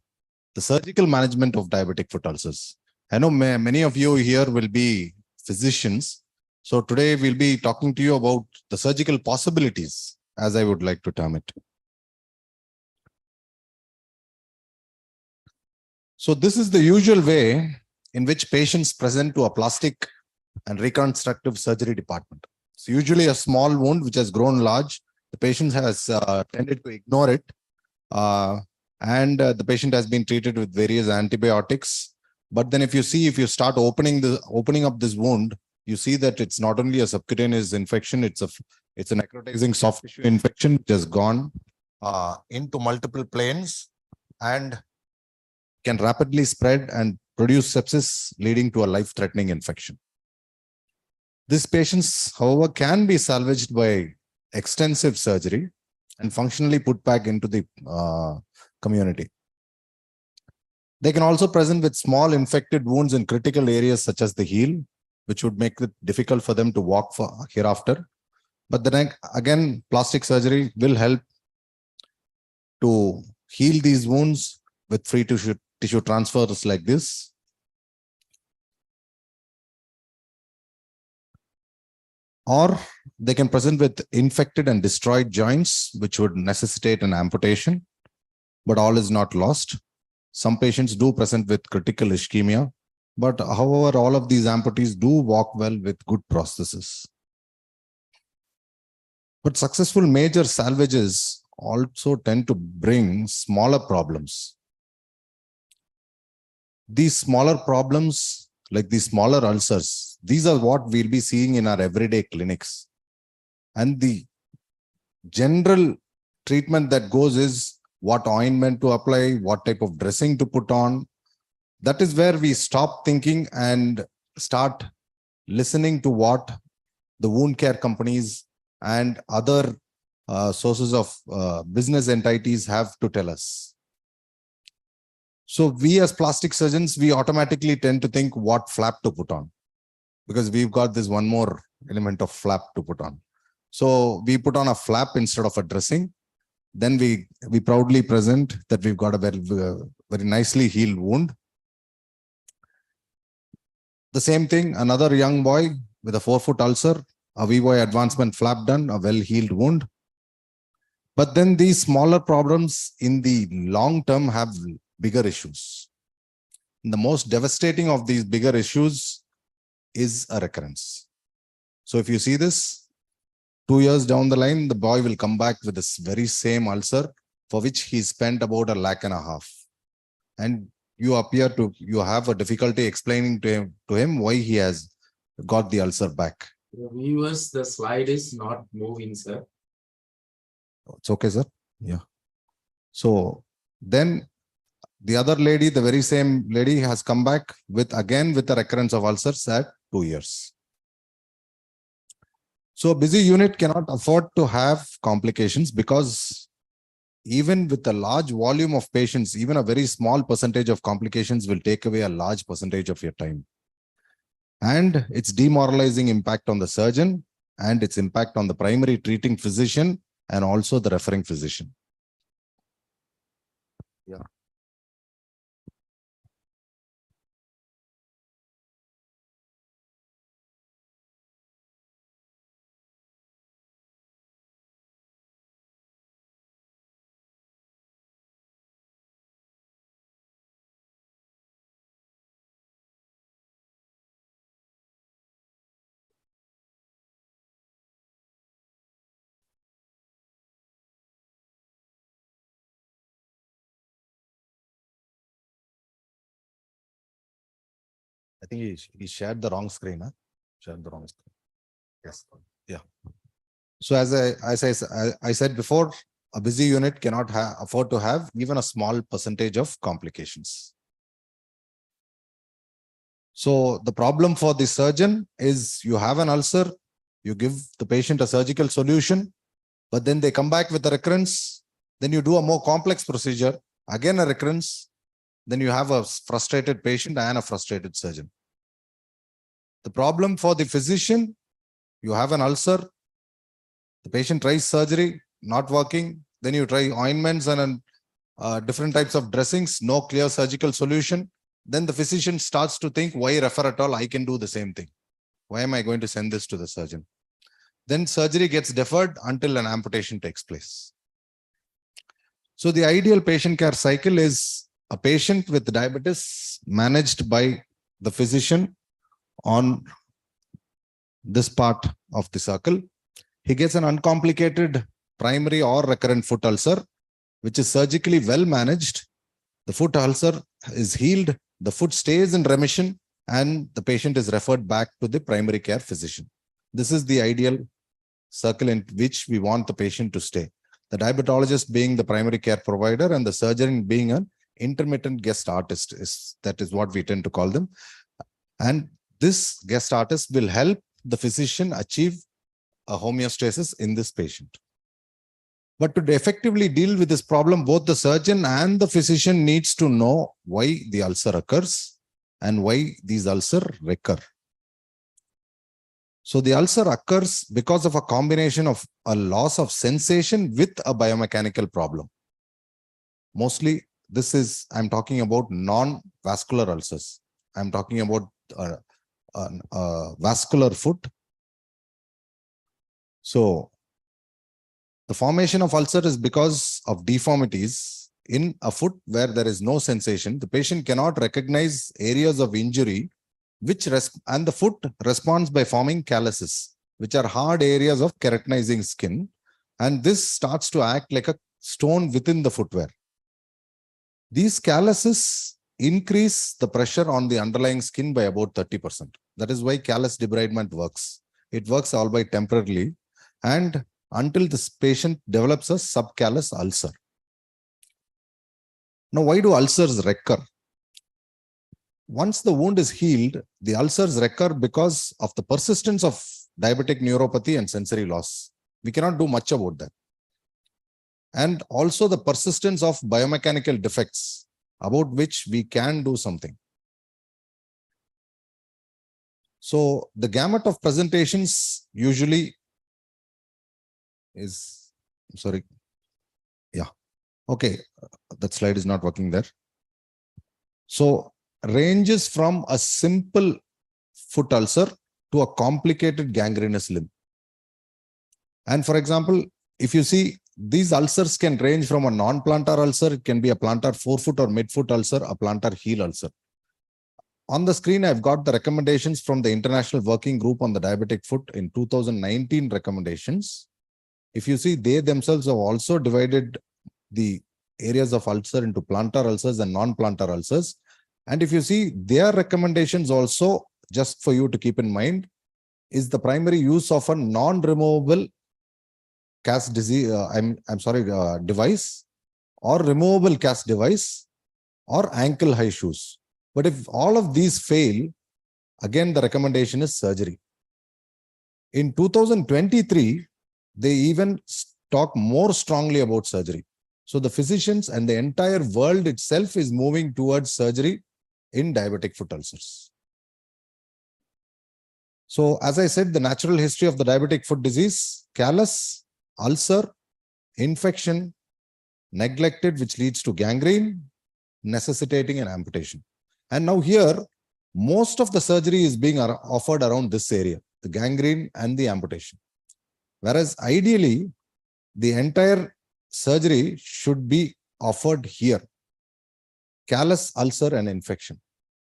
the surgical management of diabetic foot ulcers. I know many of you here will be physicians. So today we'll be talking to you about the surgical possibilities, as I would like to term it. So this is the usual way in which patients present to a plastic and reconstructive surgery department. So usually a small wound which has grown large, the patient has tended to ignore it, and the patient has been treated with various antibiotics. But then if you start opening up this wound, you see that it's not only a subcutaneous infection, it's a necrotizing soft tissue infection which has gone into multiple planes and can rapidly spread and produce sepsis, leading to a life-threatening infection. These patients, however, can be salvaged by extensive surgery and functionally put back into the community. They can also present with small infected wounds in critical areas such as the heel, which would make it difficult for them to walk for hereafter. But then again, plastic surgery will help to heal these wounds with free tissue transfers like this. Or they can present with infected and destroyed joints, which would necessitate an amputation, but all is not lost. Some patients do present with critical ischemia, but however, all of these amputees do walk well with good prosthesis. But successful major salvages also tend to bring smaller problems. These smaller problems, like these smaller ulcers, these are what we'll be seeing in our everyday clinics. And the general treatment that goes is what ointment to apply, what type of dressing to put on. That is where we stop thinking and start listening to what the wound care companies and other sources of business entities have to tell us. So we as plastic surgeons, we automatically tend to think what flap to put on, because we've got this one more element of flap to put on. So we put on a flap instead of a dressing. Then we proudly present that we've got a very nicely healed wound. The same thing, another young boy with a 4-foot ulcer, a VY advancement flap done, a well-healed wound. But then these smaller problems in the long term have bigger issues. And the most devastating of these bigger issues is a recurrence. So if you see this, 2 years down the line, the boy will come back with this very same ulcer for which he spent about $1.5 lakh. And you have a difficulty explaining to him why he has got the ulcer back. Viewers, the slide is not moving, sir. It's okay, sir. Yeah. So then the other lady, the very same lady, has come back with a recurrence of ulcers at 2 years. So a busy unit cannot afford to have complications, because even with a large volume of patients, even a very small percentage of complications will take away a large percentage of your time. And its demoralizing impact on the surgeon and its impact on the primary treating physician and also the referring physician. Yeah. I think he shared the wrong screen. Huh? Shared the wrong screen. Yes. Yeah. So as I said before, a busy unit cannot afford to have even a small percentage of complications. So the problem for the surgeon is, you have an ulcer, you give the patient a surgical solution, but then they come back with a recurrence. Then you do a more complex procedure, again a recurrence. Then you have a frustrated patient and a frustrated surgeon. The problem for the physician, you have an ulcer, the patient tries surgery, not working. Then you try ointments and different types of dressings, no clear surgical solution. Then the physician starts to think, why refer at all? I can do the same thing. Why am I going to send this to the surgeon? Then surgery gets deferred until an amputation takes place. So the ideal patient care cycle is a patient with diabetes managed by the physician on this part of the circle. He gets an uncomplicated primary or recurrent foot ulcer, which is surgically well managed. The foot ulcer is healed, the foot stays in remission, and the patient is referred back to the primary care physician. This is the ideal circle in which we want the patient to stay. The diabetologist being the primary care provider and the surgeon being an intermittent guest artist. That is what we tend to call them. And this guest artist will help the physician achieve a homeostasis in this patient. But to effectively deal with this problem, both the surgeon and the physician needs to know why the ulcer occurs and why these ulcers recur. So the ulcer occurs because of a combination of a loss of sensation with a biomechanical problem. Mostly I'm talking about non-vascular ulcers. I'm talking about vascular foot. So the formation of ulcer is because of deformities in a foot where there is no sensation. The patient cannot recognize areas of injury, and the foot responds by forming calluses, which are hard areas of keratinizing skin. And this starts to act like a stone within the footwear. These calluses increase the pressure on the underlying skin by about 30%. That is why callus debridement works. It works albeit temporarily. And until this patient develops a subcallus ulcer. Now, why do ulcers recur? Once the wound is healed, the ulcers recur because of the persistence of diabetic neuropathy and sensory loss. We cannot do much about that. And also the persistence of biomechanical defects about which we can do something. So the gamut of presentations usually is, sorry. Yeah. Okay. That slide is not working there. So ranges from a simple foot ulcer to a complicated gangrenous limb. And for example, if you see, these ulcers can range from a non-plantar ulcer, it can be a plantar forefoot or midfoot ulcer, a plantar heel ulcer. On the screen, I've got the recommendations from the International Working Group on the Diabetic Foot in 2019 recommendations. If you see, they themselves have also divided the areas of ulcer into plantar ulcers and non-plantar ulcers. And if you see, their recommendations also, just for you to keep in mind, is the primary use of a non-removable cast disease, device, or removable cast device, or ankle high shoes. But if all of these fail, again, the recommendation is surgery. In 2023, they even talk more strongly about surgery. So the physicians and the entire world itself is moving towards surgery in diabetic foot ulcers. So as I said, the natural history of the diabetic foot disease: callus, ulcer, infection, neglected, which leads to gangrene, necessitating an amputation. And now here, most of the surgery is being offered around this area, the gangrene and the amputation. Whereas ideally, the entire surgery should be offered here: callus, ulcer, and infection.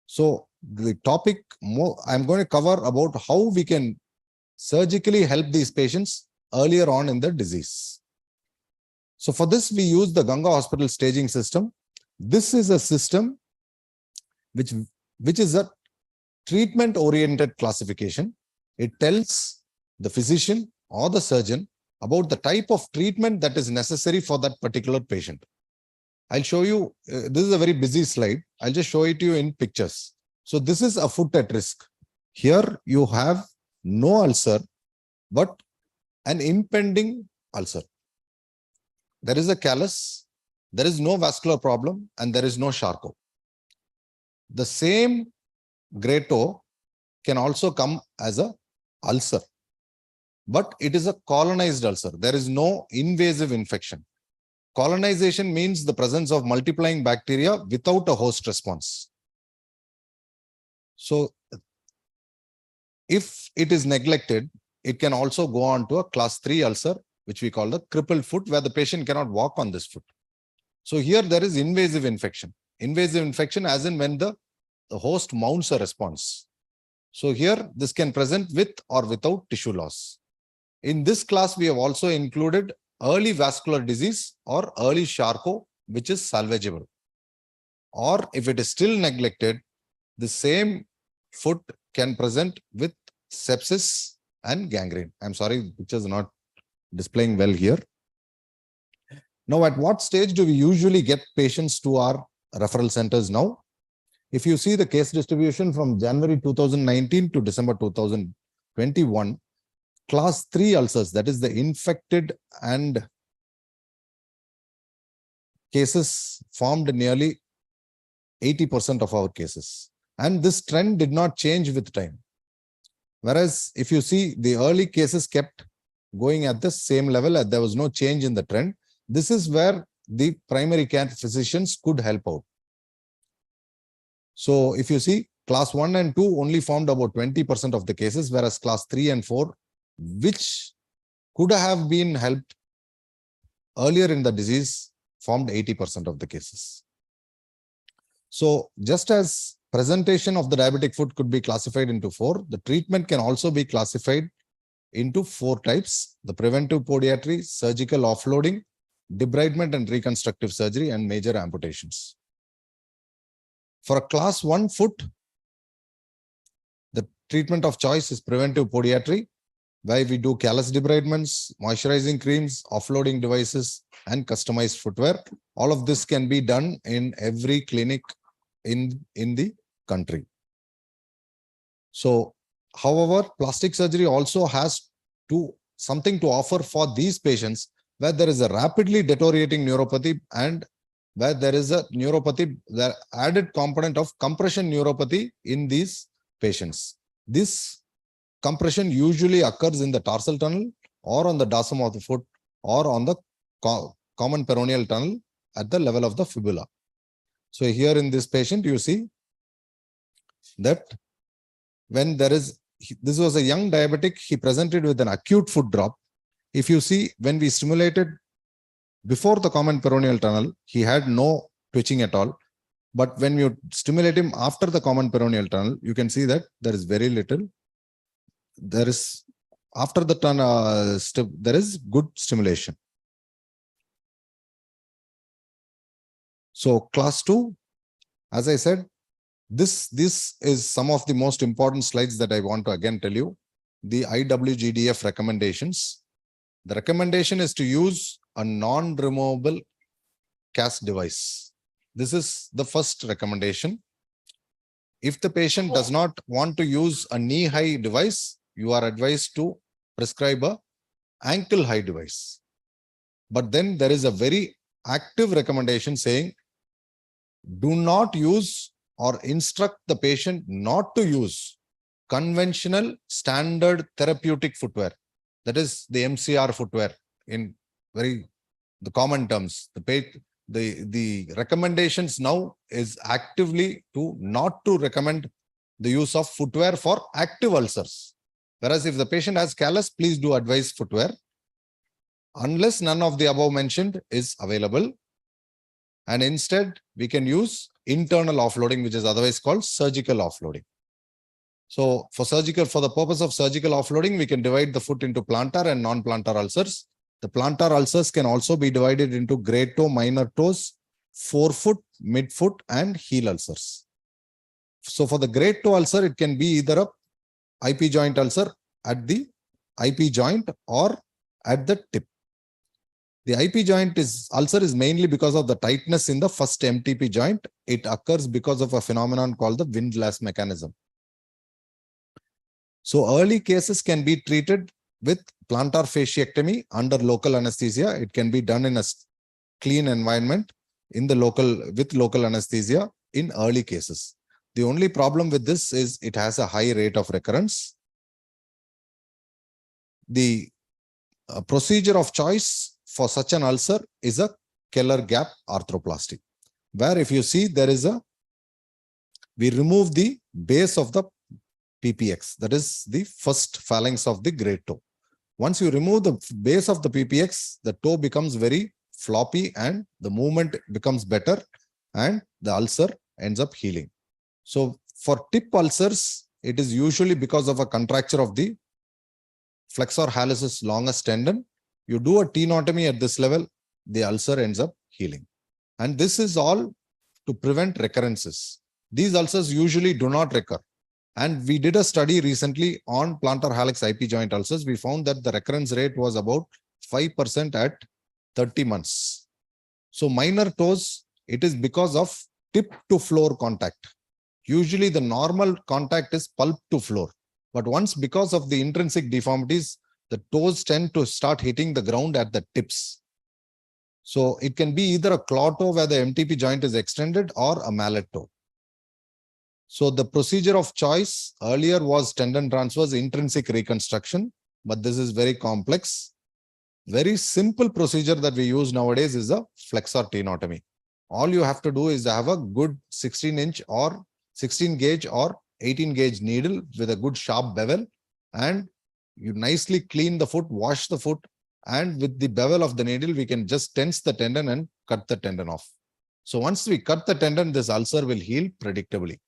So the topic I'm going to cover about how we can surgically help these patients earlier on in the disease. So for this, we use the Ganga Hospital staging system. This is a system which is a treatment-oriented classification. It tells the physician or the surgeon about the type of treatment that is necessary for that particular patient. I'll show you, this is a very busy slide. I'll just show it to you in pictures. So this is a foot at risk. Here you have no ulcer, but an impending ulcer. There is a callus, there is no vascular problem, and there is no Charcot. The same great toe can also come as a ulcer, but it is a colonized ulcer. There is no invasive infection. Colonization means the presence of multiplying bacteria without a host response. So if it is neglected, it can also go on to a class 3 ulcer, which we call the crippled foot, where the patient cannot walk on this foot. So here there is invasive infection. Invasive infection as in when the host mounts a response. So here this can present with or without tissue loss. In this class, we have also included early vascular disease or early Charcot, which is salvageable. Or if it is still neglected, the same foot can present with sepsis and gangrene. I'm sorry, the picture is not displaying well here. Now, at what stage do we usually get patients to our referral centers now? If you see the case distribution from January 2019 to December 2021, class 3 ulcers, that is the infected and cases, formed nearly 80% of our cases. And this trend did not change with time. Whereas if you see, the early cases kept going at the same level, and there was no change in the trend. This is where the primary care physicians could help out. So if you see, class 1 and 2 only formed about 20% of the cases, whereas class 3 and 4, which could have been helped earlier in the disease, formed 80% of the cases. So just as presentation of the diabetic foot could be classified into 4, the treatment can also be classified into 4 types: the preventive podiatry, surgical offloading, debridement and reconstructive surgery, and major amputations. For a class 1 foot, the treatment of choice is preventive podiatry. where we do callus debridements, moisturizing creams, offloading devices, and customized footwear. All of this can be done in every clinic in the country. So, however, plastic surgery also has something to offer for these patients where there is a rapidly deteriorating neuropathy and where there is a neuropathy, the added component of compression neuropathy in these patients. This compression usually occurs in the tarsal tunnel or on the dorsum of the foot or on the common peroneal tunnel at the level of the fibula. So here in this patient, you see that when this was a young diabetic, he presented with an acute foot drop. If you see, when we stimulated before the common peroneal tunnel, he had no twitching at all. But when you stimulate him after the common peroneal tunnel, you can see that there is very little. There is, after the tunnel, there is good stimulation. So class 2, as I said, this is some of the most important slides that I want to again tell you. The IWGDF recommendations. The recommendation is to use a non-removable cast device. This is the first recommendation. If the patient does not want to use a knee-high device, you are advised to prescribe a ankle-high device. But then there is a very active recommendation saying, do not use or instruct the patient not to use conventional standard therapeutic footwear. That is the MCR footwear in the common terms. The recommendations now is actively not to recommend the use of footwear for active ulcers. Whereas if the patient has callus, please do advise footwear. Unless none of the above mentioned is available. And instead, we can use internal offloading, which is otherwise called surgical offloading. So for the purpose of surgical offloading, we can divide the foot into plantar and non-plantar ulcers. The plantar ulcers can also be divided into great toe, minor toes, forefoot, midfoot, and heel ulcers. So for the great toe ulcer, it can be either a IP joint ulcer at the IP joint or at the tip. The IP joint ulcer is mainly because of the tightness in the first MTP joint. It occurs because of a phenomenon called the windlass mechanism. So early cases can be treated with plantar fasciectomy under local anesthesia. It can be done in a clean environment with local anesthesia in early cases. The only problem with this is it has a high rate of recurrence. The procedure of choice for such an ulcer is a Keller gap arthroplasty, where if you see we remove the base of the PPX, that is the first phalanx of the great toe. Once you remove the base of the PPX, the toe becomes very floppy and the movement becomes better and the ulcer ends up healing. So for tip ulcers, it is usually because of a contracture of the flexor hallucis longus tendon. You do a tenotomy at this level, the ulcer ends up healing. And this is all to prevent recurrences. These ulcers usually do not recur. And we did a study recently on plantar hallux IP joint ulcers. We found that the recurrence rate was about 5% at 30 months. So minor toes, it is because of tip to floor contact. Usually the normal contact is pulp to floor. But once because of the intrinsic deformities, the toes tend to start hitting the ground at the tips. So it can be either a claw toe where the MTP joint is extended or a mallet toe. So the procedure of choice earlier was tendon transfers, intrinsic reconstruction, but this is very complex. Very simple procedure that we use nowadays is a flexor tenotomy. All you have to do is have a good 16-inch or 16 gauge or 18 gauge needle with a good sharp bevel, and you nicely clean the foot, wash the foot, and with the bevel of the needle, we can just tense the tendon and cut the tendon off. So once we cut the tendon, this ulcer will heal predictably.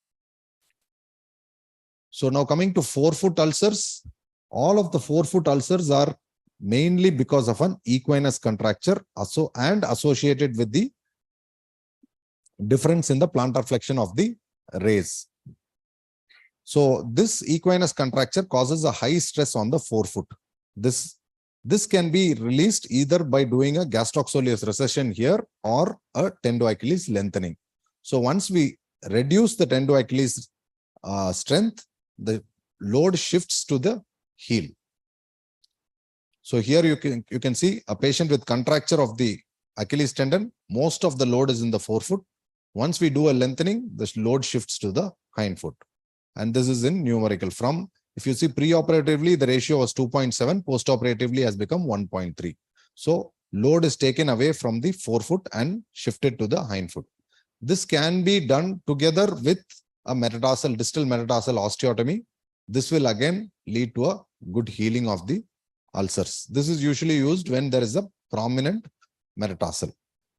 So now coming to forefoot ulcers, all of the forefoot ulcers are mainly because of an equinus contracture and associated with the difference in the plantar flexion of the rays. So this equinus contracture causes a high stress on the forefoot. This can be released either by doing a gastrocsoleus recession here or a tendo-Achilles lengthening. So once we reduce the tendo-Achilles strength, the load shifts to the heel. So here you can see a patient with contracture of the Achilles tendon. Most of the load is in the forefoot. Once we do a lengthening, the load shifts to the hind foot. And this is in numerical. From, if you see preoperatively, the ratio was 2.7, postoperatively has become 1.3. So load is taken away from the forefoot and shifted to the hind foot. This can be done together with a metatarsal, distal metatarsal osteotomy. This will again lead to a good healing of the ulcers. This is usually used when there is a prominent metatarsal.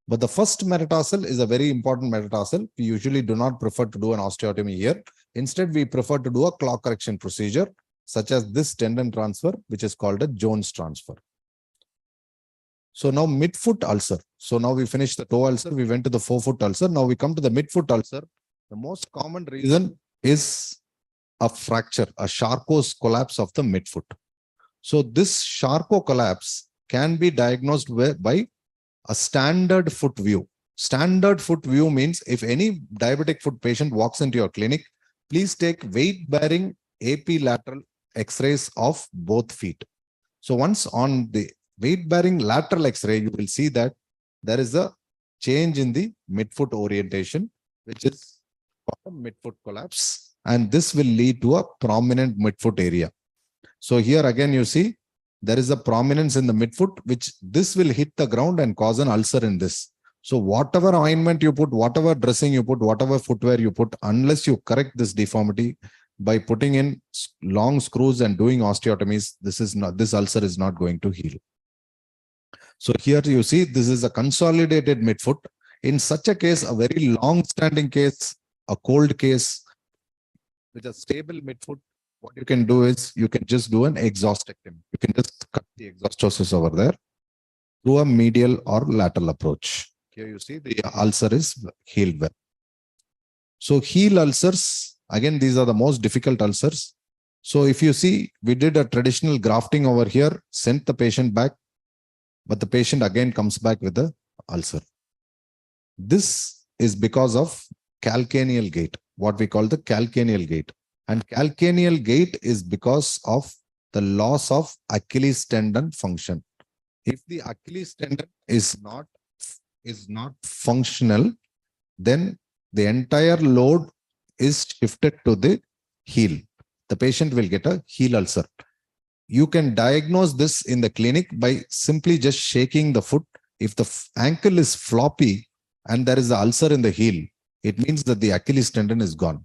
But the first metatarsal is a very important metatarsal. We usually do not prefer to do an osteotomy here. Instead, we prefer to do a claw correction procedure, such as this tendon transfer, which is called a Jones transfer. So now midfoot ulcer. So now we finished the toe ulcer. We went to the forefoot ulcer. Now we come to the midfoot ulcer. The most common reason is a fracture, a Charcot's collapse of the midfoot. So this Charcot collapse can be diagnosed by a standard foot view. Standard foot view means if any diabetic foot patient walks into your clinic, please take weight-bearing AP lateral X-rays of both feet. So once on the weight-bearing lateral X-ray, you will see that there is a change in the midfoot orientation, which is called a midfoot collapse. And this will lead to a prominent midfoot area. So here again, you see, there is a prominence in the midfoot, which this will hit the ground and cause an ulcer in this. So whatever ointment you put, whatever dressing you put, whatever footwear you put, unless you correct this deformity by putting in long screws and doing osteotomies, this ulcer is not going to heal. So here you see, this is a consolidated midfoot. In such a case, a very long-standing case, a cold case, with a stable midfoot, what you can do is you can just do an exhaustectomy. You can just cut the exostosis over there through a medial or lateral approach. Here you see the ulcer is healed well. So heel ulcers, again, these are the most difficult ulcers. So if you see, we did a traditional grafting over here, sent the patient back, but the patient again comes back with the ulcer. This is because of calcaneal gait, what we call the calcaneal gait. And calcaneal gait is because of the loss of Achilles tendon function. If the Achilles tendon is not functional, then the entire load is shifted to the heel. The patient will get a heel ulcer. You can diagnose this in the clinic by simply just shaking the foot. If the ankle is floppy and there is an ulcer in the heel, it means that the Achilles tendon is gone.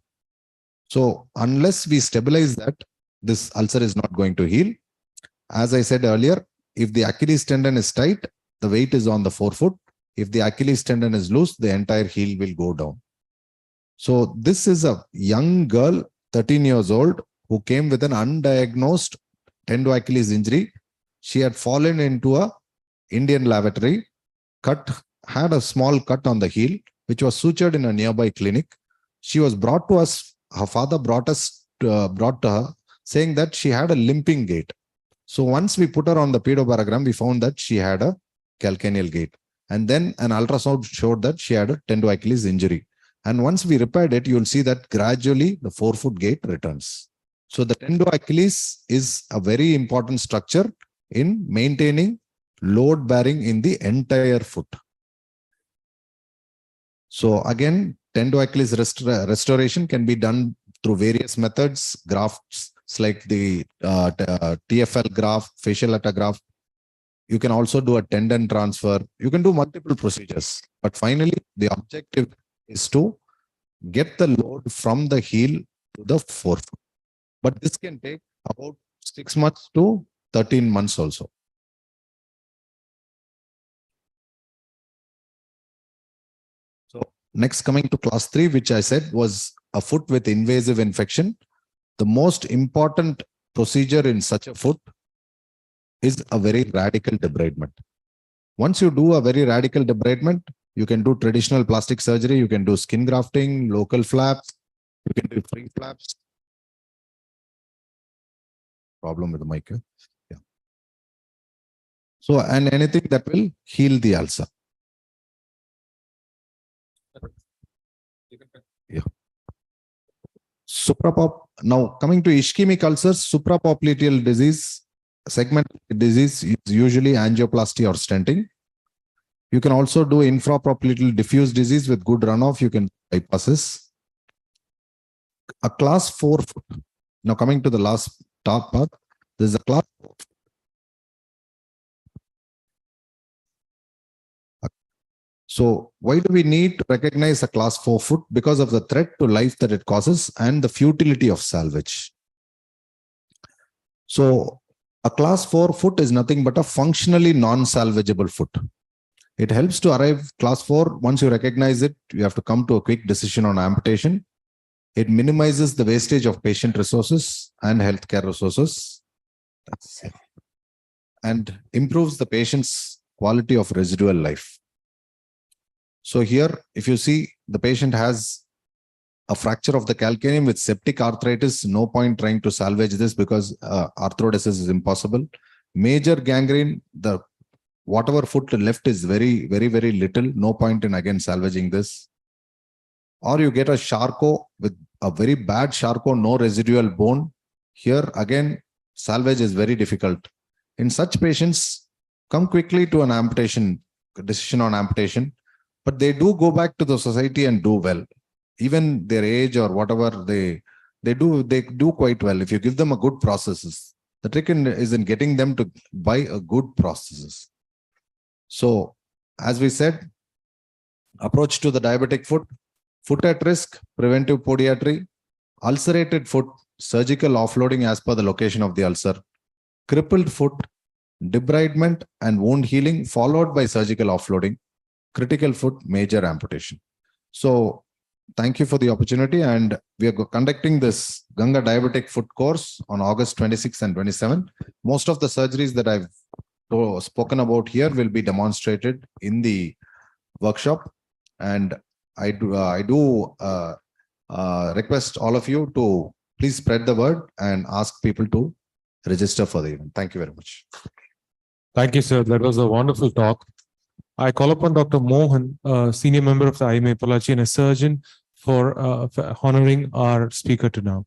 So unless we stabilize that, this ulcer is not going to heal. As I said earlier, if the Achilles tendon is tight, the weight is on the forefoot. If the Achilles tendon is loose, the entire heel will go down. So this is a young girl, 13 years old, who came with an undiagnosed tendo-Achilles injury. She had fallen into a Indian lavatory, had a small cut on the heel, which was sutured in a nearby clinic. She was brought to us. Her father brought to her, saying that she had a limping gait. So once we put her on the pedobaragram, we found that she had a calcaneal gait. And then an ultrasound showed that she had a tendo-Achilles injury. And once we repaired it, you'll see that gradually the forefoot gait returns. So the tendo-Achilles is a very important structure in maintaining load bearing in the entire foot. So again, tendo-Achilles restoration can be done through various methods, grafts like the TFL graft, fascial graft. You can also do a tendon transfer. You can do multiple procedures. But finally, the objective is to get the load from the heel to the forefoot. But this can take about 6 months to 13 months also. So next, coming to class 3, which I said was a foot with invasive infection. The most important procedure in such a foot is a very radical debridement. Once you do a very radical debridement, you can do traditional plastic surgery, you can do skin grafting, local flaps, you can do free flaps. Problem with the mic. Yeah. So, and anything that will heal the ulcer. Yeah. Now coming to ischemic ulcers, suprapopliteal disease, segment disease is usually angioplasty or stenting. You can also do infrapopliteal diffuse disease with good runoff. You can bypasses. A class 4 foot. Now coming to the last top part, there is a class. So why do we need to recognize a class 4 foot? Because of the threat to life that it causes and the futility of salvage. So a class 4 foot is nothing but a functionally non-salvageable foot. It helps to arrive class 4. Once you recognize it, you have to come to a quick decision on amputation. It minimizes the wastage of patient resources and healthcare resources and improves the patient's quality of residual life. So here, if you see, the patient has a fracture of the calcaneum with septic arthritis. No point trying to salvage this because arthrodesis is impossible. Major gangrene, the whatever foot left is very little. No point in again salvaging this. Or you get a Charcot with a very bad Charcot, no residual bone. Here again, salvage is very difficult. In such patients, come quickly to an amputation, decision on amputation, but they do go back to the society and do well. Even their age or whatever, they do quite well if you give them a good prosthesis. The trick is in getting them to buy a good prosthesis. So, as we said, approach to the diabetic foot, foot at risk, preventive podiatry, ulcerated foot, surgical offloading as per the location of the ulcer, crippled foot, debridement and wound healing followed by surgical offloading, critical foot, major amputation. So, thank you for the opportunity, and we are conducting this Ganga diabetic foot course on August 26 and 27. Most of the surgeries that I've spoken about here will be demonstrated in the workshop, and I do request all of you to please spread the word and ask people to register for the event. Thank you very much. Thank you, sir. That was a wonderful talk. I call upon Dr. Mohan, a senior member of the IMA Pollachi and a surgeon, for honoring our speaker to now.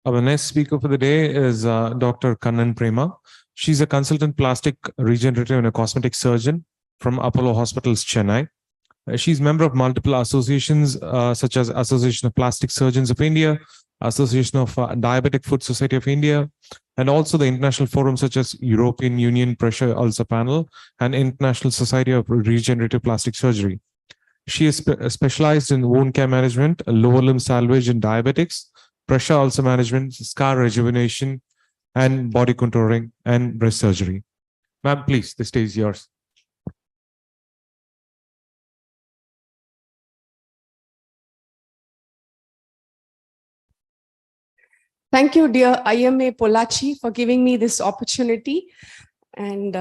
Our next speaker for the day is Dr. Kannan Prema. She's a consultant plastic regenerative and a cosmetic surgeon from Apollo Hospitals, Chennai. She's member of multiple associations such as Association of Plastic Surgeons of India, Association of Diabetic Foot Society of India, and also the international forums such as European Union Pressure Ulcer Panel and International Society of Regenerative Plastic Surgery. She is specialized in wound care management, lower limb salvage in diabetics, pressure ulcer management, scar rejuvenation, and body contouring and breast surgery. Ma'am, please, the stage is yours. Thank you, dear IMA Pollachi, for giving me this opportunity. And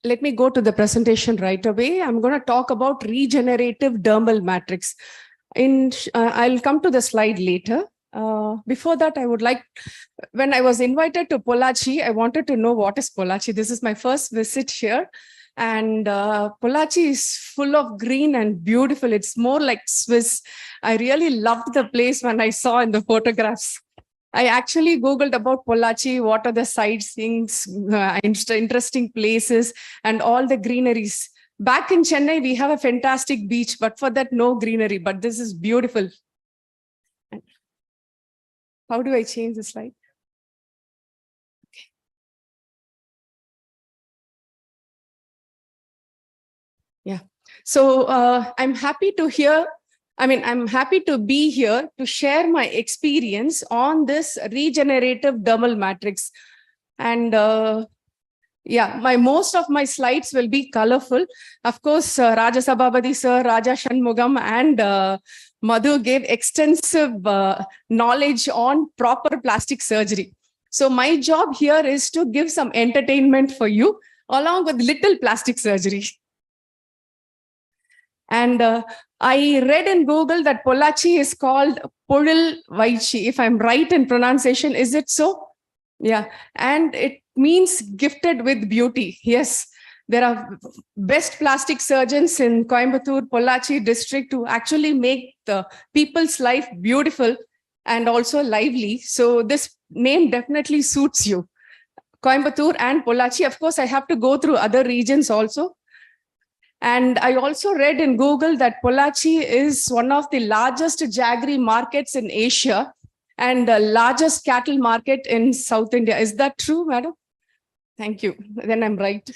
let me go to the presentation right away. I'm going to talk about regenerative dermal matrix. I'll come to the slide later. Before that, I would like, when I was invited to Pollachi, I wanted to know what is Pollachi. This is my first visit here. And Pollachi is full of green and beautiful. It's more like Swiss. I really loved the place when I saw in the photographs. I actually Googled about Pollachi, what are the sightseeing, interesting places, and all the greeneries. Back in Chennai, we have a fantastic beach, but for that, no greenery. But this is beautiful. How do I change the slide? Okay. Yeah. So I'm happy to be here to share my experience on this regenerative dermal matrix. And most of my slides will be colorful. Of course, Raja Sabhabadi sir, Raja Shanmugam, and Madhu gave extensive knowledge on proper plastic surgery. So my job here is to give some entertainment for you along with little plastic surgery. And I read in Google that Pollachi is called Polil Vaichi, if I'm right in pronunciation. Is it so? Yeah. And it means gifted with beauty. Yes. There are best plastic surgeons in Coimbatore, Pollachi district to actually make the people's life beautiful and also lively. So this name definitely suits you. Coimbatore and Pollachi. Of course, I have to go through other regions also. And I also read in Google that Pollachi is one of the largest jaggery markets in Asia and the largest cattle market in South India. Is that true, madam? Thank you. Then I'm right.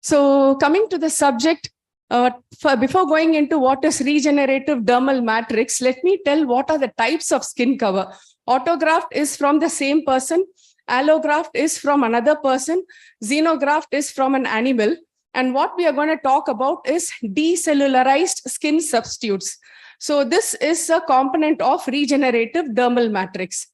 So coming to the subject, before going into what is regenerative dermal matrix, let me tell what are the types of skin cover. Autograft is from the same person. Allograft is from another person. Xenograft is from an animal. And what we are going to talk about is decellularized skin substitutes. So this is a component of regenerative dermal matrix.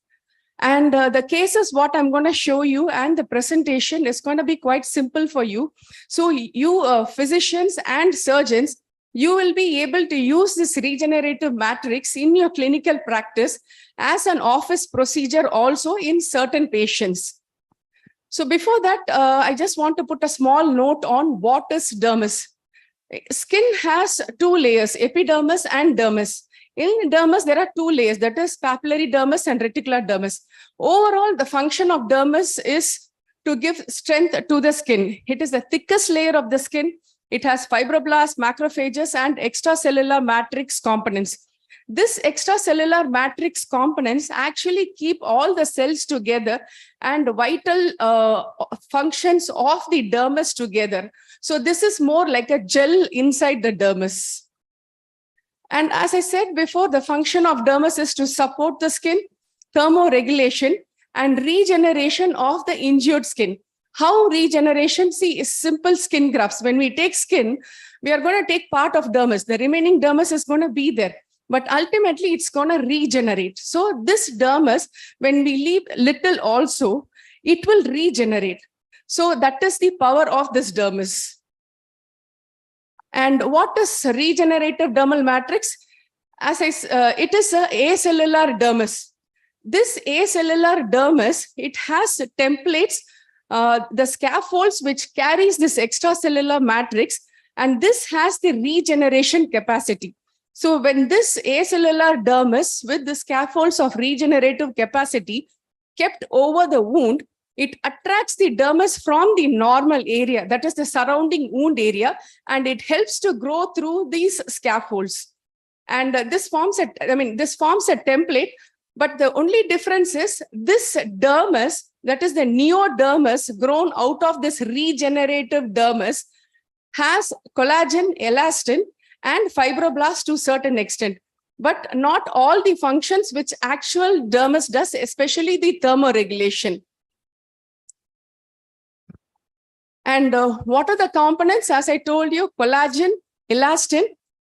And the cases, what I'm going to show you and the presentation is going to be quite simple for you. So you physicians and surgeons, you will be able to use this regenerative matrix in your clinical practice as an office procedure also in certain patients. So before that, I just want to put a small note on what is dermis. Skin has two layers, epidermis and dermis. In dermis, there are two layers, that is papillary dermis and reticular dermis. Overall, the function of dermis is to give strength to the skin. It is the thickest layer of the skin. It has fibroblasts, macrophages, and extracellular matrix components. This extracellular matrix components actually keep all the cells together and vital functions of the dermis together. So this is more like a gel inside the dermis. And as I said before, the function of dermis is to support the skin, thermoregulation, and regeneration of the injured skin. How regeneration? See, is simple skin grafts. When we take skin, we are going to take part of dermis. The remaining dermis is going to be there. But ultimately, it's going to regenerate. So this dermis, when we leave little also, it will regenerate. So that is the power of this dermis. And what is regenerative dermal matrix? It is an acellular dermis. This acellular dermis, it has templates, the scaffolds which carries this extracellular matrix, and this has the regeneration capacity. So when this acellular dermis with the scaffolds of regenerative capacity kept over the wound, it attracts the dermis from the normal area, that is the surrounding wound area, and it helps to grow through these scaffolds. And this forms a template, but the only difference is this dermis, that is the neodermis grown out of this regenerative dermis, has collagen, elastin, and fibroblasts to a certain extent, but not all the functions which actual dermis does, especially the thermoregulation. And what are the components? As I told you, collagen, elastin,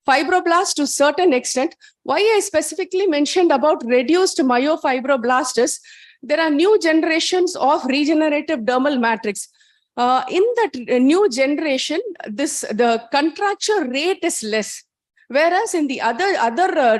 fibroblasts to a certain extent. Why I specifically mentioned about reduced myofibroblasts is there are new generations of regenerative dermal matrix. In that new generation, the contracture rate is less. Whereas in the other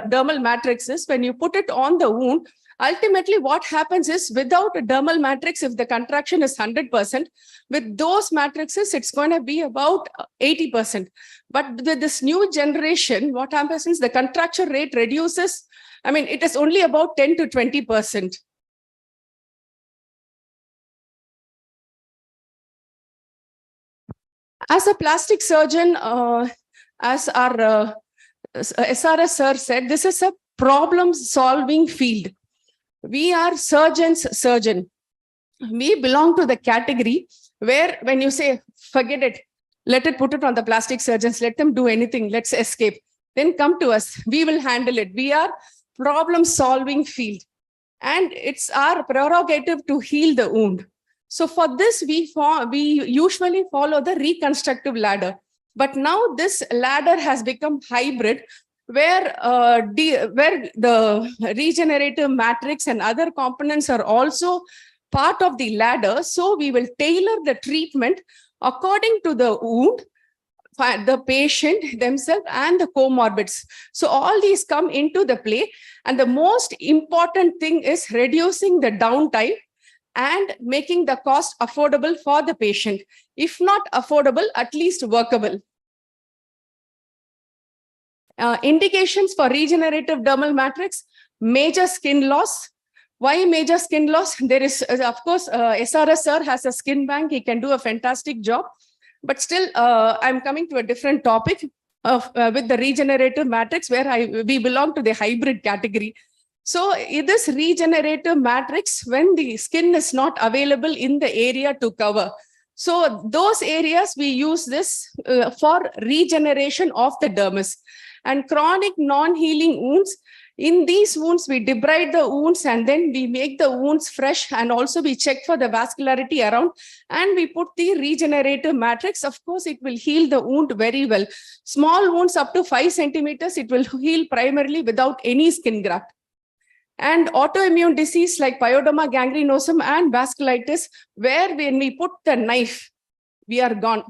dermal matrices, when you put it on the wound, ultimately what happens is without a dermal matrix, if the contraction is 100%, with those matrices, it's going to be about 80%. But with this new generation, what happens is the contracture rate reduces. It is only about 10 to 20%. As a plastic surgeon, as our SRS sir said, this is a problem-solving field. We are surgeon. We belong to the category where when you say, forget it, Let it put it on the plastic surgeons. Let them do anything. Let's escape. Then come to us. We will handle it. We are problem-solving field. And it's our prerogative to heal the wound. So for this, we usually follow the reconstructive ladder. But now this ladder has become hybrid, where the regenerative matrix and other components are also part of the ladder. So we will tailor the treatment according to the wound, the patient themselves, and the comorbids. So all these come into the play. And the most important thing is reducing the downtime and making the cost affordable for the patient. If not affordable, at least workable. Indications for regenerative dermal matrix: major skin loss. Why major skin loss? There is, of course, SRS sir has a skin bank. He can do a fantastic job. But still, I'm coming to a different topic with the regenerative matrix, where we belong to the hybrid category. So this regenerative matrix, when the skin is not available in the area to cover, so those areas we use this for regeneration of the dermis. And chronic non-healing wounds, in these wounds, we debride the wounds and then we make the wounds fresh, and also we check for the vascularity around, and we put the regenerative matrix. Of course, it will heal the wound very well. Small wounds up to 5 centimeters, it will heal primarily without any skin graft. And autoimmune disease like pyoderma gangrenosum and vasculitis, where when we put the knife, we are gone.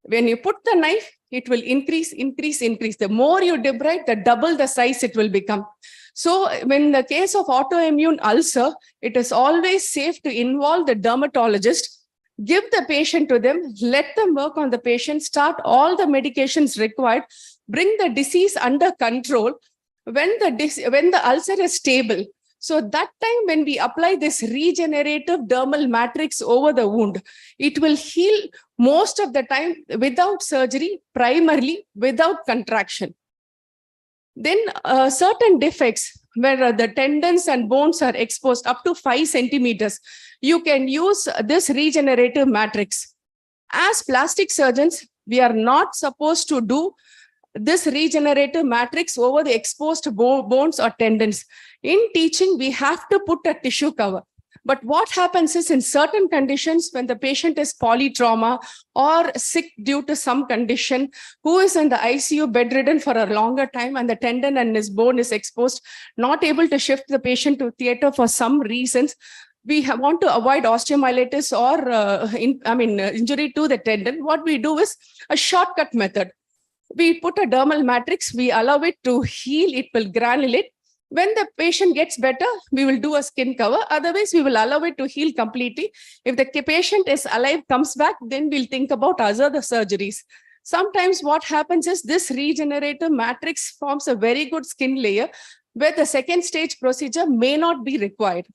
When you put the knife, it will increase. The more you debride, the double the size it will become. So when the case of autoimmune ulcer, it is always safe to involve the dermatologist, give the patient to them, let them work on the patient, start all the medications required, bring the disease under control. When the ulcer is stable, so that time when we apply this regenerative dermal matrix over the wound, it will heal most of the time without surgery, primarily without contraction. Then certain defects where the tendons and bones are exposed up to 5 centimeters, you can use this regenerative matrix. As plastic surgeons, we are not supposed to do this regenerative matrix over the exposed bones or tendons. In teaching, we have to put a tissue cover. But what happens is, in certain conditions, when the patient is polytrauma or sick due to some condition, who is in the ICU bedridden for a longer time, and the tendon and his bone is exposed, not able to shift the patient to theater for some reasons, we want to avoid osteomyelitis or injury to the tendon. What we do is a shortcut method. We put a dermal matrix, we allow it to heal, it will granulate. When the patient gets better, we will do a skin cover. Otherwise, we will allow it to heal completely. If the patient is alive, comes back, then we'll think about other surgeries. Sometimes what happens is this regenerative matrix forms a very good skin layer where the second stage procedure may not be required.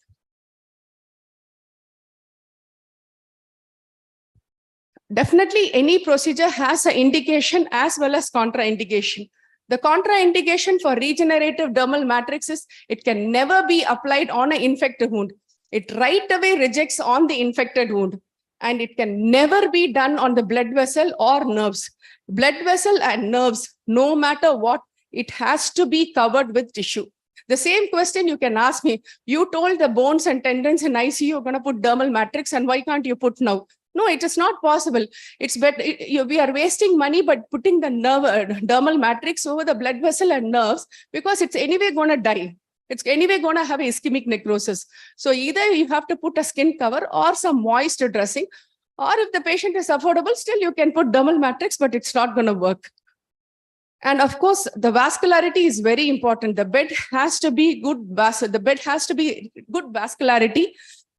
Definitely, any procedure has an indication as well as contraindication. The contraindication for regenerative dermal matrix is it can never be applied on an infected wound. It right away rejects on the infected wound, and it can never be done on the blood vessel or nerves. Blood vessel and nerves, no matter what, it has to be covered with tissue. The same question you can ask me. You told the bones and tendons in ICU you're going to put dermal matrix, and why can't you put now? No, it is not possible. It's better. We are wasting money by putting the dermal matrix over the blood vessel and nerves, because it's anyway going to die. It's anyway going to have ischemic necrosis. So either you have to put a skin cover or some moist dressing, or if the patient is affordable, still you can put dermal matrix, but it's not going to work. And of course, the vascularity is very important. The bed has to be good vascularity.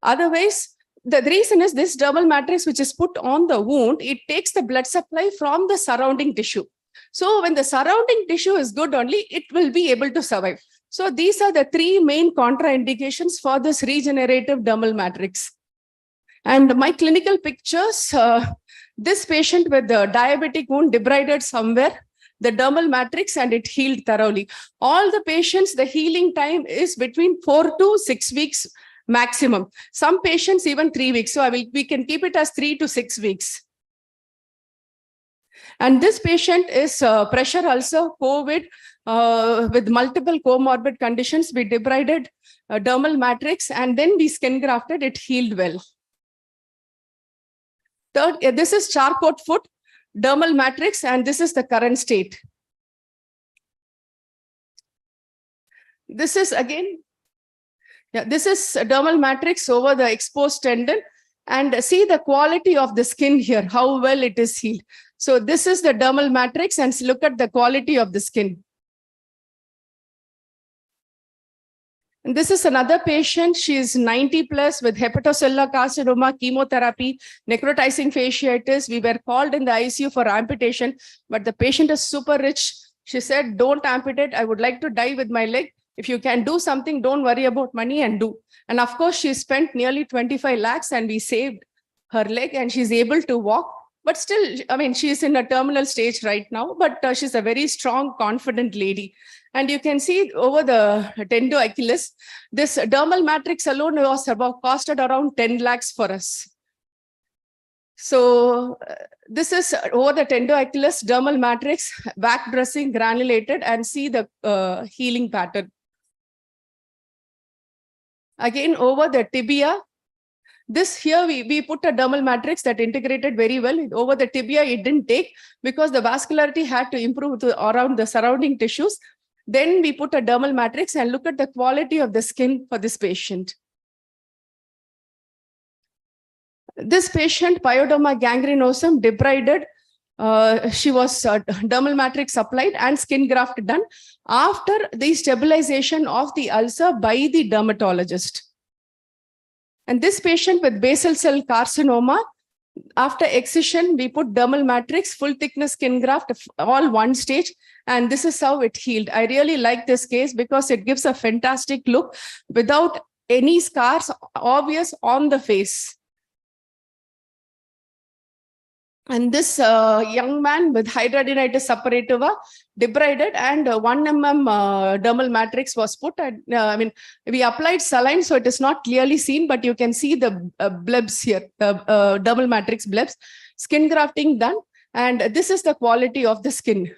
Otherwise, the reason is this dermal matrix, which is put on the wound, it takes the blood supply from the surrounding tissue. So when the surrounding tissue is good only, it will be able to survive. So these are the 3 main contraindications for this regenerative dermal matrix. And my clinical pictures, this patient with the diabetic wound debrided somewhere, the dermal matrix, and it healed thoroughly. All the patients, the healing time is between 4 to 6 weeks maximum. Some patients even 3 weeks. So we can keep it as 3 to 6 weeks. And this patient is pressure ulcer, COVID, with multiple comorbid conditions. We debrided dermal matrix and then we skin grafted, it healed well. Third, this is Charcot foot, dermal matrix, and this is the current state. This is again, this is dermal matrix over the exposed tendon, and see the quality of the skin here, how well it is healed. So this is the dermal matrix and look at the quality of the skin. And this is another patient. She is 90 plus with hepatocellular carcinoma, chemotherapy, necrotizing fasciitis. We were called in the ICU for amputation, but the patient is super rich. She said, don't amputate. I would like to die with my leg. If you can do something, don't worry about money and do. And of course, she spent nearly 25 lakhs and we saved her leg and she's able to walk. But still, I mean, she's in a terminal stage right now, but she's a very strong, confident lady. And you can see over the tendo Achilles, this dermal matrix alone was costed around 10 lakhs for us. So this is over the tendo Achilles, dermal matrix, back dressing, granulated, and see the healing pattern. Again, over the tibia, this here we put a dermal matrix that integrated very well. Over the tibia, it didn't take because the vascularity had to improve around the surrounding tissues. Then we put a dermal matrix and look at the quality of the skin for this patient. This patient, pyoderma gangrenosum, debrided. She was dermal matrix applied and skin graft done after the stabilization of the ulcer by the dermatologist. And this patient with basal cell carcinoma, after excision, we put dermal matrix, full thickness skin graft, all one stage, and this is how it healed. I really like this case because it gives a fantastic look without any scars obvious on the face. And this young man with hidradenitis suppurativa, debrided, and 1 mm dermal matrix was put. I mean, we applied saline, so it is not clearly seen, but you can see the blebs here, dermal matrix blebs, skin grafting done, and this is the quality of the skin.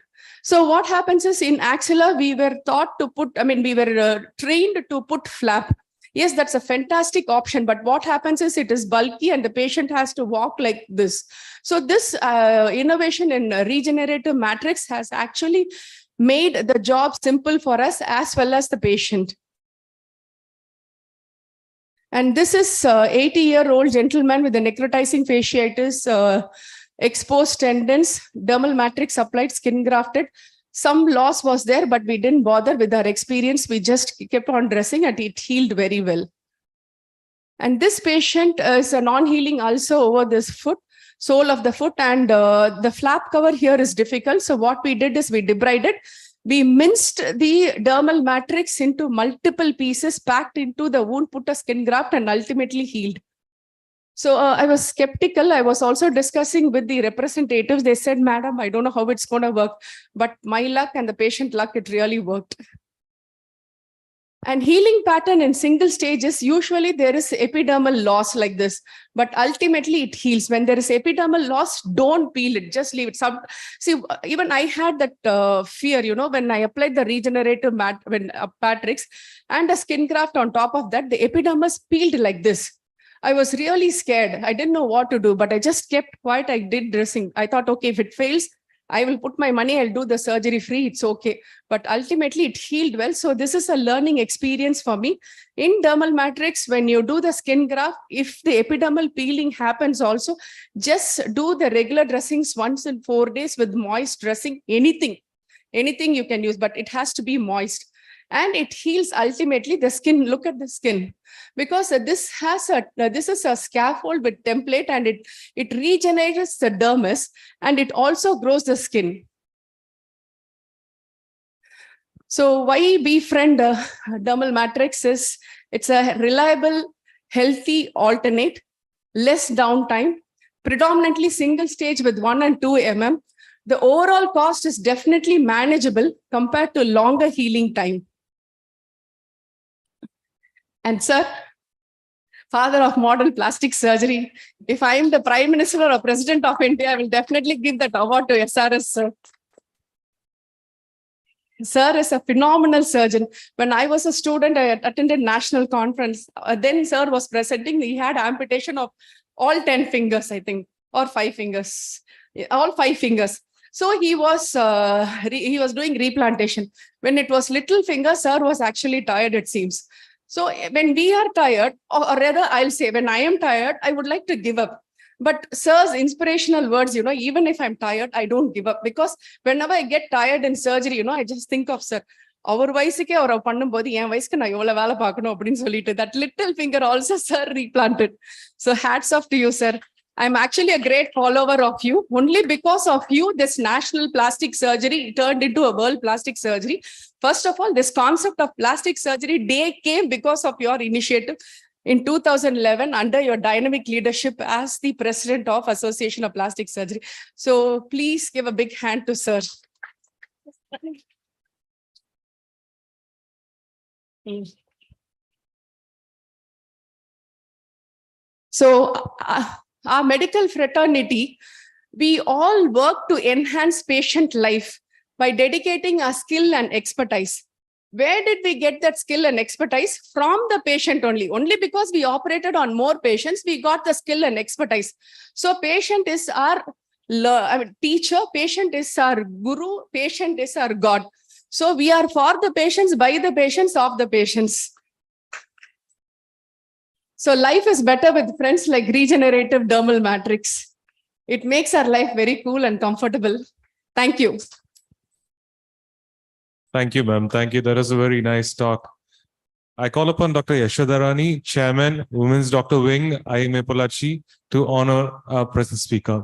So what happens is in axilla, we were taught to put, I mean, we were trained to put flap. Yes, that's a fantastic option, but what happens is it is bulky and the patient has to walk like this. So this innovation in regenerative matrix has actually made the job simple for us as well as the patient. And this is 80-year-old gentleman with a necrotizing fasciitis, exposed tendons, dermal matrix applied, skin grafted. Some loss was there, but we didn't bother with our experience. We just kept on dressing and it healed very well. And this patient is a non-healing ulcer over this foot, sole of the foot, and the flap cover here is difficult. So what we did is we debrided. We minced the dermal matrix into multiple pieces, packed into the wound, put a skin graft, and ultimately healed. So I was skeptical. I was also discussing with the representatives. They said, madam, I don't know how it's going to work, but my luck and the patient luck, it really worked. And healing pattern in single stages, usually there is epidermal loss like this, but ultimately it heals. When there is epidermal loss, don't peel it, just leave it. See, even I had that fear, you know, when I applied the regenerative matrix and a skin graft on top of that, the epidermis peeled like this. I was really scared. I didn't know what to do, but I just kept quiet. I did dressing. I thought, okay, if it fails, I will put my money, I'll do the surgery free. It's okay. But ultimately it healed well. So this is a learning experience for me. In dermal matrix, when you do the skin graft, if the epidermal peeling happens also, just do the regular dressings once in 4 days with moist dressing, anything you can use, but it has to be moist. And it heals ultimately the skin. Look at the skin, because this is a scaffold with template, and it regenerates the dermis and it also grows the skin. So why befriend dermal matrix is it's a reliable, healthy alternate, less downtime, predominantly single stage with 1 and 2 mm. The overall cost is definitely manageable compared to longer healing time. And sir, father of modern plastic surgery. If I am the Prime Minister or President of India, I will definitely give that award to SRS, sir. Sir is a phenomenal surgeon. When I was a student, I attended national conference. Then sir was presenting. He had amputation of all 10 fingers, I think, or 5 fingers, all 5 fingers. So he was doing replantation. When it was little finger, sir was actually tired, it seems. So when we are tired, or rather I'll say when I am tired, I would like to give up. But sir's inspirational words, even if I'm tired, I don't give up, because whenever I get tired in surgery, I just think of sir. Our வயசுக்கே அவர் பண்ணும்போது என் வயசுக்கு நான் எவ்வளவு வேலை பார்க்கணும் அப்படின்னு சொல்லிட்டு that little finger also sir replanted. So hats off to you, sir. I'm actually a great follower of you. Only because of you, this national plastic surgery turned into a world plastic surgery. First of all, this concept of plastic surgery day came because of your initiative. In 2011, under your dynamic leadership as the president of Association of Plastic Surgery. So please give a big hand to sir. So our medical fraternity, we all work to enhance patient life by dedicating our skill and expertise. Where did we get that skill and expertise? From the patient only. Only because we operated on more patients, we got the skill and expertise. So patient is our teacher, patient is our guru, patient is our God. So we are for the patients, by the patients, of the patients. So life is better with friends like regenerative dermal matrix. It makes our life very cool and comfortable. Thank you. Thank you, ma'am. Thank you. That was a very nice talk. I call upon Dr. Yashodharani, Chairman, Women's Doctor Wing, IMA Pollachi, to honor our present speaker.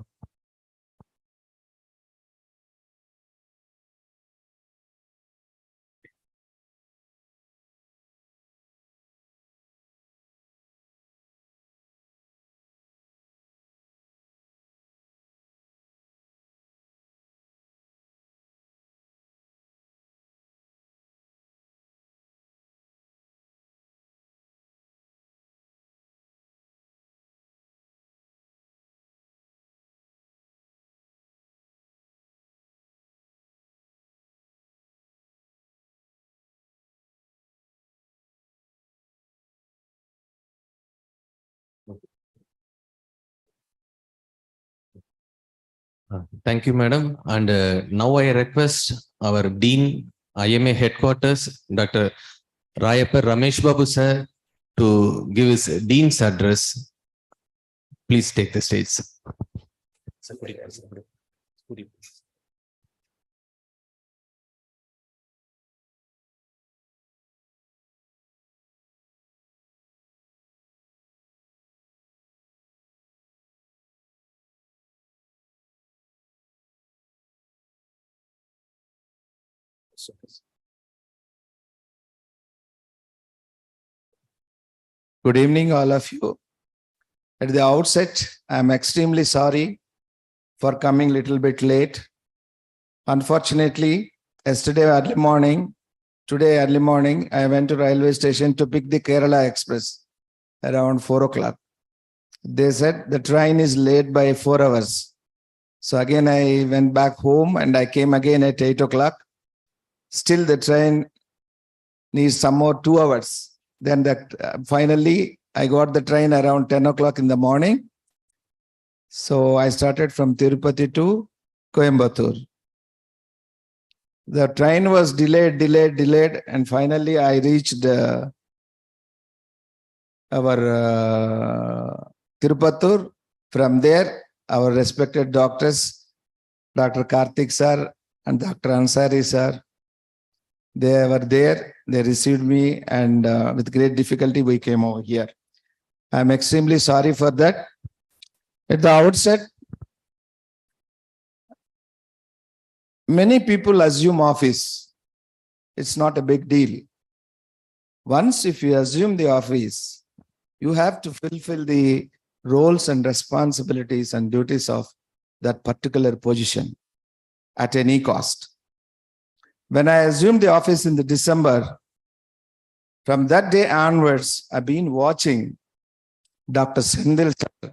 Thank you, madam. And now I request our Dean, IMA Headquarters, Dr. Rayappa Ramesh Babu sir, to give his Dean's address. Please take the stage. Good evening, all of you. At the outset, I am extremely sorry for coming a little bit late. Unfortunately, today early morning, I went to railway station to pick the Kerala Express around 4 o'clock. They said the train is late by 4 hours. So again, I went back home and I came again at 8 o'clock. Still the train needs some more 2 hours. Then finally, I got the train around 10 o'clock in the morning. So I started from Tirupati to Coimbatore. The train was delayed, and finally I reached our Tirupattur. From there, our respected doctors, Dr. Karthik sir and Dr. Ansari sir, they were there. They received me, and with great difficulty, we came over here. I'm extremely sorry for that. At the outset, many people assume office. It's not a big deal. Once if you assume the office, you have to fulfill the roles and responsibilities and duties of that particular position at any cost. When I assumed the office in the December, from that day onwards, I've been watching Dr. Sendil, sir,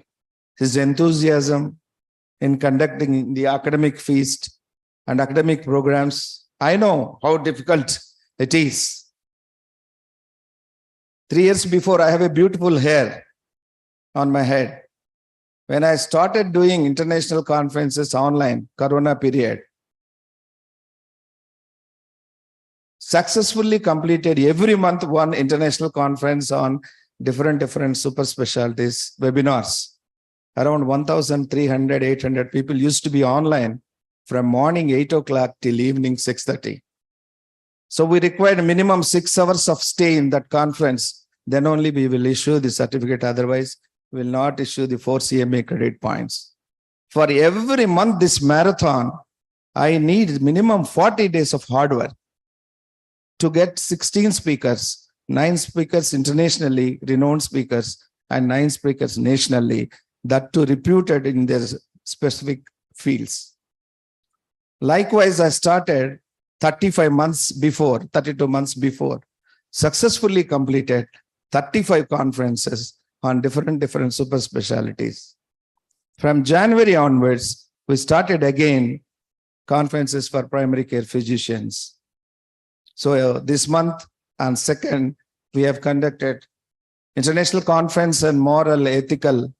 his enthusiasm in conducting the academic feast and academic programs. I know how difficult it is. 3 years before, I have a beautiful hair on my head. When I started doing international conferences online, Corona period, successfully completed every month one international conference on different super specialties webinars. Around 1,300, 800 people used to be online from morning 8 o'clock till evening 6:30. So we required minimum 6 hours of stay in that conference. Then only we will issue the certificate. Otherwise, we will not issue the 4 CMA credit points. For every month this marathon, I need minimum 40 days of hard work to get 16 speakers, 9 speakers internationally, renowned speakers, and 9 speakers nationally, that too reputed in their specific fields. Likewise, I started 32 months before, successfully completed 35 conferences on different super specialties. From January onwards, we started again conferences for primary care physicians. So this month on 2nd, we have conducted international conference on moral, ethical,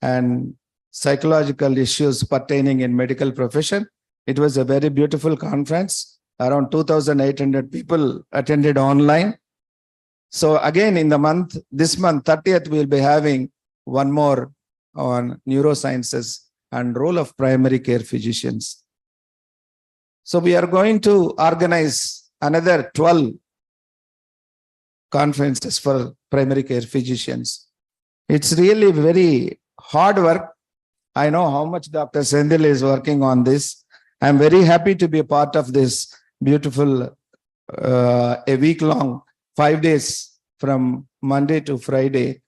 and psychological issues pertaining in medical profession. It was a very beautiful conference. Around 2,800 people attended online. So again, in this month, 30th, we'll be having one more on neurosciences and role of primary care physicians. So we are going to organize another 12 conferences for primary care physicians. It's really very hard work. I know how much Dr. Sendil is working on this. I'm very happy to be a part of this beautiful, a week-long, 5 days from Monday to Friday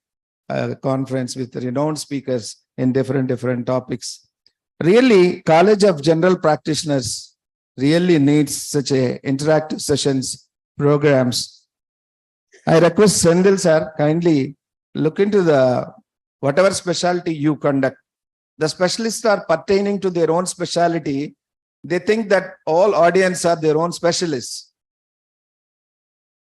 conference with renowned speakers in different topics. Really, College of General Practitioners really needs such a interactive sessions, programs. I request Sendil sir, kindly look into whatever specialty you conduct. The specialists are pertaining to their own specialty. They think that all audience are their own specialists.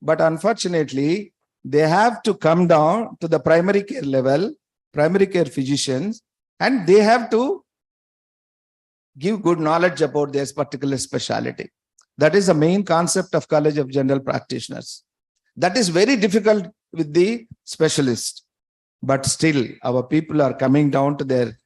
But unfortunately, they have to come down to the primary care level, primary care physicians, and they have to give good knowledge about their particular specialty. That is the main concept of College of General Practitioners. That is very difficult with the specialist. But still, our people are coming down to their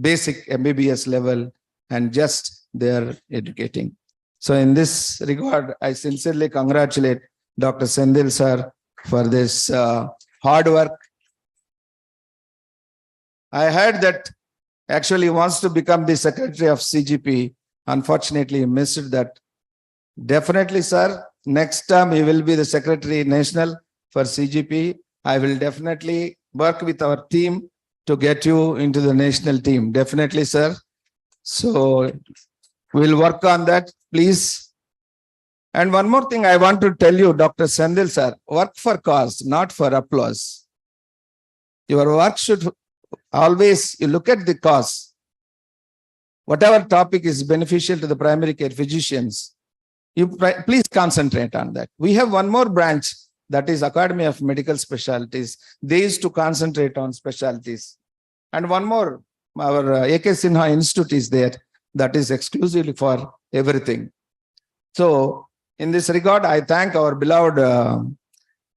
basic MBBS level and just they are educating. So in this regard, I sincerely congratulate Dr. Sendil sir for this hard work. I heard that actually he wants to become the secretary of CGP. Unfortunately, he missed that. Definitely, sir, next time he will be the secretary national for CGP. I will definitely work with our team to get you into the national team. Definitely, sir. So we'll work on that, please. And one more thing I want to tell you, Dr. Sendil sir, work for cause, not for applause. Your work should always, you look at the cause. Whatever topic is beneficial to the primary care physicians, you please concentrate on that. We have one more branch, that is Academy of Medical Specialties. They used to concentrate on specialties. And one more, our AK Sinha Institute is there, that is exclusively for everything. So in this regard, I thank our beloved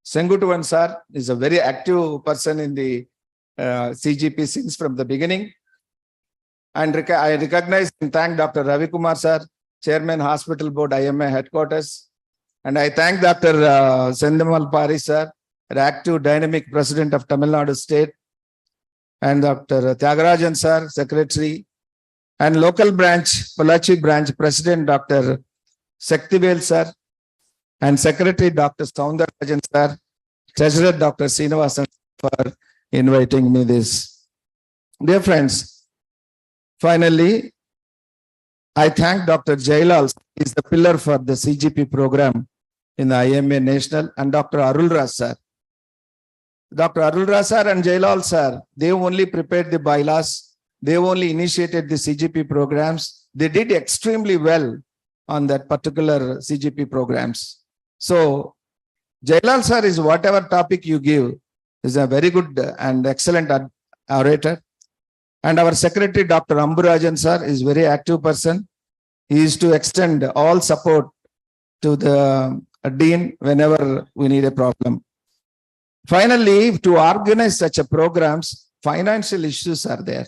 Sengutuvan sir, is a very active person in the CGP since from the beginning. And I recognize and thank Dr. Ravi Kumar sir, Chairman Hospital Board IMA Headquarters. And I thank Dr. Sendamal Pari sir, active dynamic President of Tamil Nadu State. And Dr. Tyagarajan sir, Secretary. And local branch, Palachi branch President Dr. Sektivel sir. And Secretary Dr. Soundarajan sir. Treasurer Dr. Srinivasan for inviting me this. Dear friends, finally, I thank Dr. Jailal, he is the pillar for the CGP program in the IMA National, and Dr. Arulraj sir. Dr. Arulra sir and Jailal sir, they only prepared the bylaws. They only initiated the CGP programs. They did extremely well on that particular CGP programs. So Jailal sir is whatever topic you give is a very good and excellent orator. And our secretary, Dr. Amburajan sir, is very active person. He is to extend all support to the dean whenever we need a problem. Finally, to organize such a programs, financial issues are there.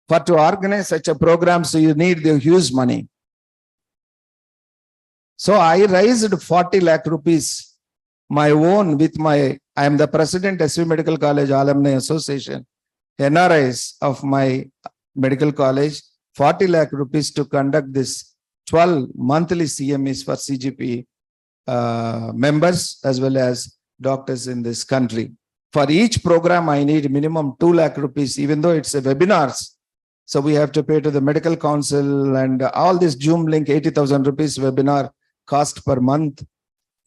For to organize such a program, so you need the huge money. So I raised 40 lakh rupees, my own I am the president SV Medical College Alumni Association, NRIs of my medical college, 40 lakh rupees to conduct this 12 monthly CMEs for CGP members as well as doctors in this country. For each program, I need minimum 2 lakh rupees, even though it's a webinars. So we have to pay to the medical council and all this Zoom link, 80,000 rupees webinar cost per month.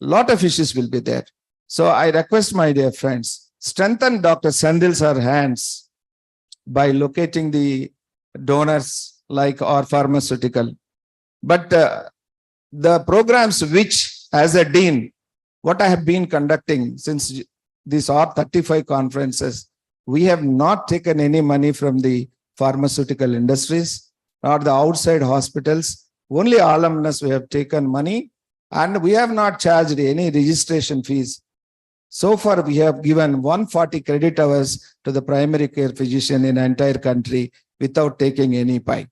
Lot of issues will be there. So I request my dear friends, strengthen Dr. Sendil's hands by locating the donors like our pharmaceutical. But the programs which as a dean, what I have been conducting since these are 35 conferences, we have not taken any money from the pharmaceutical industries or the outside hospitals. Only alumnus we have taken money and we have not charged any registration fees. So far, we have given 140 credit hours to the primary care physician in the entire country without taking any pie.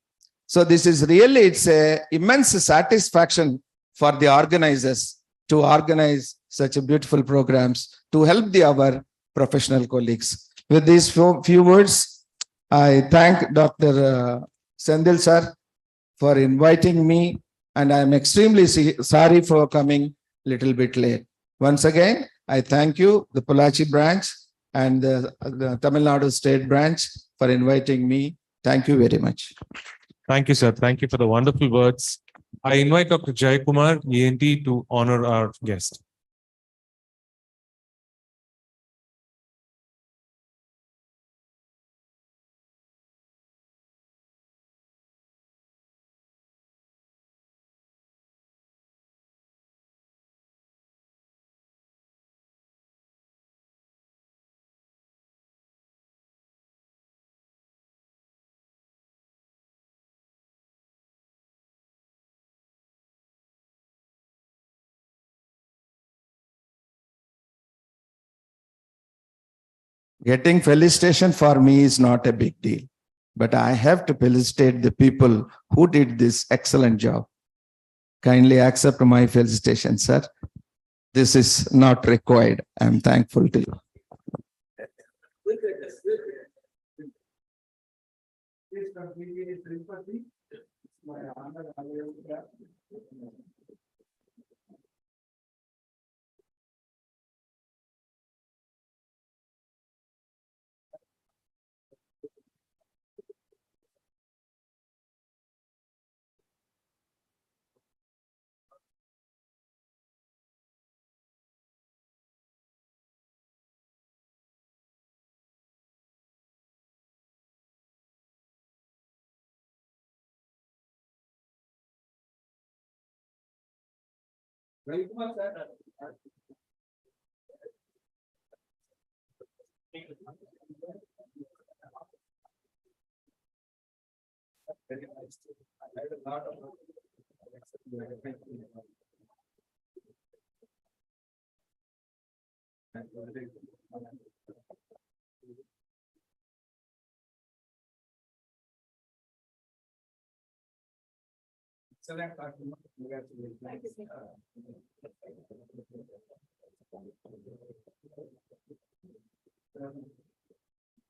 So this is really, it's a immense satisfaction for the organizers to organize such a beautiful programs to help our professional colleagues. With these few words, I thank Dr. Sendil sir for inviting me, and I am extremely sorry for coming a little bit late. Once again, I thank you, the Pollachi branch and the Tamil Nadu state branch for inviting me. Thank you very much. Thank you, sir. Thank you for the wonderful words. I invite Dr. Jayakumar, ENT, to honor our guest. Getting felicitation for me is not a big deal, but I have to felicitate the people who did this excellent job. Kindly accept my felicitation, sir. This is not required. I am thankful to you.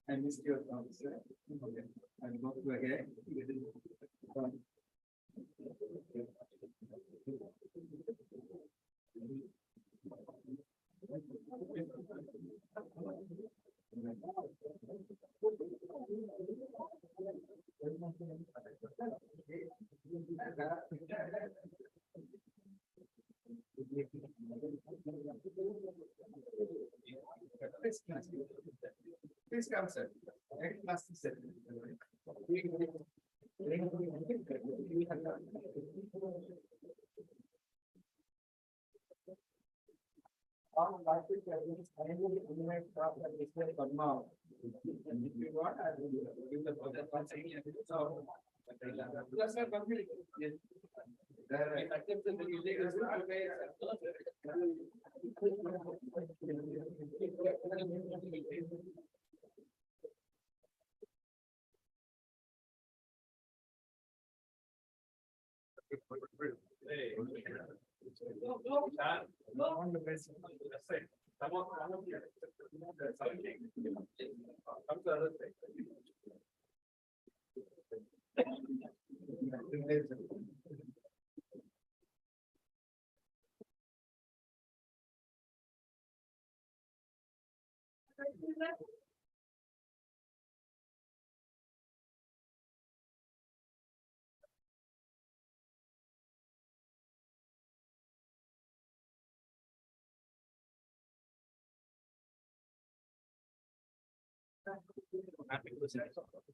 I missed your answer. Okay. I'll go through again. Please come, sir.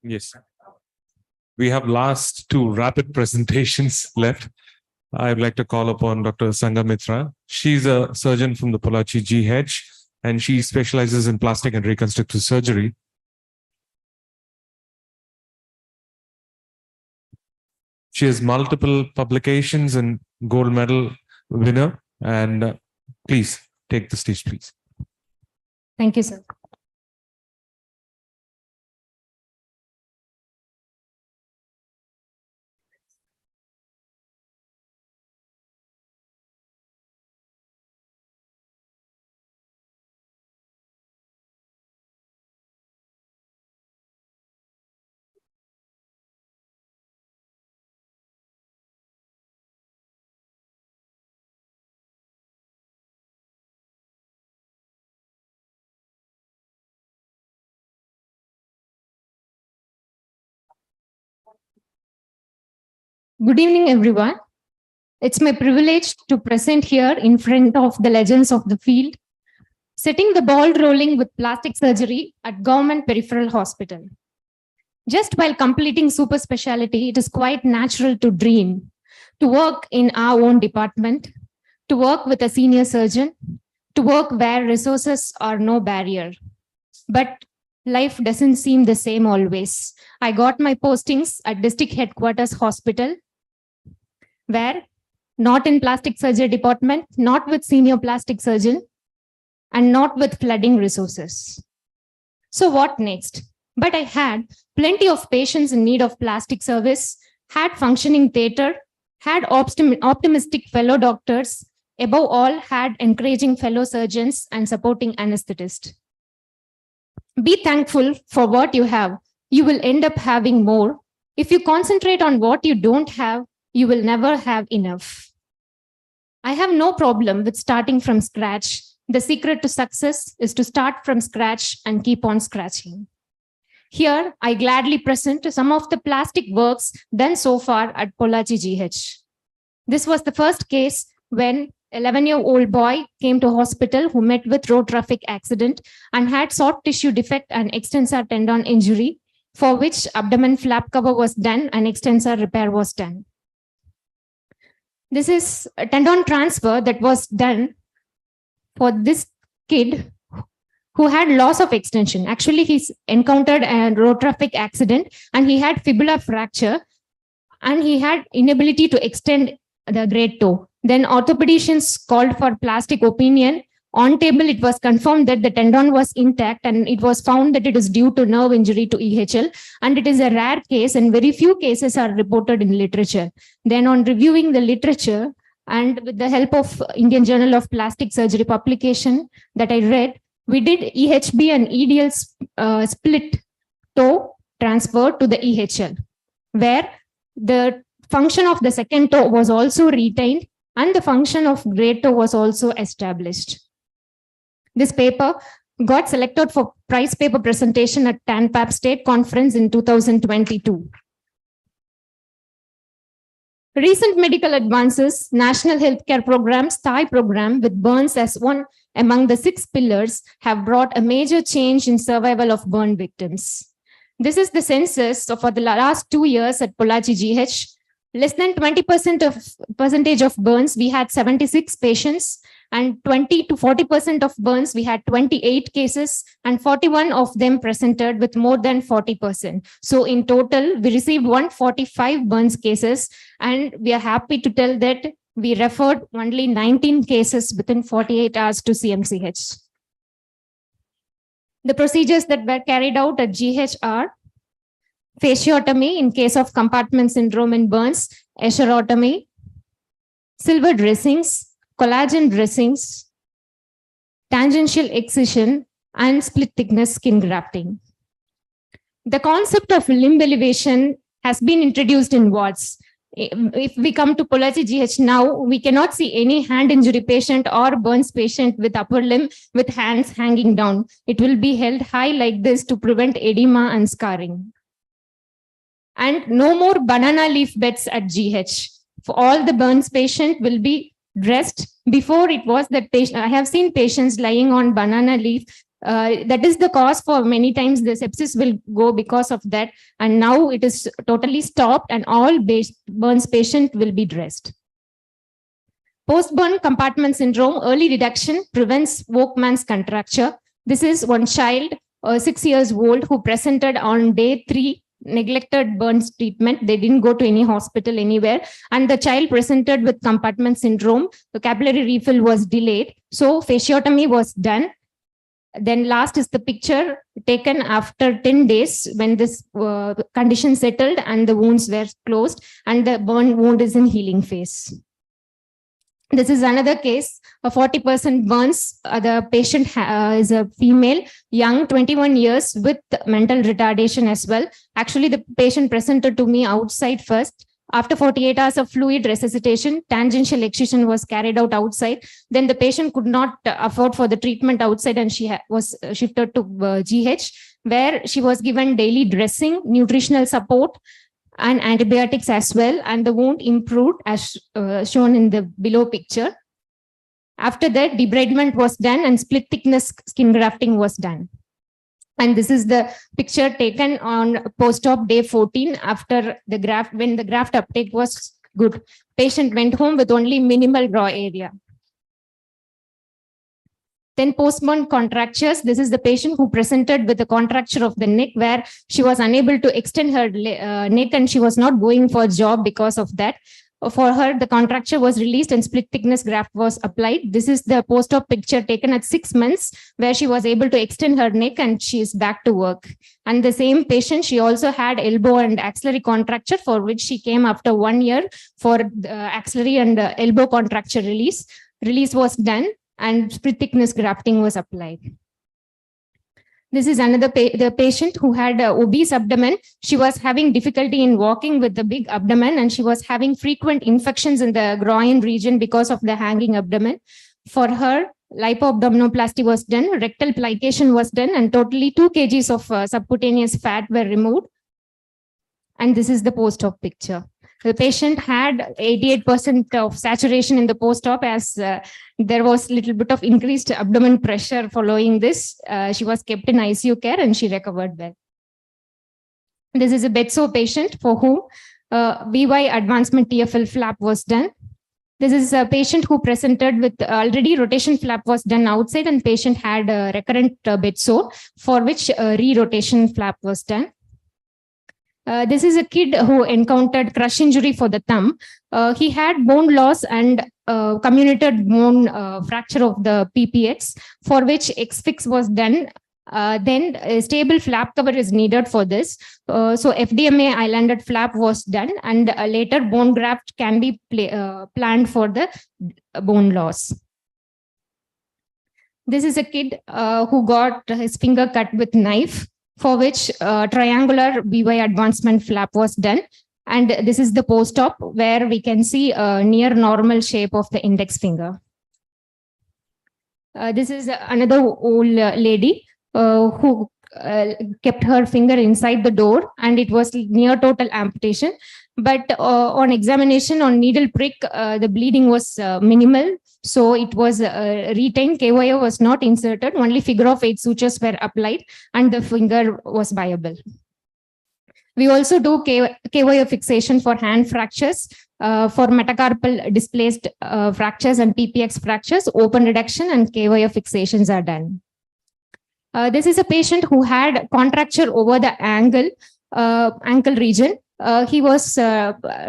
Yes. We have last two rapid presentations left. I'd like to call upon Dr. Sangamitra. She's a surgeon from the Pollachi GH, and she specializes in plastic and reconstructive surgery. She has multiple publications and gold medal winner. And please take the stage, please. Thank you, sir. Good evening, everyone. It's my privilege to present here in front of the legends of the field, setting the ball rolling with plastic surgery at Government Peripheral Hospital. Just while completing super specialty, it is quite natural to dream, to work in our own department, to work with a senior surgeon, to work where resources are no barrier. But life doesn't seem the same always. I got my postings at District Headquarters Hospital, where not in plastic surgery department, not with senior plastic surgeon, and not with flooding resources. So what next? But I had plenty of patients in need of plastic service, had functioning theater, had optimistic fellow doctors, above all had encouraging fellow surgeons and supporting anesthetists. Be thankful for what you have. You will end up having more. If you concentrate on what you don't have, you will never have enough. I have no problem with starting from scratch. The secret to success is to start from scratch and keep on scratching. Here, I gladly present some of the plastic works done so far at Pollachi GH. This was the first case when an 11-year-old boy came to hospital who met with road traffic accident and had soft tissue defect and extensor tendon injury, for which abdomen flap cover was done and extensor repair was done. This is a tendon transfer that was done for this kid who had loss of extension. Actually, he's encountered a road traffic accident and he had fibula fracture and he had inability to extend the great toe. Then orthopedicians called for plastic opinion. On table, it was confirmed that the tendon was intact and it was found that it is due to nerve injury to EHL, and it is a rare case and very few cases are reported in literature. Then on reviewing the literature and with the help of Indian Journal of Plastic Surgery publication that I read, we did EHB and EDL split toe transfer to the EHL, where the function of the second toe was also retained and the function of great toe was also established. This paper got selected for prize paper presentation at TANPAP State Conference in 2022. Recent medical advances, National Healthcare Program's Thai program with burns as one among the 6 pillars have brought a major change in survival of burn victims. This is the census for the last 2 years at Pollachi GH. Less than 20% of burns, we had 76 patients, and 20 to 40% of burns, we had 28 cases, and 41 of them presented with more than 40%. So in total, we received 145 burns cases, and we are happy to tell that we referred only 19 cases within 48 hours to CMCH. The procedures that were carried out at GH are fasciotomy in case of compartment syndrome in burns, escherotomy, silver dressings, collagen dressings, tangential excision, and split thickness skin grafting. The concept of limb elevation has been introduced in wards. If we come to Pollachi GH now, we cannot see any hand injury patient or burns patient with upper limb with hands hanging down. It will be held high like this to prevent edema and scarring. And no more banana leaf beds at GH. For all the burns patient will be dressed. Before it was that patient, I have seen patients lying on banana leaf. That is the cause for many times the sepsis will go because of that. And now it is totally stopped and all burns patient will be dressed. Post-burn compartment syndrome, early reduction prevents Volkmann's contracture. This is one child, 6 years old, who presented on day 3, neglected burns treatment. They didn't go to any hospital anywhere. And the child presented with compartment syndrome. The capillary refill was delayed. So fasciotomy was done. Then last is the picture taken after 10 days when this condition settled and the wounds were closed and the burn wound is in healing phase. This is another case, a 40% burns. The patient is a female, young, 21 years with mental retardation as well. Actually, the patient presented to me outside first. After 48 hours of fluid resuscitation, tangential excision was carried out outside. Then the patient could not afford for the treatment outside and she was shifted to GH, where she was given daily dressing, nutritional support, and antibiotics as well. And the wound improved as shown in the below picture. After that, debridement was done and split thickness skin grafting was done. And this is the picture taken on post-op day 14 after the graft, when the graft uptake was good. Patient went home with only minimal raw area. Then post-burn contractures. This is the patient who presented with a contracture of the neck where she was unable to extend her neck and she was not going for a job because of that. For her, the contracture was released and split thickness graft was applied. This is the post-op picture taken at 6 months where she was able to extend her neck and she is back to work. And the same patient, she also had elbow and axillary contracture for which she came after 1 year for the axillary and elbow contracture release. Release was done and split thickness grafting was applied. This is another the patient who had obese abdomen. She was having difficulty in walking with the big abdomen and she was having frequent infections in the groin region because of the hanging abdomen. For her, lipoabdominoplasty was done, rectal plication was done, and totally 2 kgs of subcutaneous fat were removed. And this is the post-op picture. The patient had 88% of saturation in the post-op as there was a little bit of increased abdomen pressure following this. She was kept in ICU care and she recovered well. This is a bedsore patient for whom VY advancement TFL flap was done. This is a patient who presented with already rotation flap was done outside and patient had a recurrent bedsore for which re-rotation flap was done. This is a kid who encountered crush injury for the thumb. He had bone loss and comminuted bone fracture of the PPX, for which X-fix was done. Then a stable flap cover is needed for this. So FDMA islanded flap was done and later bone graft can be planned for the bone loss. This is a kid who got his finger cut with knife, for which triangular BY advancement flap was done. And this is the post-op where we can see a near normal shape of the index finger. This is another old lady who kept her finger inside the door and it was near total amputation. But on examination on needle prick, the bleeding was minimal. So it was retained. KYO was not inserted. Only figure of 8 sutures were applied and the finger was viable. We also do KYO fixation for hand fractures, for metacarpal displaced fractures and PPX fractures. Open reduction and KYO fixations are done. This is a patient who had contracture over the ankle region. He was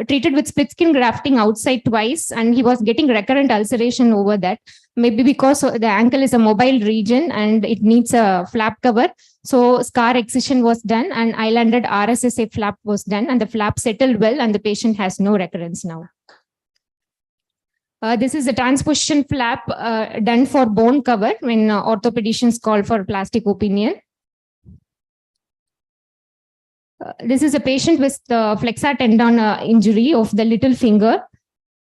treated with split skin grafting outside twice, and he was getting recurrent ulceration over that. Maybe because the ankle is a mobile region and it needs a flap cover. So scar excision was done and islanded RSSA flap was done, and the flap settled well, and the patient has no recurrence now. This is a transposition flap done for bone cover when orthopedicians call for plastic opinion. This is a patient with flexor tendon injury of the little finger.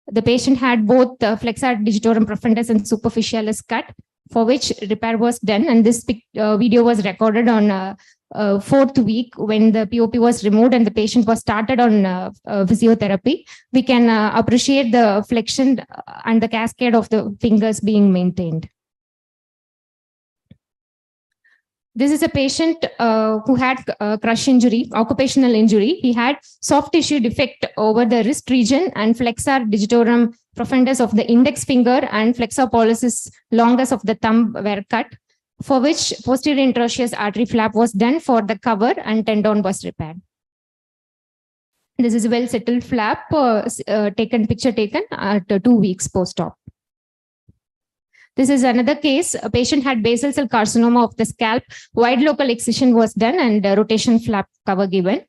The patient had both flexor digitorum profundus and superficialis cut, for which repair was done. And this video was recorded on 4th week when the POP was removed and the patient was started on physiotherapy. We can appreciate the flexion and the cascade of the fingers being maintained. This is a patient who had crush injury, occupational injury. He had soft tissue defect over the wrist region and flexor digitorum profundus of the index finger and flexor pollicis longus of the thumb were cut, for which posterior interosseous artery flap was done for the cover and tendon was repaired. This is a well settled flap picture taken at 2 weeks post-op. This is another case. A patient had basal cell carcinoma of the scalp. Wide local excision was done and rotation flap cover given.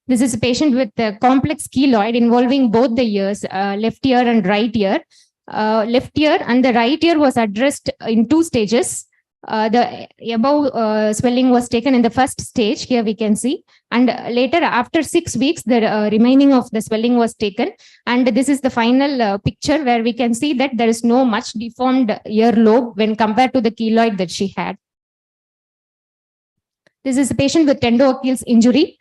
This is a patient with a complex keloid involving both the ears, left ear and right ear. Left ear and the right ear was addressed in 2 stages. The above swelling was taken in the first stage, here we can see, and later after 6 weeks the remaining of the swelling was taken, and this is the final picture where we can see that there is no much deformed ear lobe when compared to the keloid that she had. This is a patient with tendo-Achilles injury.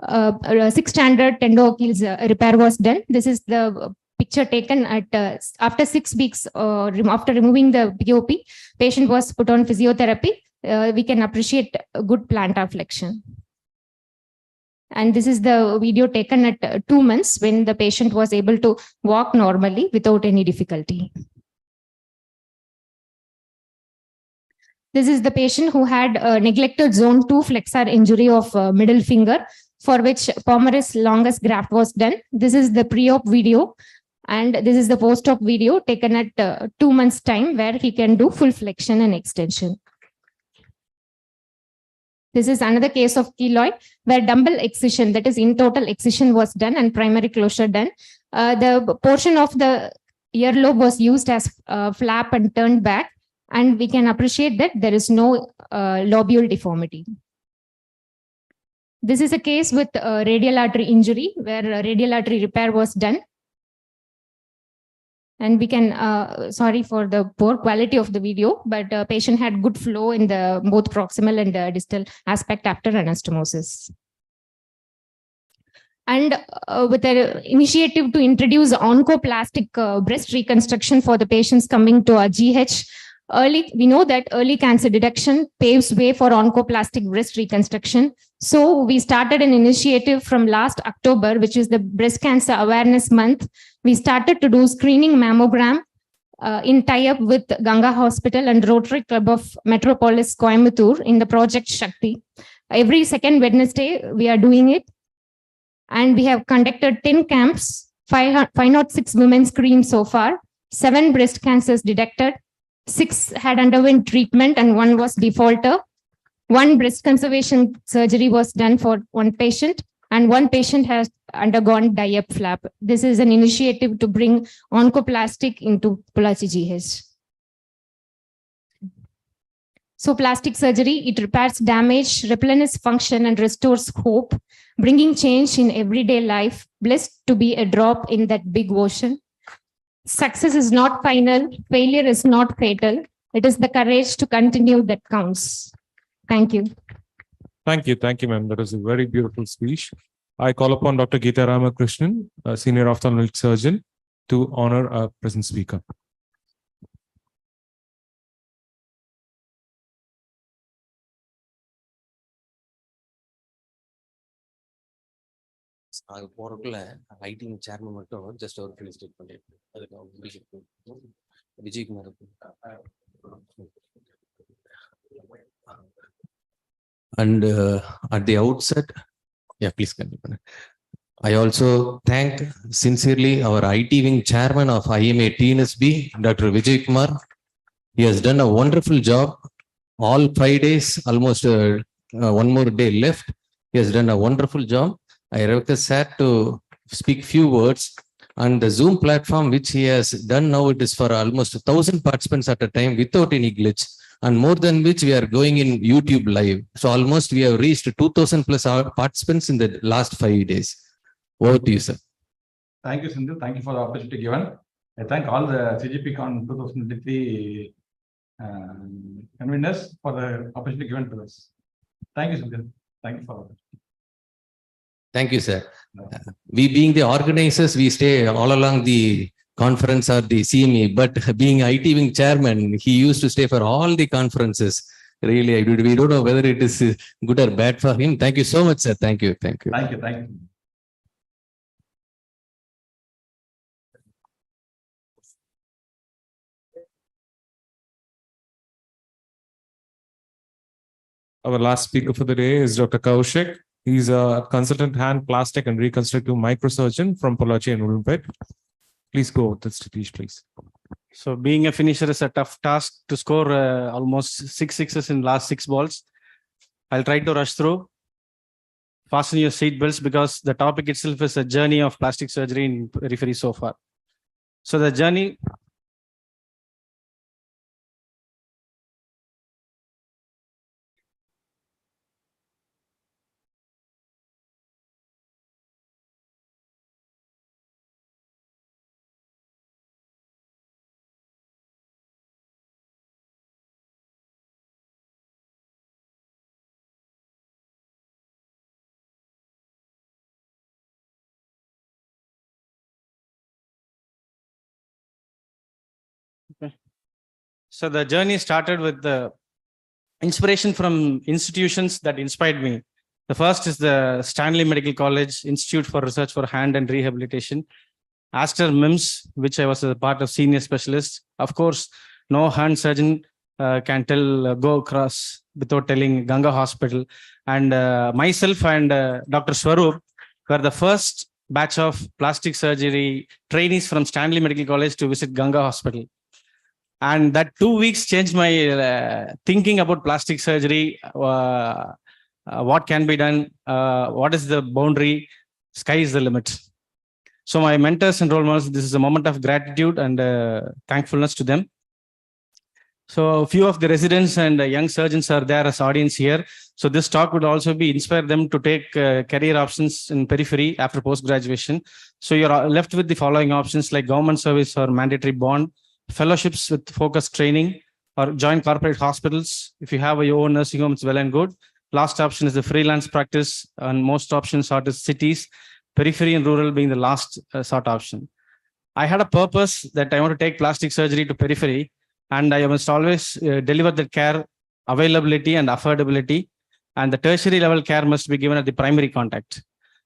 6 standard tendo-Achilles repair was done. This is the picture taken at after 6 weeks after removing the POP. Patient was put on physiotherapy. We can appreciate a good plantar flexion. And this is the video taken at 2 months when the patient was able to walk normally without any difficulty. This is the patient who had neglected zone 2 flexor injury of middle finger, for which palmaris longus graft was done. This is the pre-op video. And this is the post-op video taken at 2 months' time where he can do full flexion and extension. This is another case of keloid where dumbbell excision, that is in total excision, was done and primary closure done. The portion of the earlobe was used as flap and turned back, and we can appreciate that there is no lobule deformity. This is a case with radial artery injury where radial artery repair was done. And we can, sorry for the poor quality of the video, but patient had good flow in the both proximal and distal aspect after anastomosis. And with an initiative to introduce oncoplastic breast reconstruction for the patients coming to our GH, we know that early cancer detection paves way for oncoplastic breast reconstruction. So we started an initiative from last October, which is the Breast Cancer Awareness Month. We started to do screening mammogram in tie-up with Ganga Hospital and Rotary Club of Metropolis Coimbatore in the Project Shakti. Every second Wednesday, we are doing it. And we have conducted 10 camps, 506 women screened so far, 7 breast cancers detected, 6 had underwent treatment and 1 was defaulter. 1 breast conservation surgery was done for 1 patient, and 1 patient has undergone die-up flap. This is an initiative to bring oncoplastic into Pollachi GH. So plastic surgery, it repairs damage, replenishes function, and restores hope, bringing change in everyday life, blessed to be a drop in that big ocean. Success is not final, failure is not fatal. It is the courage to continue that counts. Thank you. Thank you, ma'am. That was a very beautiful speech. I call upon Dr. Geeta Ramakrishnan, a senior ophthalmic surgeon, to honor our present speaker. அது போறதுக்குள்ள ID chairman மட்டும் just ஒரு felicitate பண்ணிட்டு அதுக்கு Vijaykumar and at the outset, yeah, please continue. I also thank sincerely our IT wing chairman of IMA TNSB, Dr. Vijay Kumar. He has done a wonderful job. All 5 days, almost one more day left. He has done a wonderful job. I request sir to speak few words on the Zoom platform, which he has done now. It is for almost 1,000 participants at a time without any glitch, and more than which we are going in YouTube live. So almost we have reached 2,000 plus participants in the last 5 days. Over to you, sir. Thank you, Sindhu. Thank you for the opportunity given. I thank all the CGPCON2023 conveners for the opportunity given to us. Thank you, Sindhu. Thank you for the opportunity. Thank you, sir. We being the organizers, we stay all along the conference or the CME, but being IT wing chairman, he used to stay for all the conferences. Really, we don't know whether it is good or bad for him. Thank you so much, sir. Thank you. Thank you. Thank you. Thank you. Our last speaker for the day is Dr. Kaushik. He's a consultant hand, plastic and reconstructive microsurgeon from Pollachi and Ulmpet. Please go with the speech, please. So being a finisher is a tough task to score almost 6 sixes in last 6 balls. I'll try to rush through. Fasten your seat belts because the topic itself is a journey of plastic surgery in periphery so far. So the journey. Okay. So the journey started with the inspiration from institutions that inspired me. The first is the Stanley Medical College Institute for Research for Hand and Rehabilitation. Aster MIMS, which I was a part of senior specialist. Of course, no hand surgeon can go across without telling Ganga Hospital. And myself and Dr. Swaroop were the first batch of plastic surgery trainees from Stanley Medical College to visit Ganga Hospital. And that 2 weeks changed my thinking about plastic surgery. What can be done? What is the boundary? Sky is the limit. So my mentors and role models, this is a moment of gratitude and thankfulness to them. So a few of the residents and young surgeons are there as audience here. So this talk would also be inspire them to take career options in periphery after post-graduation. So you're left with the following options like government service or mandatory bond, fellowships with focused training, or join corporate hospitals. If you have your own nursing home, it's well and good. Last option is the freelance practice, and most options are to cities, periphery and rural being the last sort option. I had a purpose that I want to take plastic surgery to periphery, and I must always deliver the care, availability and affordability, and the tertiary level care must be given at the primary contact.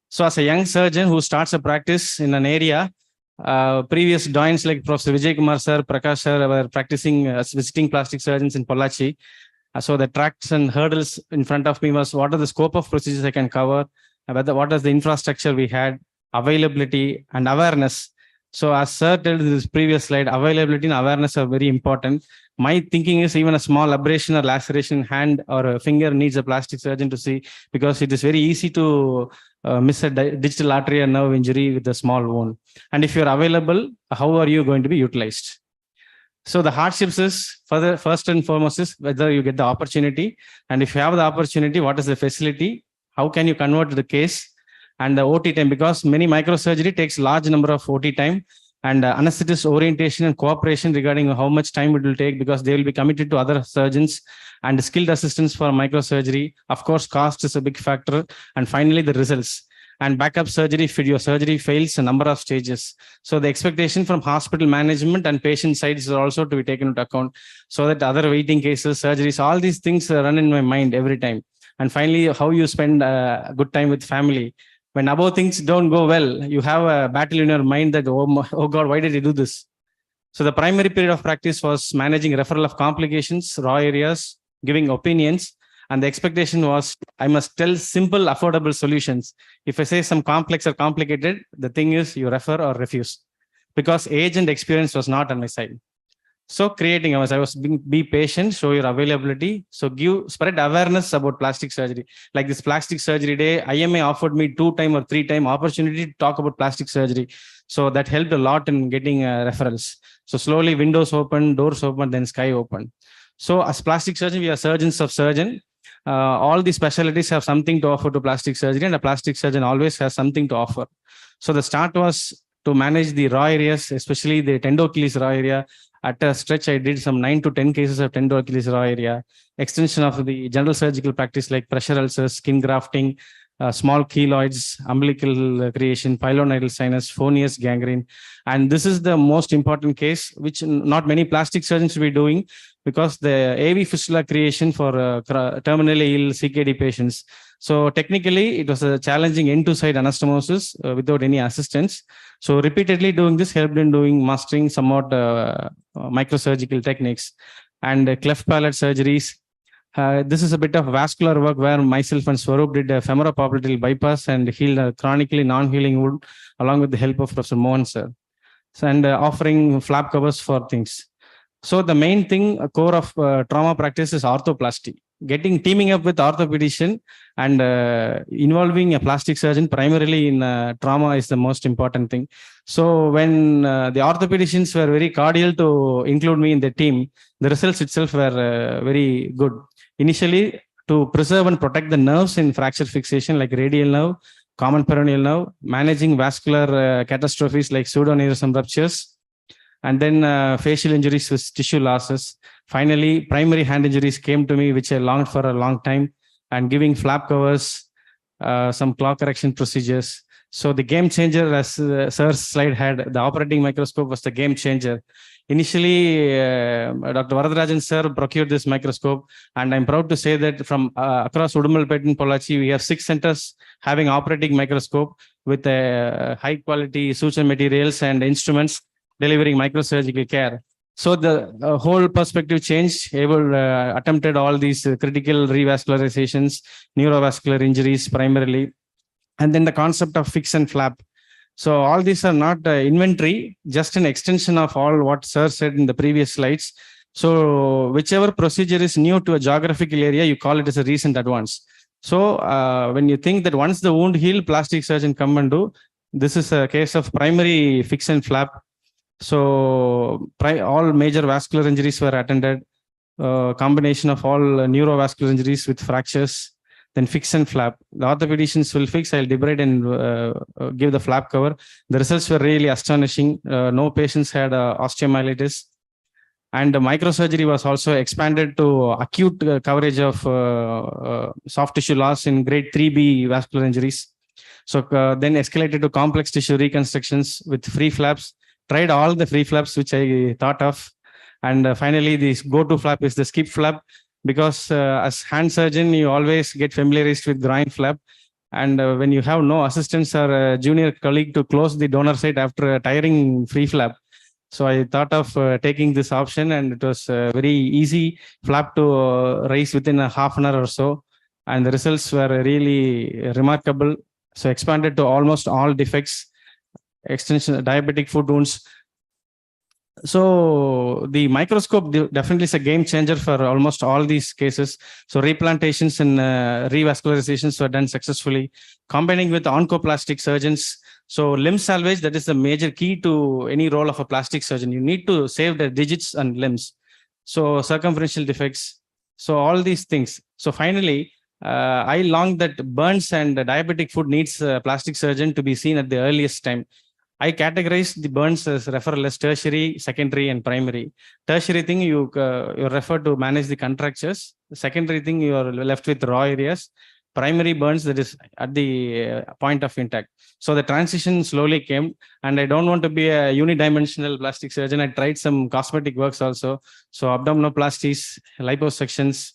So as a young surgeon who starts a practice in an area, previous doyens like Professor Vijay Kumar sir, Prakash sir were practicing as visiting plastic surgeons in Pollachi. So the tracks and hurdles in front of me was what are the scope of procedures I can cover, what is the infrastructure we had, availability and awareness. So as sir told in this previous slide, availability and awareness are very important. My thinking is even a small abrasion or laceration in hand or a finger needs a plastic surgeon to see, because it is very easy to miss a digital artery or nerve injury with a small wound. And if you're available, how are you going to be utilized? So the hardships is first and foremost is whether you get the opportunity, and if you have the opportunity, what is the facility? How can you convert the case? And the OT time, because many microsurgery takes large number of OT time, and anesthetist orientation and cooperation regarding how much time it will take, because they will be committed to other surgeons, and skilled assistance for microsurgery. Of course, cost is a big factor. And finally, the results. And backup surgery, if your surgery fails, a number of stages. So the expectation from hospital management and patient sides are also to be taken into account, so that other waiting cases, surgeries, all these things run in my mind every time. And finally, how you spend a good time with family. When above things don't go well, you have a battle in your mind that, oh God, why did I do this? So the primary period of practice was managing referral of complications, raw areas, giving opinions. And the expectation was I must tell simple, affordable solutions. If I say some complex or complicated, the thing is you refer or refuse, because age and experience was not on my side. So creating awareness, I was being, be patient, show your availability. So spread awareness about plastic surgery. Like this plastic surgery day, IMA offered me 2-time or 3-time opportunity to talk about plastic surgery. So that helped a lot in getting referrals. So slowly windows open, doors open, then sky open. So as plastic surgeon, we are surgeons of surgeon. All the specialties have something to offer to plastic surgery, and a plastic surgeon always has something to offer. So the start was to manage the raw areas, especially the tendo Achilles raw area. At a stretch, I did some 9 to 10 cases of tendo Achilles raw area, extension of the general surgical practice like pressure ulcers, skin grafting, small keloids, umbilical creation, pilonidal sinus, Fournier's gangrene. And this is the most important case, which not many plastic surgeons will be doing, because the AV fistula creation for terminally ill CKD patients. So technically, it was a challenging end-to-side anastomosis without any assistance. So repeatedly doing this helped in mastering somewhat microsurgical techniques and cleft palate surgeries. This is a bit of vascular work where myself and Swaroop did a femoropopliteal bypass and healed a chronically non-healing wound along with the help of Professor Mohan sir. And offering flap covers for things. So the main thing, core of trauma practice is orthoplasty. Teaming up with orthopedician and involving a plastic surgeon primarily in trauma is the most important thing. So when the orthopedicians were very cordial to include me in the team, the results itself were very good. Initially, to preserve and protect the nerves in fracture fixation like radial nerve, common peroneal nerve, managing vascular catastrophes like pseudoaneurysm ruptures, and then facial injuries with tissue losses. Finally, primary hand injuries came to me, which I longed for a long time, and giving flap covers, some claw correction procedures. So the game changer, as Sir's slide had, the operating microscope was the game changer. Initially, Dr. Varadarajan sir procured this microscope, and I'm proud to say that from across Udumalpet and Pollachi, we have 6 centers having operating microscope with high quality suture materials and instruments delivering microsurgical care. So the whole perspective changed. Attempted all these critical revascularizations, neurovascular injuries primarily, and then the concept of fix and flap. So all these are not inventory, just an extension of all what Sir said in the previous slides. So whichever procedure is new to a geographical area, you call it as a recent advance. So when you think that once the wound heal, plastic surgeon come and do, this is a case of primary fix and flap. So all major vascular injuries were attended, combination of all neurovascular injuries with fractures, then fix and flap. The orthopedicians will fix, I'll debride and give the flap cover. The results were really astonishing. No patients had osteomyelitis. And the microsurgery was also expanded to acute coverage of soft tissue loss in grade 3B vascular injuries. So then escalated to complex tissue reconstructions with free flaps. Tried all the free flaps which I thought of. And finally, this go-to flap is the skip flap, because as hand surgeon, you always get familiarized with groin flap. And when you have no assistance or a junior colleague to close the donor site after a tiring free flap. So I thought of taking this option, and it was very easy flap to raise within a half an hour or so. And the results were really remarkable. So expanded to almost all defects, extension, diabetic foot wounds. So the microscope definitely is a game changer for almost all these cases. So replantations and revascularizations were done successfully, combining with oncoplastic surgeons. So limb salvage, that is the major key to any role of a plastic surgeon. You need to save the digits and limbs. So circumferential defects. So all these things. So finally, I longed that burns and diabetic foot needs a plastic surgeon to be seen at the earliest time. I categorize the burns as referral as tertiary, secondary, and primary. Tertiary thing, you refer to manage the contractures. The secondary thing, you are left with raw areas. Primary burns, that is at the point of impact. So the transition slowly came, and I don't want to be a unidimensional plastic surgeon. I tried some cosmetic works also. So abdominoplasties, liposections,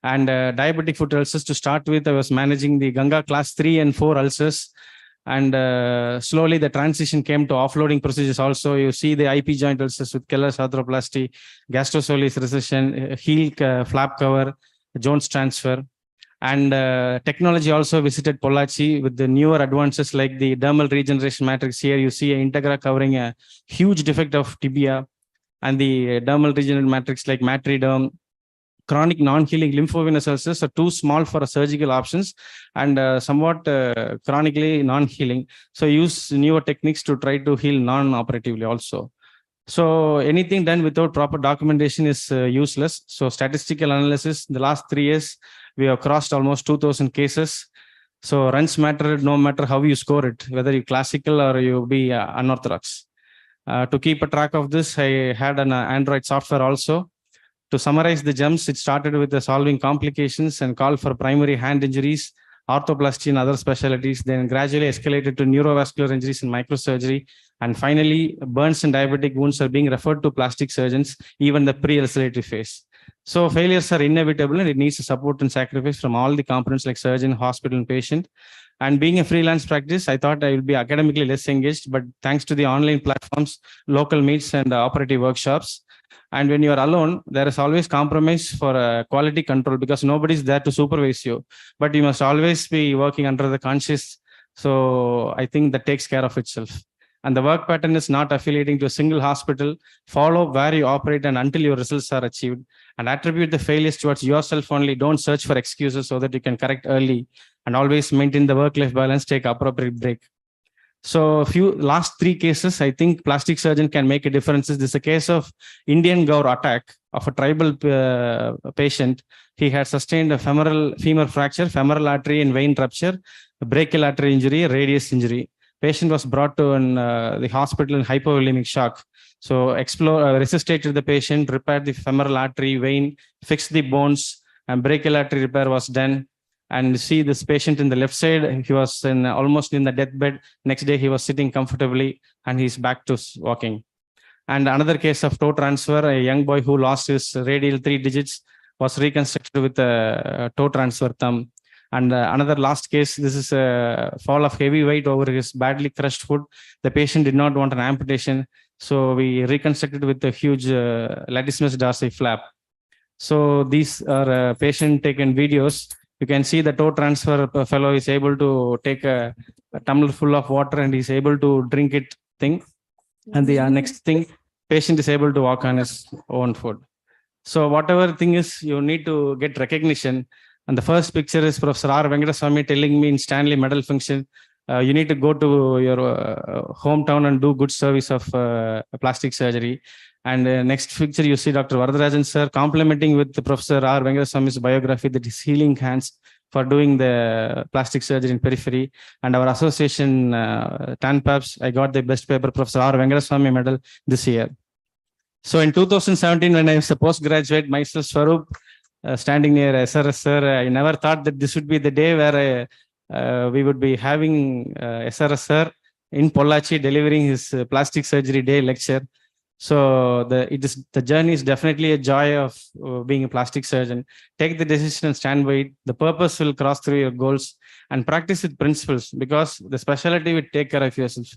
And diabetic foot ulcers to start with, I was managing the Ganga class 3 and 4 ulcers. And slowly the transition came to offloading procedures also. You see the IP joint ulcers with Keller's arthroplasty, gastrosoleus recession, heel flap cover, Jones transfer. And technology also visited Pollachi with the newer advances like the dermal regeneration matrix. Here you see an integra covering a huge defect of tibia, and the dermal regeneration matrix like matriderm. Chronic non-healing lymphovenous ulcers are too small for surgical options and somewhat chronically non-healing. So use newer techniques to try to heal non-operatively also. So anything done without proper documentation is useless. So statistical analysis, the last 3 years, we have crossed almost 2,000 cases. So runs matter no matter how you score it, whether you classical or you be unorthodox. To keep a track of this, I had an Android software also. To summarize the gems, it started with the solving complications and called for primary hand injuries, orthoplasty and other specialties, then gradually escalated to neurovascular injuries and microsurgery. And finally, burns and diabetic wounds are being referred to plastic surgeons, even the pre-ulcerative phase. So failures are inevitable and it needs support and sacrifice from all the components like surgeon, hospital, and patient. And being a freelance practice, I thought I will be academically less engaged, but thanks to the online platforms, local meets and operative workshops. And when you are alone, there is always compromise for quality control because nobody is there to supervise you. But you must always be working under the conscious. So I think that takes care of itself. And the work pattern is not affiliating to a single hospital. Follow where you operate and until your results are achieved. And attribute the failures towards yourself only. Don't search for excuses so that you can correct early. And always maintain the work-life balance, take appropriate break. So last 3 cases, I think plastic surgeon can make a difference. This is a case of Indian Gaur attack of a tribal patient. He had sustained a femur fracture, femoral artery and vein rupture, a brachial artery injury, radius injury. Patient was brought to the hospital in hypovolemic shock. So resuscitated the patient, repaired the femoral artery, vein, fixed the bones, and brachial artery repair was done. And see this patient in the left side, he was almost in the deathbed. Next day, he was sitting comfortably and he's back to walking. And another case of toe transfer, a young boy who lost his radial 3 digits was reconstructed with a toe transfer thumb. And another last case, this is a fall of heavy weight over his badly crushed foot. The patient did not want an amputation. So we reconstructed with a huge latissimus dorsi flap. So these are patient-taken videos. You can see the toe transfer fellow is able to take a tumbler full of water and he's able to drink it thing. And the next thing, patient is able to walk on his own foot. So whatever thing is, you need to get recognition. And the first picture is Professor R. Venkataswamy telling me in Stanley Medal function, you need to go to your hometown and do good service of plastic surgery. And next picture, you see Dr. Varadarajan sir complimenting with the Professor R. Venkataswamy's biography that is healing hands for doing the plastic surgery in periphery. And our association, TANPAPS, I got the best paper, Professor R. Venkataswamy medal this year. So in 2017, when I was a postgraduate, myself, Swaroop, standing near SRS sir, I never thought that this would be the day where we would be having SRS sir in Pollachi delivering his plastic surgery day lecture. So the journey is definitely a joy of being a plastic surgeon. Take the decision and stand by it. The purpose will cross through your goals and practice with principles because the specialty will take care of yourself.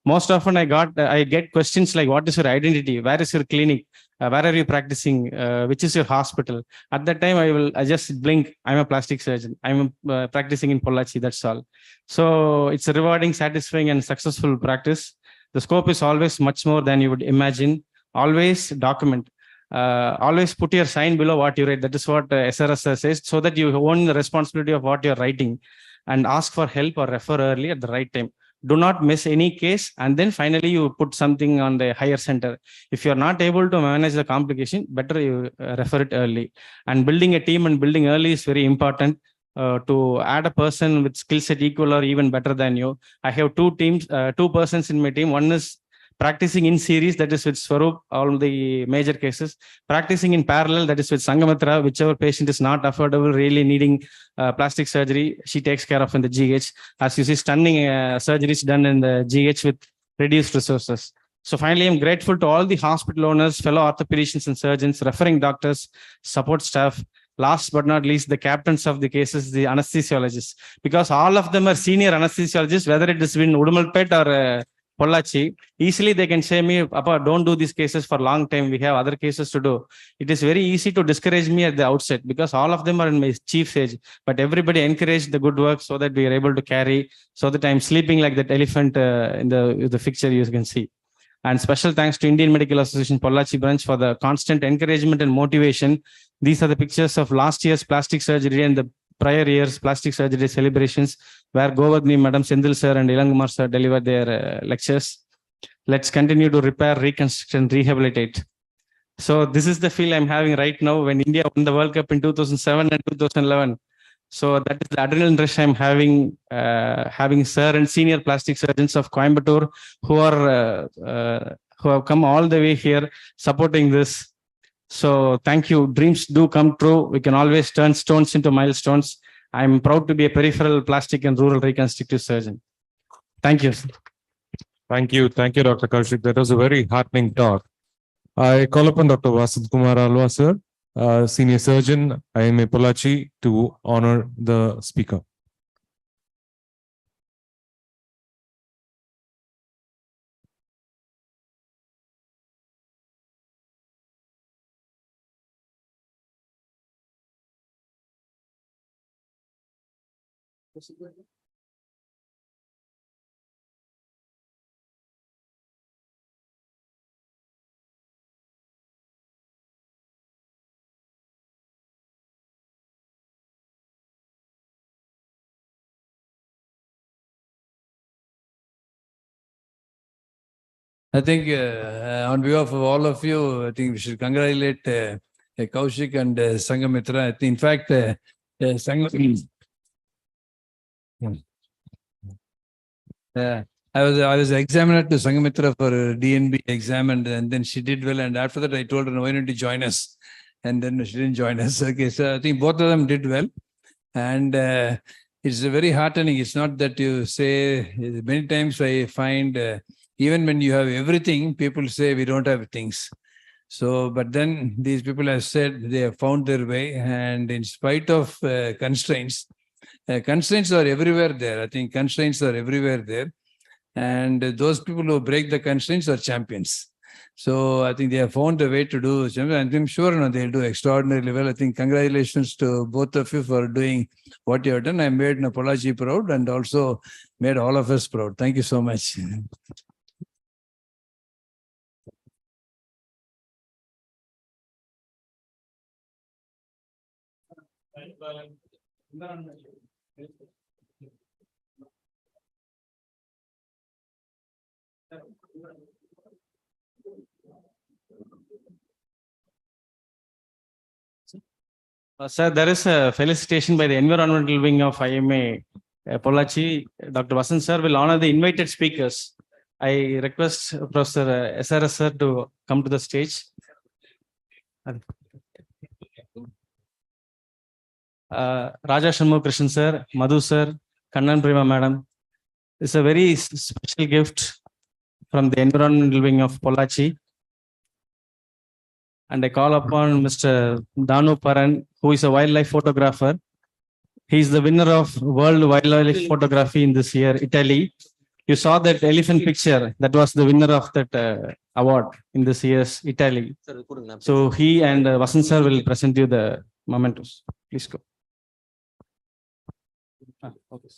Most often I get questions like, what is your identity? Where is your clinic? Where are you practicing? Which is your hospital? At that time, I just blink. I'm a plastic surgeon. I'm practicing in Pollachi. That's all. So it's a rewarding, satisfying, and successful practice. The scope is always much more than you would imagine. Always document. Always put your sign below what you write. That is what SRS says, so that you own the responsibility of what you're writing and ask for help or refer early at the right time. Do not miss any case. And then finally, you put something on the higher center. If you're not able to manage the complication, better you refer it early. And building a team and building early is very important. To add a person with skill set equal or even better than you. I have 2 persons in my team. One is practicing in series, that is with Swaroop, all the major cases. Practicing in parallel, that is with Sangamatra, whichever patient is not affordable, really needing plastic surgery, she takes care of in the GH. As you see, stunning surgeries done in the GH with reduced resources. So finally, I'm grateful to all the hospital owners, fellow orthopedicians and surgeons, referring doctors, support staff, last but not least, the captains of the cases, the anesthesiologists, because all of them are senior anesthesiologists, whether it has been Udumalpet or Pollachi. Easily they can say me, Appa, don't do these cases for long time. We have other cases to do. It is very easy to discourage me at the outset because all of them are in my chief age, but everybody encouraged the good work so that we are able to carry, so that I'm sleeping like that elephant in the picture you can see. And special thanks to Indian Medical Association Pollachi branch for the constant encouragement and motivation. These are the pictures of last year's plastic surgery and the prior year's plastic surgery celebrations, where Govardhani Madam, Sendil sir and Ilankumar sir delivered their lectures. Let's continue to repair, reconstruct and rehabilitate. So this is the feel I'm having right now when India won the World Cup in 2007 and 2011. So that is the adrenaline rush I'm having, having sir and senior plastic surgeons of Coimbatore who have come all the way here supporting this. So thank you. Dreams do come true. We can always turn stones into milestones. I'm proud to be a peripheral plastic and rural reconstructive surgeon. Thank you. Thank you. Thank you, Dr. Kaushik. That was a very heartening talk. I call upon Dr. Vasant Kumar Alwa, sir, Senior Surgeon, IMA Pollachi, to honor the speaker. I think on behalf of all of you, I think we should congratulate Kaushik and Sangamitra. I think, in fact, I was examiner to Sangamitra for DNB exam, and then she did well. And after that, I told her, no, why don't you join us? And then she didn't join us. Okay, so I think both of them did well. And it's very heartening. It's not that you say, many times I find even when you have everything, people say we don't have things. So, but then these people have said they have found their way, and in spite of constraints, constraints are everywhere there. I think constraints are everywhere there. And those people who break the constraints are champions. So I think they have found a way to do, and I'm sure they'll do extraordinarily well. I think congratulations to both of you for doing what you have done. I made Pollachi proud and also made all of us proud. Thank you so much. Sir, there is a felicitation by the environmental wing of IMA Pollachi. Dr. Vasant sir will honor the invited speakers. I request Professor SRS sir to come to the stage. Raja Shanmugha Krishnan sir, Madhu sir, Kannan Prima madam. It's a very special gift from the environmental wing of Pollachi. And I call upon Mr. Danu Paran, who is a wildlife photographer. He is the winner of World Wildlife Photography in this year, Italy. You saw that elephant picture, that was the winner of that award in this year's Italy. So he and Vasant sir will present you the mementos. Please go. Okay,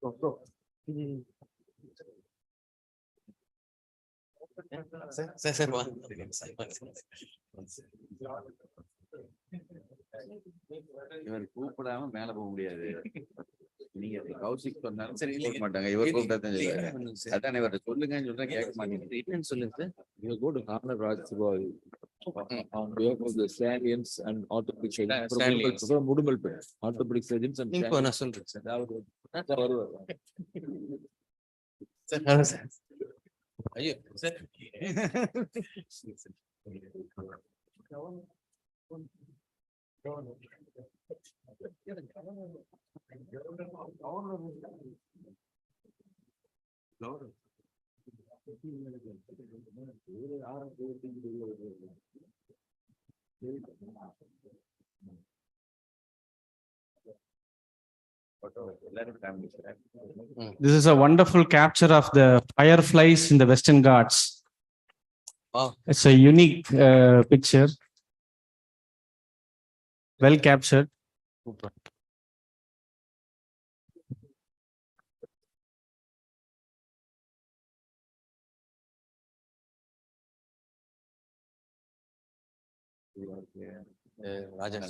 Go. Sir, one. இவர் கூப்பிடாம மேல போக முடியாது. நீங்க கௌசிக் சொன்னாலும் சரி போக மாட்டாங்க. இவர் கூப்பிட்டா அதான் இவர்கிட்ட சொல்லுங்கன்னு சொன்னா கேட்க மாட்டேங்குது. என்னன்னு சொல்லுங்க sir. You go to honor Raj Subal on behalf of the stallions and orthopedic surgeons from Udumalpet. Orthopedic surgeons and நீங்க நான் சொல்றேன் சார். வருவார். சார் ஐயோ sir This is a wonderful capture of the fireflies in the Western Ghats. Wow. It's a unique picture. Well captured. Super. Rajan.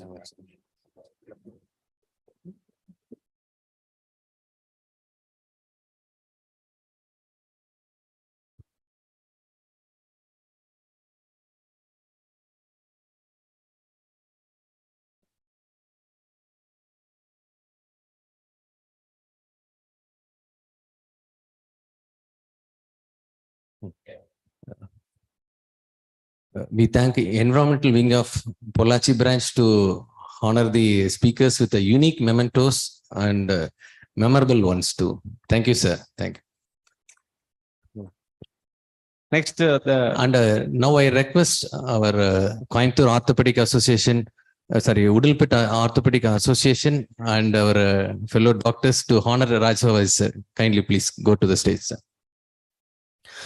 We thank environmental wing of Pollachi branch to honor the speakers with the unique mementos and memorable ones too. Thank you, sir. Thank you. Next, Now I request our Coimbatore Orthopedic Association, Udalpet Orthopedic Association and our fellow doctors to honor Rajsabha, sir. Kindly please go to the stage, sir.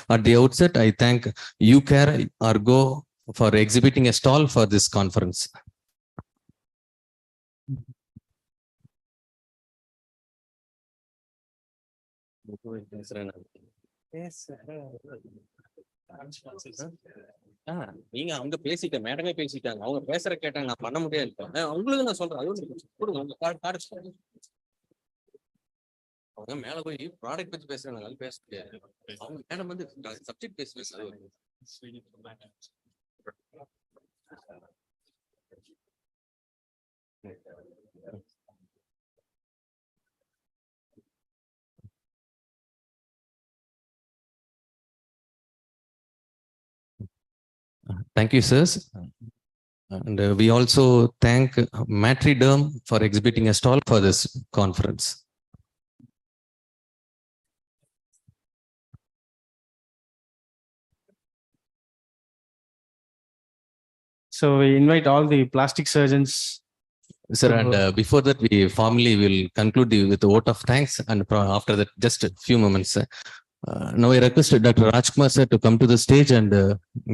At the outset, I thank UCare Argo for exhibiting a stall for this conference. நீங்க அவங்க பேசிட்ட மேடமே பேசிட்டாங்க, அவங்க பேசுற கேட்டாங்க, நான் பண்ண முடியாது. உங்களுக்கு நான் சொல்றேன், அவங்க மேல போய் ப்ராடக்ட் பத்தி பேசுறாங்க, அது பேச முடியாது. அவங்க மேடம் வந்து சப்ஜெக்ட் பேசுறாங்க. Thank you, sirs. And we also thank Matriderm for exhibiting a stall for this conference. So we invite all the plastic surgeons. Sir, and before that, we formally will conclude with a vote of thanks. And after that, just a few moments. Now I request Dr. Rajkumar sir to come to the stage and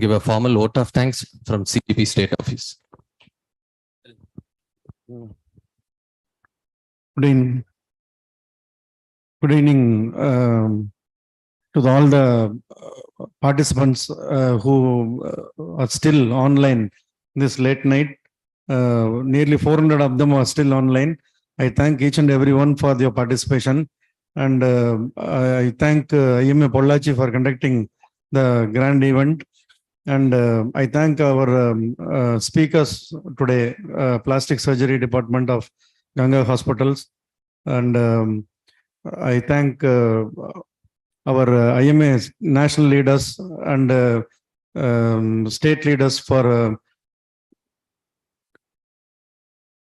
give a formal vote of thanks from CGP State Office. Good evening to all the participants who are still online this late night. Nearly 400 of them are still online. I thank each and everyone for their participation. And I thank IMA Pollachi for conducting the grand event. And I thank our speakers today, Plastic Surgery Department of Ganga Hospitals. And I thank our IMA national leaders and state leaders for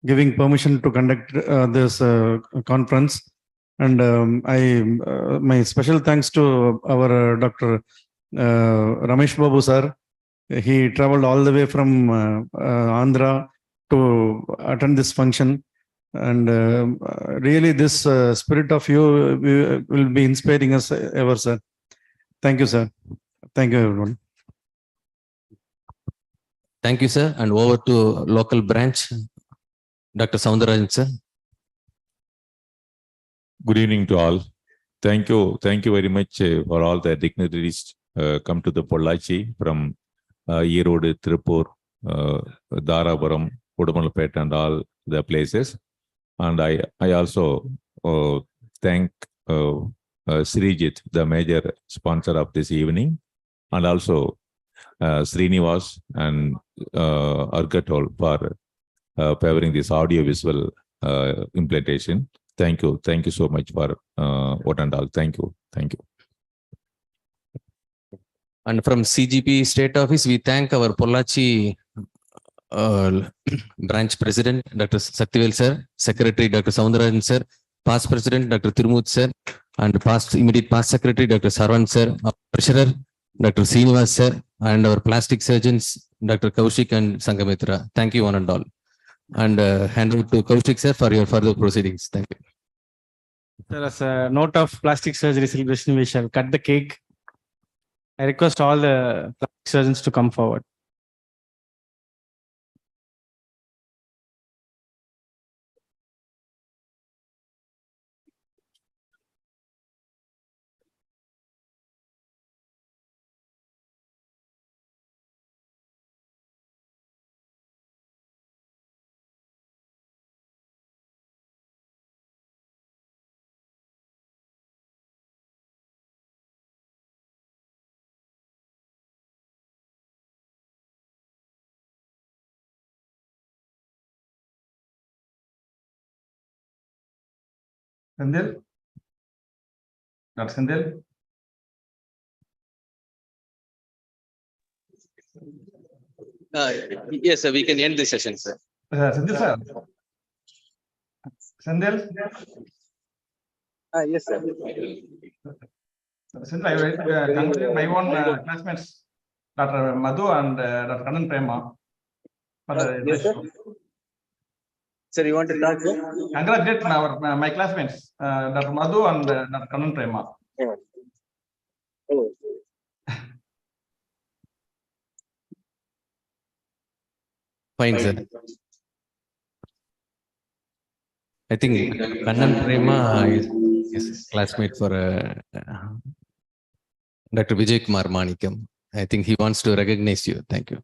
giving permission to conduct this conference. And my special thanks to our Dr. Ramesh Babu sir. He traveled all the way from Andhra to attend this function. And really this spirit of you will be inspiring us ever, sir. Thank you, sir. Thank you, everyone. Thank you, sir. And over to local branch, Dr. Soundarajan, sir. Good evening to all. Thank you very much for all the dignitaries come to the Pollachi from Erode, Tirupur, Darapuram, Udumalpet and all the places. And I also thank Srijit, the major sponsor of this evening, and also Srinivas and Argatol for favoring this audio-visual implementation. Thank you so much for what and all. Thank you. And from CGP State Office, we thank our Pollachi branch president, Dr. Saktivel sir, secretary, Dr. Soundarajan sir, past President Dr. Tirumut sir, and past immediate past Secretary Dr. Sarwan sir, our Treasurer Dr. Srinivas sir, and our plastic surgeons Dr. Kaushik and Sangamitra. Thank you one and all. And hand over to Kaushik sir for your further proceedings. Thank you. Sir, as a note of plastic surgery celebration, we shall cut the cake. I request all the plastic surgeons to come forward. Sandil? Dr. Sandil? Yes, sir, we can end the session, sir. Sandil, sir. Sandil? Yes, sir. Since I congratulate my own classmates, Dr. Madhu and Dr. Kannan Prema. For the Yes, sir. Sir, you want to talk, sir? Congratulate my classmates, Dr. Madhu and Dr. Kannan Prema. Oh. Fine, sir. I think Kannan Prema is classmate for Dr. Vijay Kumar Manikam. I think he wants to recognize you. Thank you.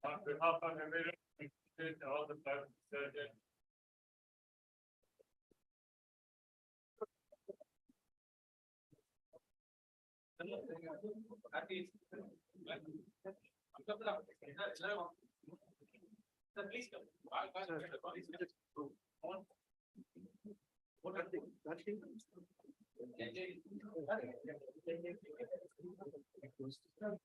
On behalf of everyone, all the plastic surgeons. Please come.